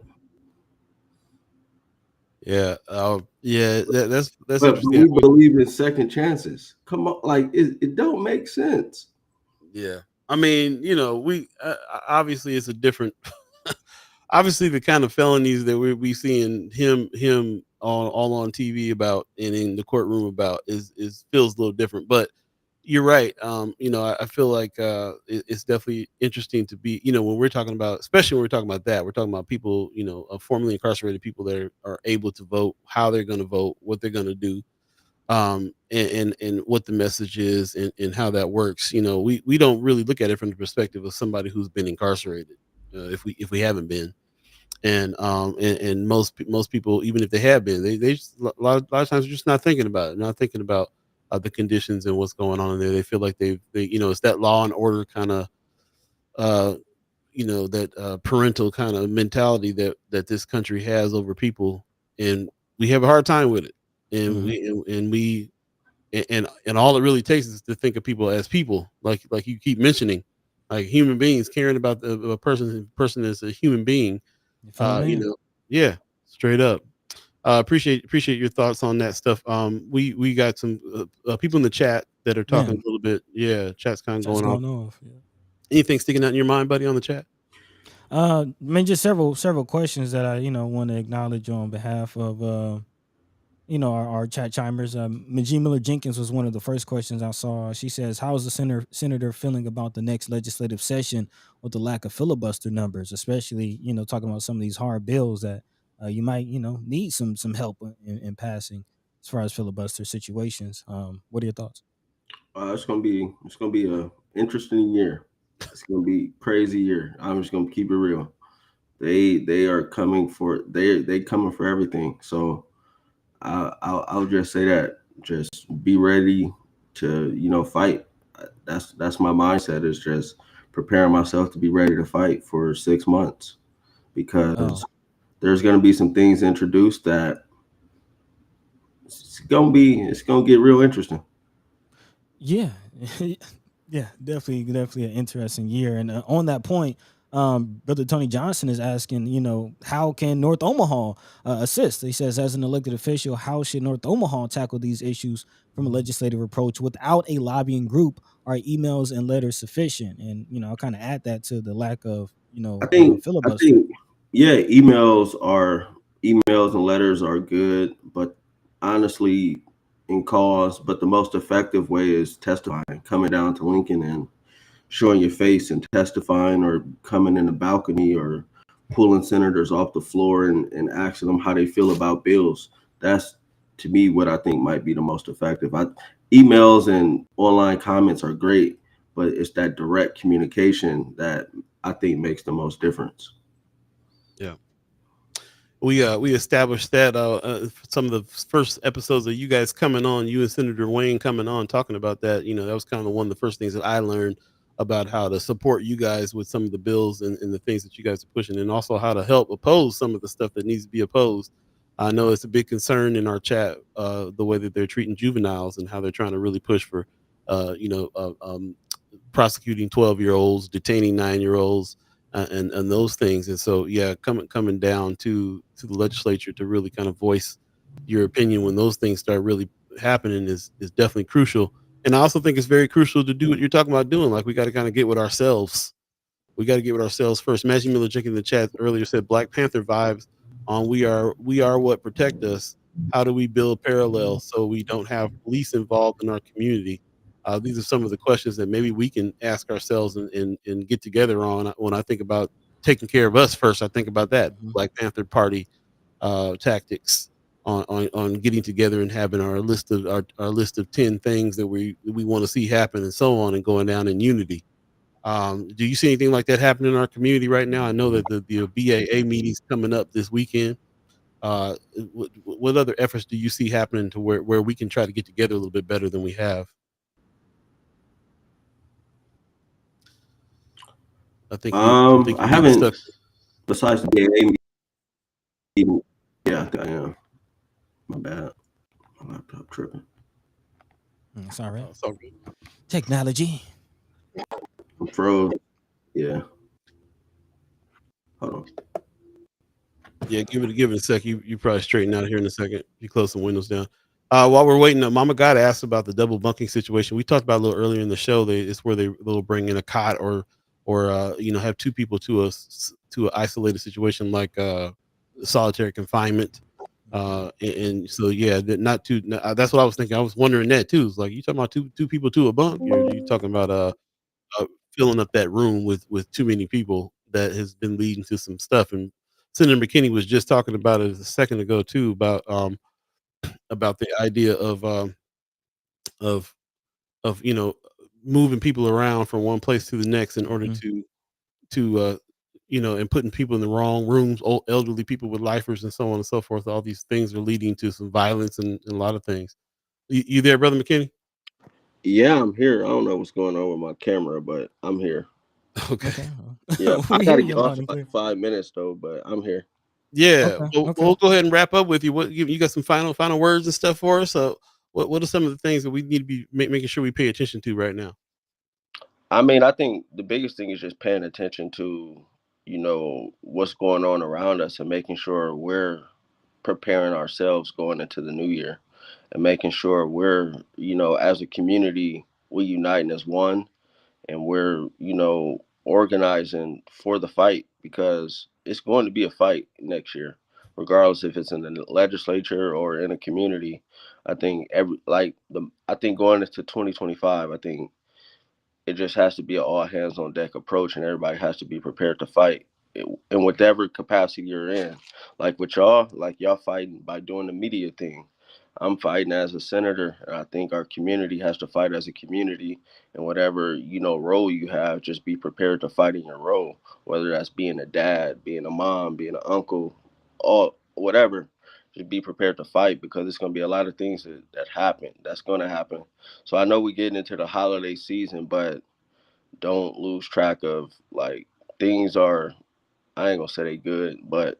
Yeah. Yeah. That's But interesting. we believe in second chances. Come on, like it don't make sense. Yeah. I mean, we obviously it's a different. Obviously, the kind of felonies that we seeing him on all on TV about and in the courtroom about is feels a little different. But you're right. I feel like it's definitely interesting to be. When we're talking about, especially when we're talking about that, we're talking about people, formerly incarcerated people that are able to vote, how they're going to vote, what they're going to do, and what the message is and how that works. We don't really look at it from the perspective of somebody who's been incarcerated, if we haven't been. And most people, even if they have been, they just, a lot of times are just not thinking about it, not thinking about the conditions and what's going on in there. They feel like it's that law and order kind of uh that parental kind of mentality that this country has over people, and we have a hard time with it. And Mhm. and all it really takes is to think of people as people, like you keep mentioning, like human beings, caring about a person as a human being. Your fellow man. Yeah, straight up. Appreciate your thoughts on that stuff. We got some people in the chat that are Yeah, talking a little bit. Yeah, chat's kind of that's going off. going off. Yeah. Anything sticking out in your mind, buddy, on the chat? Man, just several questions that I want to acknowledge on behalf of our chat chimers. Majee Miller Jenkins was one of the first questions I saw. She says, "How is the senator feeling about the next legislative session with the lack of filibuster numbers, especially talking about some of these hard bills that you might need some help in passing as far as filibuster situations." What are your thoughts? It's gonna be a interesting year. It's gonna be crazy year. I'm just gonna keep it real. They are coming for they coming for everything. So I'll just say that. Just be ready to fight. That's my mindset. Is just preparing myself to be ready to fight for 6 months because Oh, there's gonna be some things introduced that it's gonna get real interesting. yeah. Yeah, definitely an interesting year. And on that point, Brother Tony Johnson is asking, how can North Omaha assist? He says, as an elected official, how should North Omaha tackle these issues from a legislative approach without a lobbying group? Are emails and letters sufficient? And I'll kind of add that to the lack of I filibuster. think yeah, emails and letters are good, but honestly, in cause, but the most effective way is testifying, coming down to Lincoln and showing your face and testifying, or coming in the balcony, or pulling senators off the floor and asking them how they feel about bills. That's to me what I think might be the most effective. Emails and online comments are great, but it's that direct communication that I think makes the most difference. Yeah. We established that some of the first episodes of you guys coming on, you and Senator Wayne coming on talking about that. That was kind of one of the first things that I learned about how to support you guys with some of the bills and the things that you guys are pushing, and also how to help oppose some of the stuff that needs to be opposed. I know it's a big concern in our chat, the way that they're treating juveniles and how they're trying to really push for, uh, you know, uh, um, prosecuting 12-year-olds, detaining 9-year-olds, and those things. And so, yeah, coming down to the legislature to really kind of voice your opinion when those things start really happening is definitely crucial. And I also think it's very crucial to do what you're talking about doing. Like, we got to kind of get with ourselves. We got to get with ourselves first. Maggie Miller Jenkins in the chat earlier said Black Panther vibes on we are what protect us. How do we build parallels so we don't have police involved in our community? These are some of the questions that maybe we can ask ourselves and get together on. When I think about taking care of us first, I think about that Mhm. Black Panther Party tactics on getting together and having our list of 10 things that we want to see happen and so on, and going down in unity. Do you see anything like that happening in our community right now? I know that the BAA meeting's coming up this weekend. What other efforts do you see happening to where we can try to get together a little bit better than we have? I think I you may be haven't, stuck. besides the BAA meeting. Yeah, I think I am. My bad. My laptop tripping. It's all right. So good. Technology. I'm froze. Yeah. Hold on. Yeah, give it a sec. You probably straighten out here in a second. You close some windows down. While we're waiting, Mama God asked about the double bunking situation. We talked about a little earlier in the show. It's where they'll bring in a cot or have two people to an isolated situation like solitary confinement. And so yeah, not too. That's what I was thinking. I was wondering that too. It's like you talking about two people to a bunk. Or you talking about uh, filling up that room with too many people that has been leading to some stuff. And Senator McKinney was just talking about it a second ago too about the idea of of moving people around from one place to the next in order Mhm. to and putting people in the wrong rooms, old elderly people with lifers and so on and so forth. All these things are leading to some violence and a lot of things. You there, brother McKinney? Yeah, I'm here. I don't know what's going on with my camera, but I'm here. Okay. Okay. Yeah, I We hear gotta you get off loud in and like clear. 5 minutes though, but I'm here. Yeah, Okay. well, Okay. we'll go ahead and wrap up with you. What you got some final words and stuff for us? So, what are some of the things that we need to be making sure we pay attention to right now? I mean, I think the biggest thing is just paying attention to, what's going on around us and making sure we're preparing ourselves going into the new year and making sure we're, as a community, we uniting as one and we're, organizing for the fight because it's going to be a fight next year, regardless if it's in the legislature or in a community. I think I think going into 2025, I think it just has to be an all hands on deck approach, and everybody has to be prepared to fight in whatever capacity you're in. Like with y'all, like y'all fighting by doing the media thing. I'm fighting as a senator, and I think our community has to fight as a community. And whatever role you have, just be prepared to fight in your role. Whether that's being a dad, being a mom, being an uncle, all whatever. Just be prepared to fight because it's going to be a lot of things that happen. That's going to happen. So I know we're getting into the holiday season, but don't lose track of like things are. I ain't gonna say they good, but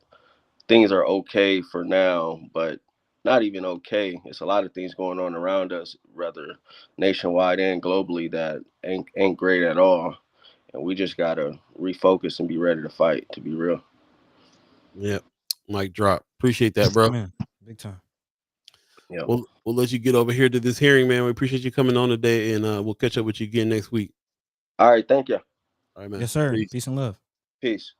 things are okay for now. But not even okay. It's a lot of things going on around us, rather nationwide and globally, that ain't great at all. And we just gotta refocus and be ready to fight. To be real. Yep, mic drop. Appreciate that, bro. Man, big time. Yeah. We'll let you get over here to this hearing, man. We appreciate you coming on today, and we'll catch up with you again next week. All right. Thank you. All right, man. Yes, sir. Peace. Peace and love. Peace.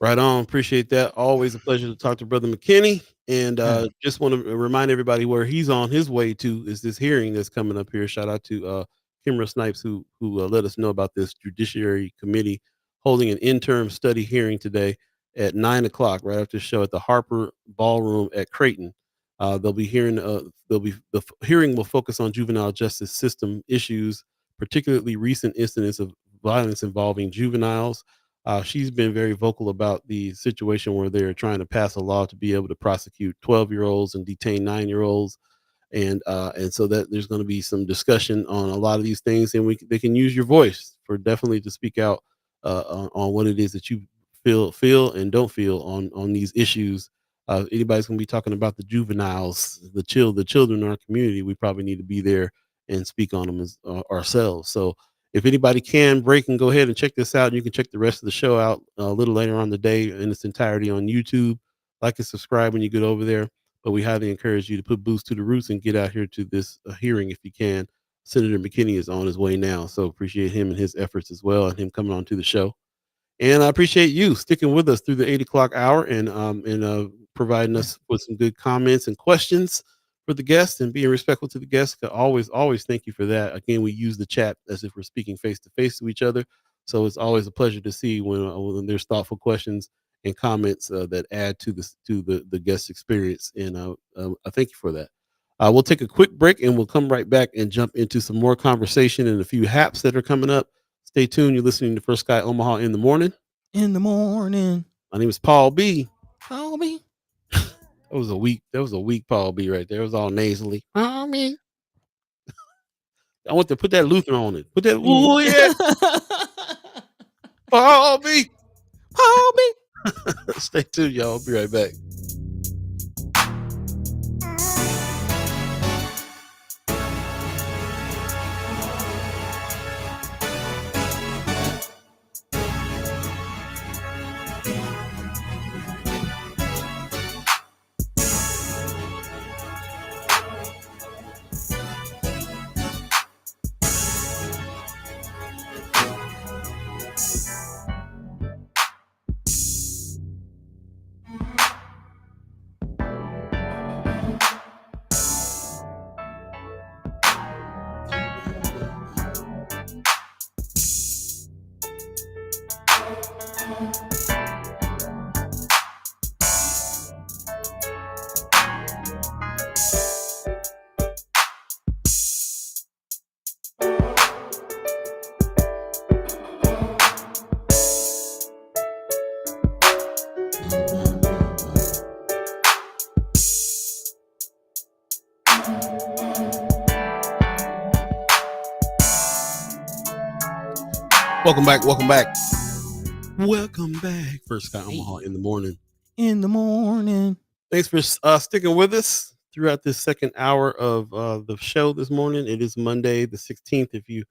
Right on. Appreciate that. Always a pleasure to talk to Brother McKinney. And Man. just want to remind everybody where he's on his way to is this hearing that's coming up here. Shout out to Kimra Snipes who let us know about this Judiciary Committee holding an interim study hearing today at 9 o'clock, right after the show at the Harper Ballroom at Creighton. They'll be hearing. The hearing will focus on juvenile justice system issues, particularly recent incidents of violence involving juveniles. She's been very vocal about the situation where they're trying to pass a law to be able to prosecute 12-year-olds and detain 9-year-olds, and so that there's going to be some discussion on a lot of these things, and they can use your voice for definitely to speak out on what it is that you feel and don't feel on these issues. Anybody's going to be talking about the juveniles, the children in our community. We probably need to be there and speak on them ourselves. So if anybody can break and go ahead and check this out, and you can check the rest of the show out a little later on the day in its entirety on YouTube. Like and subscribe when you get over there. But we highly encourage you to put boots to the roots and get out here to this hearing if you can. Senator McKinney is on his way now, so appreciate him and his efforts as well, and him coming on to the show. And I appreciate you sticking with us through the 8 o'clock hour and providing us with some good comments and questions for the guests and being respectful to the guests. Always thank you for that. Again, we use the chat as if we're speaking face to face to each other. So it's always a pleasure to see when there's thoughtful questions and comments that add to the guest experience. And I thank you for that. We'll take a quick break and we'll come right back and jump into some more conversation and a few haps that are coming up. Stay tuned. You're listening to First Guy Omaha in the morning. In the morning. My name is Paul B. Call me. That was a weak Paul B right there. It was all nasally. Paul B. I want to put that Luther on it. Put that ooh yeah. Paul B. Call me. Stay tuned, y'all. I'll be right back. Welcome back. Welcome back. Welcome back. First Sky Omaha Hey. in the morning. In the morning. Thanks for sticking with us throughout this second hour of the show this morning. It is Monday, the 16th. If you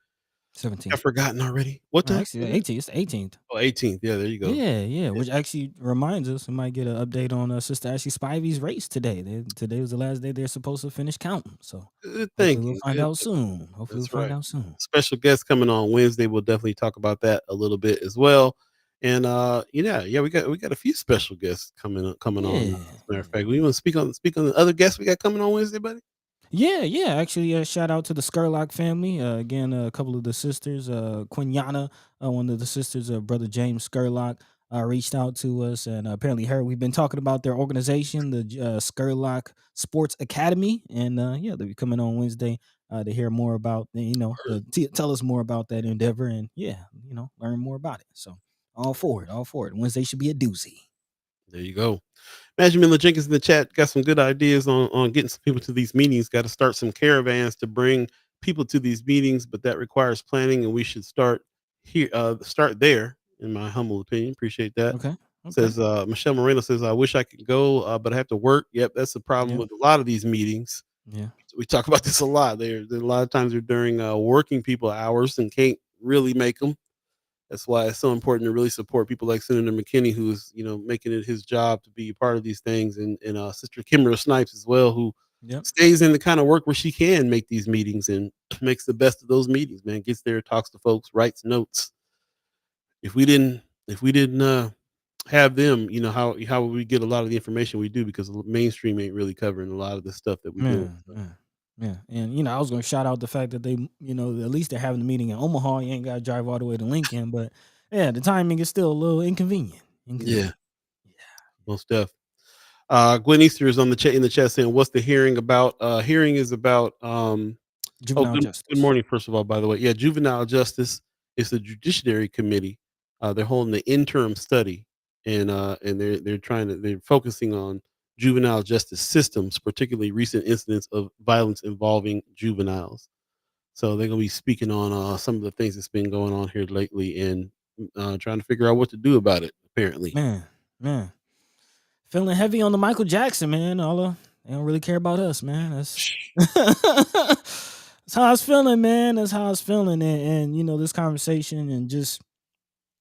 17th. have forgotten already, what time? Actually, 18th. It's the 18th. Oh, 18th. Yeah, there you go. Yeah. Which actually reminds us, we might get an update on Sister Ashley Spivey's race today. Today was the last day they're supposed to finish counting. So Good hopefully we'll thinking. find Good out thinking. soon. Hopefully we'll That's find right. out soon. Special guest coming on Wednesday. We'll definitely talk about that a little bit as well. And we got a few special guests coming on. As a matter of fact, we want to speak on the other guests we got coming on Wednesday, buddy. Yeah. Actually, shout out to the Skurlock family. Again, a couple of the sisters, Quinyana, one of the sisters of Brother James Skurlock, reached out to us, and apparently we've been talking about their organization, the Skurlock Sports Academy, and they'll be coming on Wednesday to hear more about, tell us more about that endeavor, and learn more about it. So all for it. Wednesday should be a doozy. There you go. Imagine Miller Jenkins in the chat got some good ideas on getting some people to these meetings. Got to start some caravans to bring people to these meetings, but that requires planning, and we should start here. Start there, in my humble opinion. Appreciate that. Okay. Says Michelle Moreno says, "I wish I could go, but I have to work." Yep, that's the problem Yep. with a lot of these meetings. Yeah. We talk about this a lot. There a lot of times they're during working people hours and can't really make them. That's why it's so important to really support people like Senator McKinney, who's making it his job to be a part of these things, and Sister Kimber Snipes as well, who Yep. stays in the kind of work where she can make these meetings and makes the best of those meetings. Man, gets there, talks to folks, writes notes. If we didn't have them, how would we get a lot of the information we do? Because the mainstream ain't really covering a lot of the stuff that we do. Yeah. And I was gonna shout out the fact that they, at least they're having the meeting in Omaha. You ain't gotta drive all the way to Lincoln, but yeah, the timing is still a little inconvenient. Yeah, most def. Gwen Easter is on the chat in the chat saying, "What's the hearing about?" Hearing is about. Juvenile Good justice. morning, first of all. By the way, yeah, juvenile justice is the Judiciary Committee. They're holding the interim study, and they're focusing on juvenile justice systems, particularly recent incidents of violence involving juveniles. So they're going to be speaking on some of the things that's been going on here lately, and trying to figure out what to do about it. Apparently, Man. Feeling heavy on the Michael Jackson, man. They don't really care about us, man. That's that's how I was feeling, man. That's how I was feeling. And this conversation and just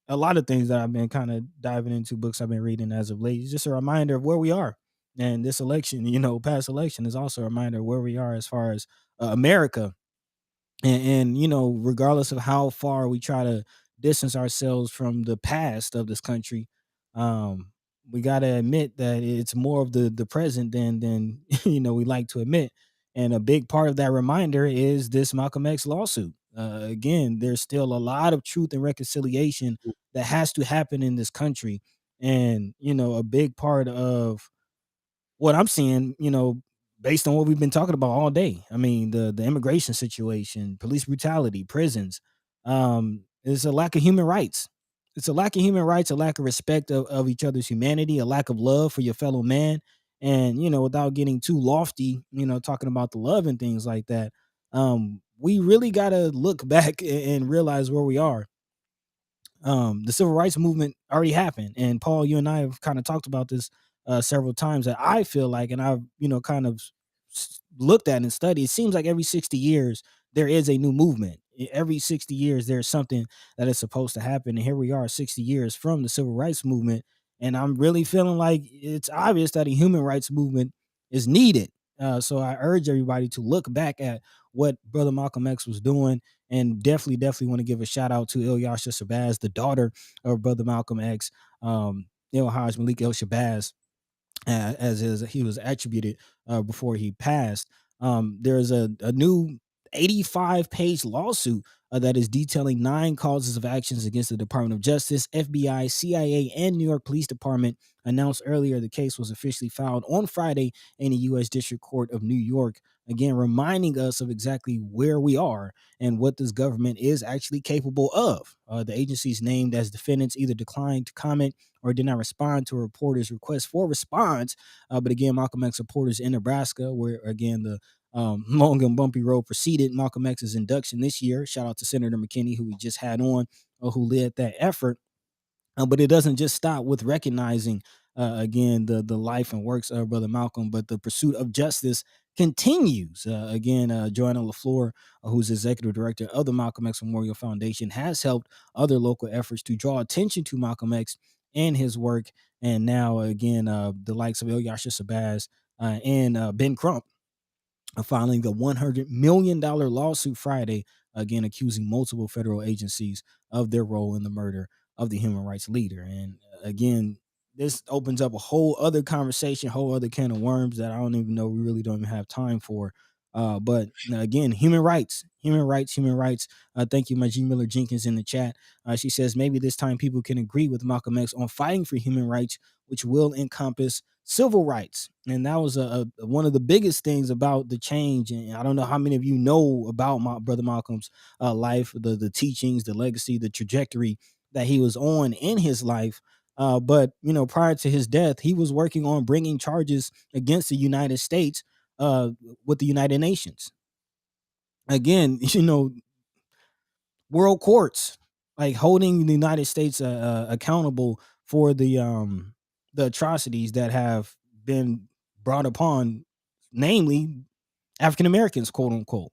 a lot of things that I've been kind of diving into, books I've been reading as of late. It's just a reminder of where we are. And this election, past election is also a reminder of where we are as far as America. And regardless of how far we try to distance ourselves from the past of this country, um, we got to admit that it's more of the present than we like to admit. And a big part of that reminder is this Malcolm X lawsuit. Again, there's still a lot of truth and reconciliation that has to happen in this country. And a big part of what I'm seeing, based on what we've been talking about all day. I mean, the immigration situation, police brutality, prisons, is a lack of human rights. It's a lack of human rights, a lack of respect of each other's humanity, a lack of love for your fellow man. And, without getting too lofty, talking about the love and things like that, we really got to look back and realize where we are. The civil rights movement already happened, and Paul, you and I have kind of talked about this several times. That I feel like, and I've kind of looked at and studied. It seems like every 60 years there is a new movement. Every 60 years there's something that is supposed to happen, and here we are, 60 years from the civil rights movement, and I'm really feeling like it's obvious that a human rights movement is needed. So I urge everybody to look back at what Brother Malcolm X was doing, and definitely want to give a shout out to Ilyasha Shabazz, the daughter of Brother Malcolm X, Haj Malik El Shabazz, he was attributed before he passed. There's a new 85-page lawsuit that is detailing 9 causes of actions against the Department of Justice, FBI, CIA, and New York Police Department. Announced earlier, the case was officially filed on Friday in the U.S. District Court of New York. Again, reminding us of exactly where we are and what this government is actually capable of. The agencies named as defendants either declined to comment or did not respond to a reporter's request for response. But again, Malcolm X supporters in Nebraska, where again the long and bumpy road preceded Malcolm X's induction this year. Shout out to Senator McKinney, who we just had on, who led that effort. But it doesn't just stop with recognizing again the life and works of Brother Malcolm, but the pursuit of justice continues. Joanna LaFleur, who's executive director of the Malcolm X Memorial Foundation, has helped other local efforts to draw attention to Malcolm X and his work. And now again, the likes of Ilyasha Sabaz and Ben Crump filing the $100 million lawsuit Friday, again, accusing multiple federal agencies of their role in the murder of the human rights leader. And again, this opens up a whole other conversation, whole other can of worms that I don't even know, we really don't even have time for. But again, human rights, human rights, human rights. Thank you, my G. Miller Jenkins in the chat. She says maybe this time people can agree with Malcolm X on fighting for human rights, which will encompass civil rights. And that was one of the biggest things about the change. And I don't know how many of you know about my brother Malcolm's life, the teachings, the legacy, the trajectory that he was on in his life. But prior to his death, he was working on bringing charges against the United States with the United Nations. Again, world courts, like holding the United States accountable for the atrocities that have been brought upon, namely African Americans, quote unquote.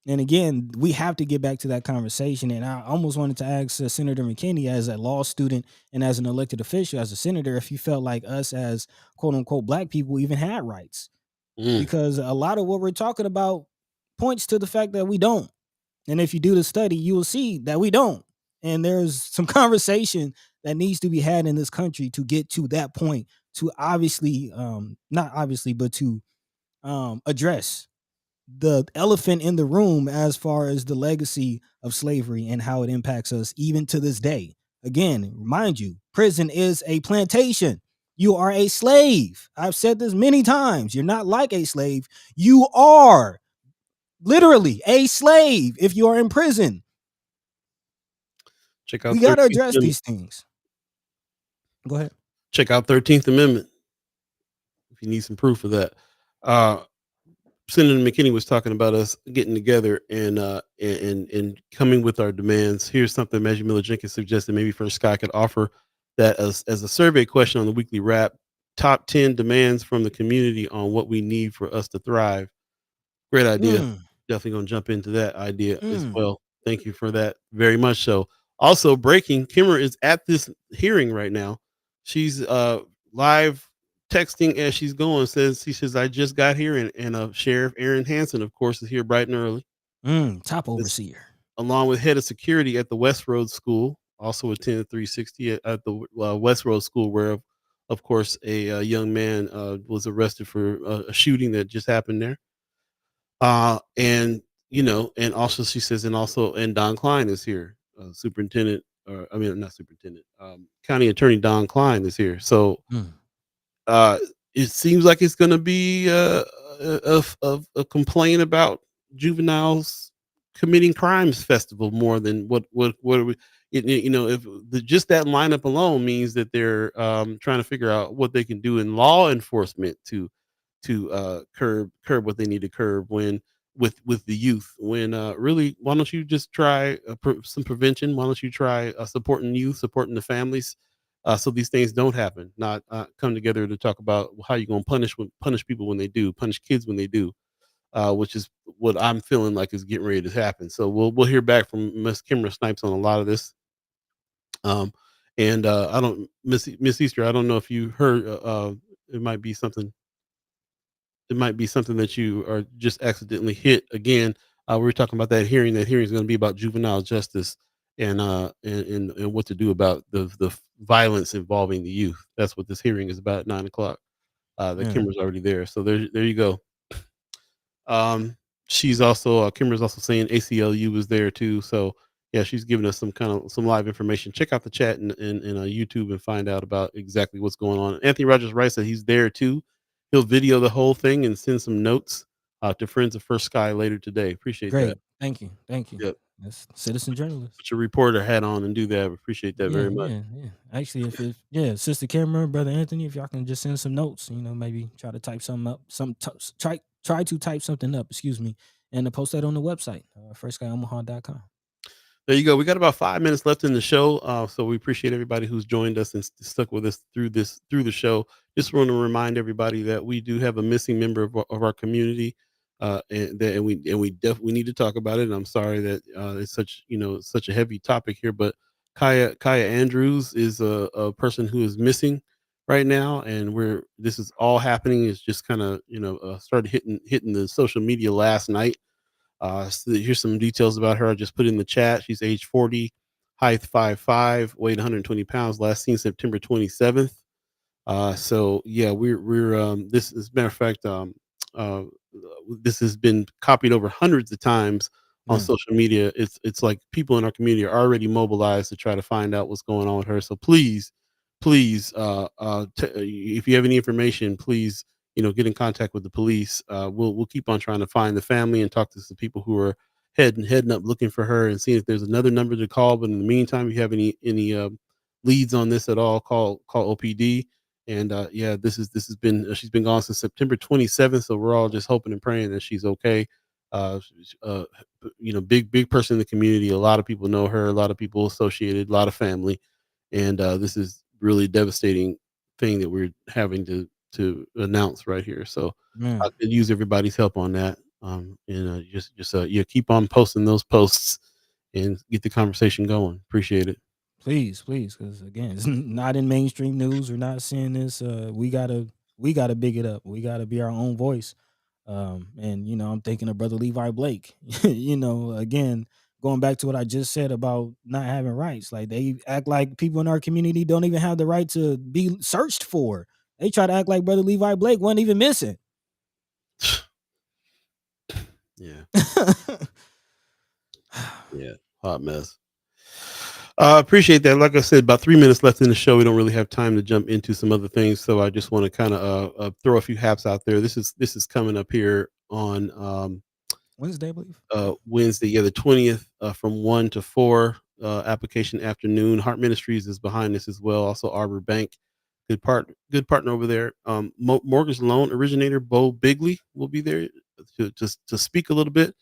And again, we have to get back to that conversation. And I almost wanted to ask Senator McKinney, as a law student and as an elected official, as a senator, if he felt like us as quote unquote Black people even had rights. Because a lot of what we're talking about points to the fact that we don't. And if you do the study, you will see that we don't. And there's some conversation that needs to be had in this country to get to that point, to obviously, not obviously, but to address the elephant in the room as far as the legacy of slavery and how it impacts us even to this day. Again, remind you, prison is a plantation. You are a slave. I've said this many times. You're not like a slave. You are literally a slave if you are in prison. Check out We got to 13th address Amendment. these things. Go ahead. Check out 13th Amendment if you need some proof of that. Senator McKinney was talking about us getting together and coming with our demands. Here's something Maggie Miller Jenkins suggested maybe First Sky could offer that as a survey question on the weekly wrap. Top 10 demands from the community on what we need for us to thrive. Great idea. Definitely going to jump into that idea as well. Thank you for that very much. So also breaking, Kimmer is at this hearing right now. She's live texting as she's going. She says, I just got here, and Sheriff Aaron Hansen, of course, is here bright and early. Top overseer. Along with head of security at the West Road School, also attended 360 at the West Road School, where, of course, a young man was arrested for a shooting that just happened there. And also she says, and Don Klein is here, superintendent, or I mean, not superintendent, county attorney Don Klein is here. So, it seems like it's going to be a complaint about juveniles committing crimes festival more than what are we, if just that lineup alone means that they're trying to figure out what they can do in law enforcement to curb what they need to curb when with the youth, when really, why don't you just try some prevention? Why don't you try supporting youth, supporting the families, so these things don't happen, not come together to talk about how you're going to punish people when they do, punish kids when they do, which is what I'm feeling like is getting ready to happen. So we'll hear back from Miss Kimra Snipes on a lot of this. And I don't, Miss Easter, I don't know if you heard, it might be something that you are just accidentally hit again. We were talking about that hearing. That hearing is going to be about juvenile justice and what to do about the violence involving the youth. That's what this hearing is about at 9:00. The Kimber's already there, so there you go. She's also Kimber's also saying ACLU was there too. So yeah, she's giving us some live information. Check out the chat in YouTube and find out about exactly what's going on. Anthony Rogers Rice said he's there too. He'll video the whole thing and send some notes to friends of First Sky later today. Appreciate that. Thank you. Yep. That's citizen journalist. Put your reporter hat on and do that. Appreciate that very much. Yeah. Actually, if Sister Cameron, Brother Anthony, if y'all can just send some notes, maybe try to type something up, try to type something up, excuse me, and to post that on the website, firstskyOmaha.com. There you go. We got about 5 minutes left in the show, so we appreciate everybody who's joined us and stuck with us through the show. Just want to remind everybody that we do have a missing member of our community, and we need to talk about it. And I'm sorry that it's such a heavy topic here, but Kaya Andrews is a person who is missing right now, and this is all happening. It's just kind of started hitting the social media last night. So here's some details about her. I just put in the chat. She's age 40, height 5'5", weight 120 pounds. Last seen September 27th. So yeah, we're this as a matter of fact, uh, this has been copied over hundreds of times on Man, social media. It's like people in our community are already mobilized to try to find out what's going on with her. So please, if you have any information, please get in contact with the police. We'll keep on trying to find the family and talk to some people who are heading up looking for her and seeing if there's another number to call. But in the meantime, if you have any leads on this at all, call OPD. And yeah, this has been she's been gone since September 27th, so we're all just hoping and praying that she's okay. She's, big person in the community. A lot of people know her, a lot of people associated, a lot of family, and this is really devastating thing that we're having to announce right here. So I man. could use everybody's help on that. And yeah, keep on posting those posts and get the conversation going. Appreciate it. Please, because again, it's not in mainstream news. We're not seeing this. We gotta big it up. We gotta be our own voice. And I'm thinking of Brother Levi Blake. Again, going back to what I just said about not having rights. Like they act like people in our community don't even have the right to be searched for. They try to act like Brother Levi Blake wasn't even missing. Yeah, yeah, hot mess. Appreciate that. Like I said, about 3 minutes left in the show. We don't really have time to jump into some other things, so I just want to kind of throw a few haps out there. This is coming up here on Wednesday, I believe. Wednesday, yeah, the 20th, from 1 to 4. Application afternoon. Heart Ministries is behind this as well. Also, Arbor Bank, good partner over there. Mortgage loan originator Bo Bigley will be there to speak a little bit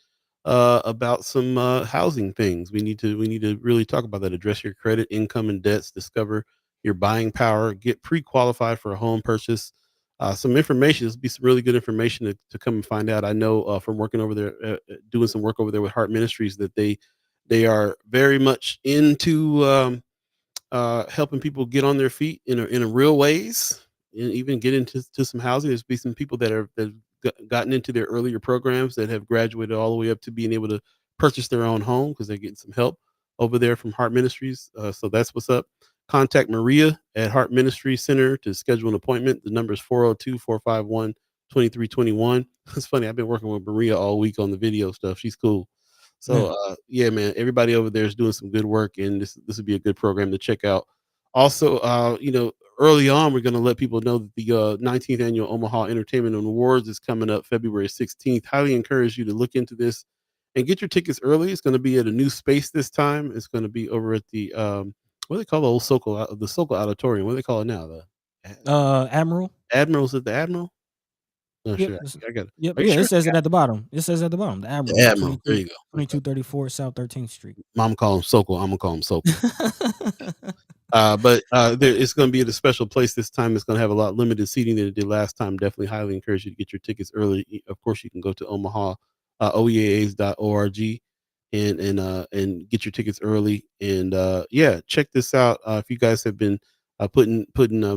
about some housing things. We need to really talk about that. Address your credit, income, and debts. Discover your buying power. Get pre-qualified for a home purchase. Some information. This will be some really good information to come and find out. I know from working over there, doing some work over there with Heart Ministries, that they are very much into helping people get on their feet in a real ways, and even get into some housing. There's be some people that have gotten into their earlier programs that have graduated all the way up to being able to purchase their own home because they're getting some help over there from Heart Ministries. So that's what's up. Contact Maria at Heart Ministry Center to schedule an appointment. The number is 402-451-2321. It's funny. I've been working with Maria all week on the video stuff. She's cool. So Man, yeah, man, everybody over there is doing some good work, and this would be a good program to check out. Also, early on, we're going to let people know that the 19th annual Omaha Entertainment and Awards is coming up February 16th. Highly encourage you to look into this and get your tickets early. It's going to be at a new space this time. It's going to be over at the what do they call the old the Sokol Auditorium? What do they call it now? The Admiral. Admiral's at the Admiral. Oh, Yep. sure. I got it. Yep. Are you Yeah, it sure? says it at the bottom. It says at the bottom. The The Admiral, Admiral. There you go. Okay. 2234 South 13th Street. Mom call him Sokol. I'm gonna call him Sokol. But it's going to be at a special place this time. It's going to have a lot limited seating than it did last time. Definitely highly encourage you to get your tickets early. Of course, you can go to Omaha, oeas.org, and get your tickets early. And yeah, check this out. If you guys have been putting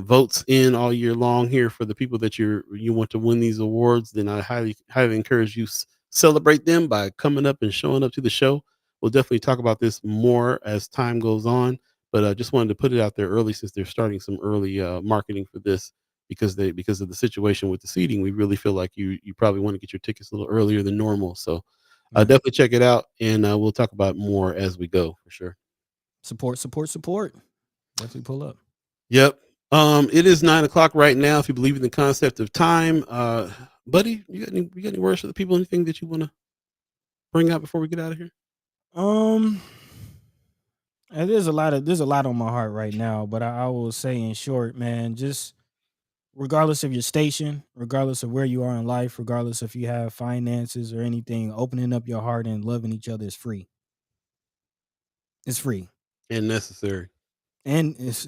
votes in all year long here for the people that you want to win these awards, then I highly encourage you celebrate them by coming up and showing up to the show. We'll definitely talk about this more as time goes on, but I just wanted to put it out there early since they're starting some early marketing for this because of the situation with the seating. We really feel like you probably want to get your tickets a little earlier than normal. So Man, definitely check it out, and we'll talk about more as we go for sure. support. Definitely pull up. Yep. It is 9 o'clock right now. If you believe in the concept of time, buddy, you got any words for the people? Anything that you want to bring out before we get out of here? Um, and there's a lot on my heart right now, but I will say in short, man, just regardless of your station, regardless of where you are in life, regardless if you have finances or anything, opening up your heart and loving each other is free. It's free. and necessary. And it's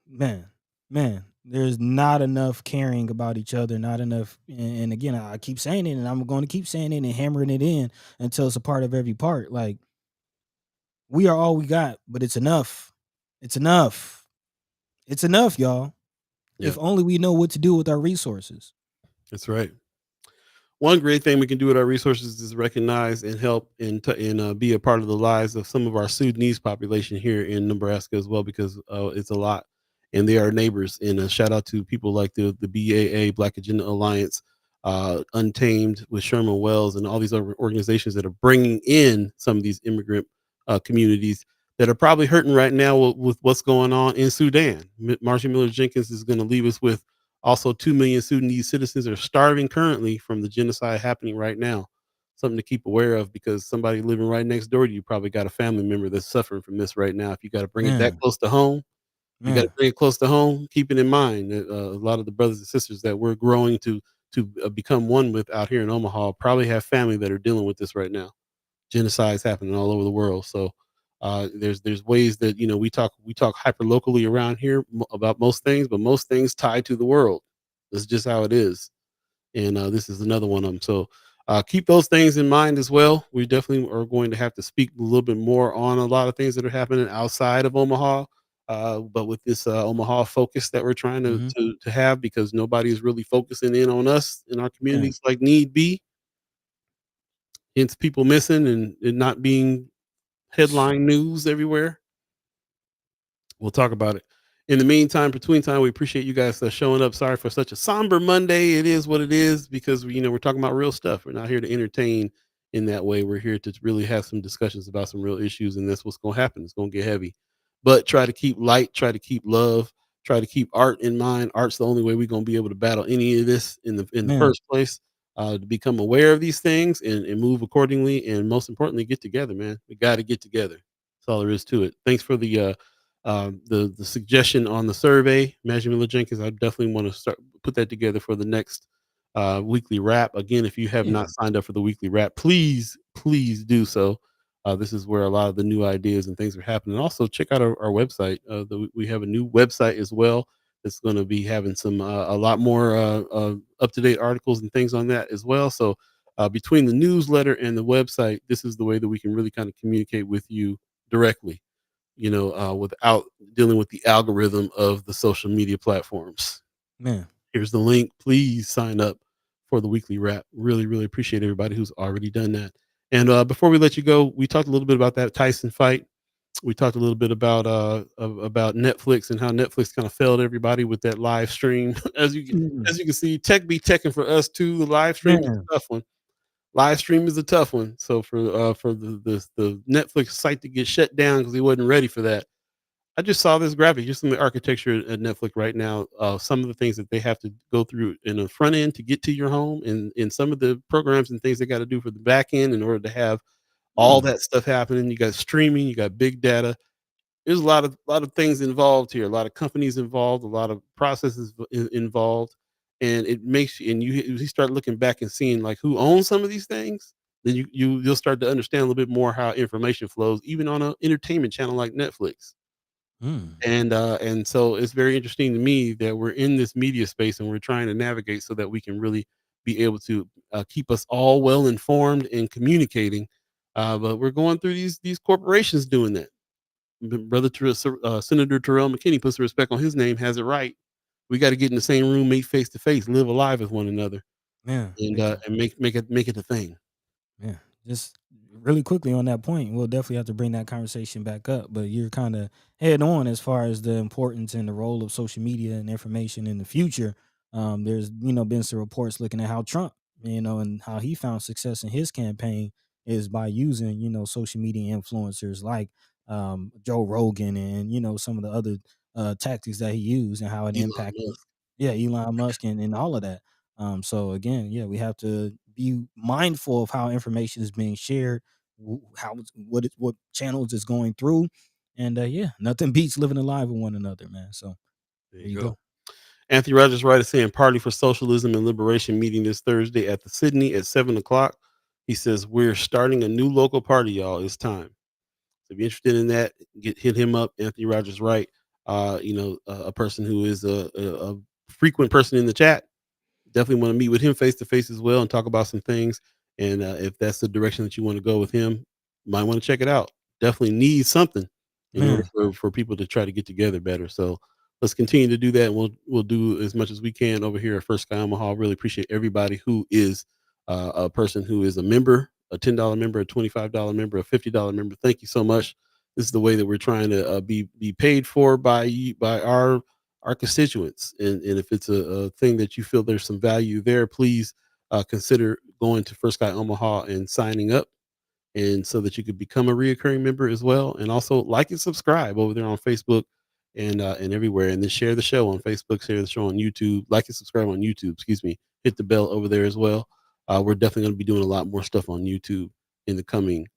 man, man, there's not enough caring about each other, not enough. And again, I keep saying it, and I'm going to keep saying it and hammering it in until it's a part of every part. Like, we are all we got, but it's enough. It's enough. It's enough, y'all. Yeah, If only we know what to do with our resources. that's right. One great thing we can do with our resources is recognize and help and be a part of the lives of some of our Sudanese population here in Nebraska as well, because it's a lot, and they are neighbors. And a shout out to people like the BAA, Black Agenda Alliance, Untamed with Sherman Wells, and all these other organizations that are bringing in some of these immigrant communities that are probably hurting right now with what's going on in Sudan. Marcia Miller Jenkins is going to leave us with also 2 million Sudanese citizens are starving currently from the genocide happening right now. Something to keep aware of, because somebody living right next door to you probably got a family member that's suffering from this right now. If you got to bring it that Man, close to home, you got to man, bring it close to home. Keep it in mind that a lot of the brothers and sisters that we're growing to become one with out here in Omaha probably have family that are dealing with this right now. Genocides happening all over the world. So there's ways that we talk hyper locally around here about most things, but most things tied to the world. That's just how it is, and this is another one of them. So keep those things in mind as well. We definitely are going to have to speak a little bit more on a lot of things that are happening outside of Omaha. But with this Omaha focus that we're trying to, hmm to to have, because nobody is really focusing in on us in our man, communities like need be, hence people missing and not being headline news everywhere. We'll talk about it. In the meantime, between time, we appreciate you guys showing up. Sorry for such a somber Monday. It is what it is, because we're talking about real stuff. We're not here to entertain in that way. We're here to really have some discussions about some real issues, and that's what's going to happen. It's going to get heavy, but try to keep light, try to keep love, try to keep art in mind. Art's the only way we're going to be able to battle any of this in the man, first place. To become aware of these things and move accordingly, and most importantly, get together, man. We got to get together. That's all there is to it. Thanks for the suggestion on the survey, Imagine Miller Jenkins. I definitely want to start put that together for the next weekly wrap. Again, if you have yeah, not signed up for the weekly wrap, please do so. This is where a lot of the new ideas and things are happening. Also, check out our website. We have a new website as well. It's going to be having some a lot more up to date articles and things on that as well. So between the newsletter and the website, this is the way that we can really kind of communicate with you directly, without dealing with the algorithm of the social media platforms. man. Here's the link. Please sign up for the weekly wrap. Really, really appreciate everybody who's already done that. And before we let you go, we talked a little bit about that Tyson fight. We talked a little bit about Netflix and how Netflix kind of failed everybody with that live stream. Mm, As you can see, tech be teching for us too. The live stream is man, a tough one. Live stream is a tough one. So for the Netflix site to get shut down because he wasn't ready for that, I just saw this graphic just in the architecture at Netflix right now. Some of the things that they have to go through in the front end to get to your home, and some of the programs and things they got to do for the back end in order to have all mm, that stuff happening. You got streaming, you got big data. There's a lot of things involved here. A lot of companies involved, a lot of processes involved, and it makes you. And you start looking back and seeing like who owns some of these things. Then you'll start to understand a little bit more how information flows, even on an entertainment channel like Netflix. mm, And so it's very interesting to me that we're in this media space and we're trying to navigate so that we can really be able to keep us all well informed and communicating. But we're going through these corporations doing that. Senator Terrell McKinney puts the respect on his name, has it right. We got to get in the same room, meet face to face, live alive with one another, man, and big time. make it a thing. Yeah, just really quickly on that point, we'll definitely have to bring that conversation back up. But you're kind of head on as far as the importance and the role of social media and information in the future. There's been some reports looking at how Trump, and how he found success in his campaign is by using social media influencers like Joe Rogan and some of the other tactics that he used and how it Elon impacted. Musk. Yeah, Elon Musk and all of that. So again, yeah, we have to be mindful of how information is being shared, what channels it's going through, and yeah, nothing beats living alive with one another, man. So There there you you go. go. Anthony Rogers Wright is saying Party for Socialism and Liberation meeting this Thursday at the Sydney at 7 o'clock. He says, we're starting a new local party, y'all. It's time. So if you're interested in that, hit him up, Anthony Rogers Wright. A person who is a frequent person in the chat. Definitely want to meet with him face to face as well and talk about some things. And if that's the direction that you want to go with him, might want to check it out. Definitely need something in order for people to try to get together better. So let's continue to do that. And we'll do as much as we can over here at First Sky Omaha. Really appreciate everybody who is a person who is a member, a $10 member, a $25 member, a $50 member. Thank you so much. This is the way that we're trying to be paid for by our constituents. And if it's a thing that you feel there's some value there, please consider going to First Sky Omaha and signing up, and so that you could become a reoccurring member as well. And also like and subscribe over there on Facebook and everywhere. And then share the show on Facebook, share the show on YouTube, like and subscribe on YouTube, excuse me, hit the bell over there as well. We're definitely going to be doing a lot more stuff on YouTube in the coming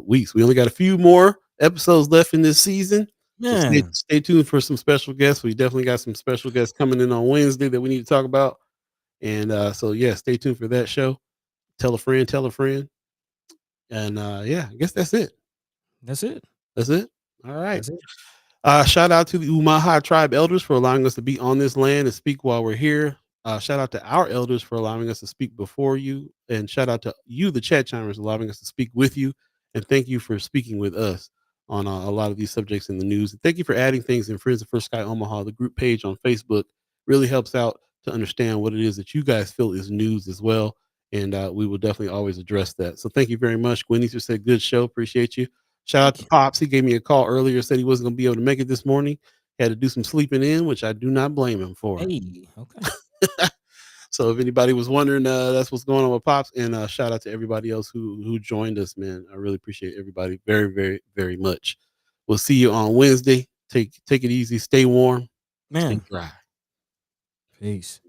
weeks. We only got a few more episodes left in this season. So stay tuned for some special guests. We definitely got some special guests coming in on Wednesday that we need to talk about. And so yeah, stay tuned for that show. Tell a friend, tell a friend. And yeah, I guess that's it. That's it. All right. Shout out to the Umaha tribe elders for allowing us to be on this land and speak while we're here. Shout out to our elders for allowing us to speak before you. And shout out to you, the chat chimers, allowing us to speak with you. And thank you for speaking with us on a lot of these subjects in the news. And thank you for adding things in Friends of First Sky Omaha, the group page on Facebook. Really helps out to understand what it is that you guys feel is news as well. And we will definitely always address that. So thank you very much. Gwen Easter said, good show. Appreciate you. Shout out to Pops. He gave me a call earlier, said he wasn't going to be able to make it this morning. Had to do some sleeping in, which I do not blame him for. Hey, okay. So if anybody was wondering, that's what's going on with Pops. And shout out to everybody else who joined us, man. I really appreciate everybody very, very, very much. We'll see you on Wednesday. Take it easy. Stay warm. Man. Stay dry. Peace.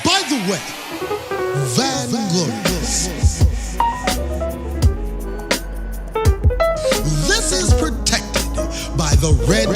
By the way, Vanglorious. This is protected by the red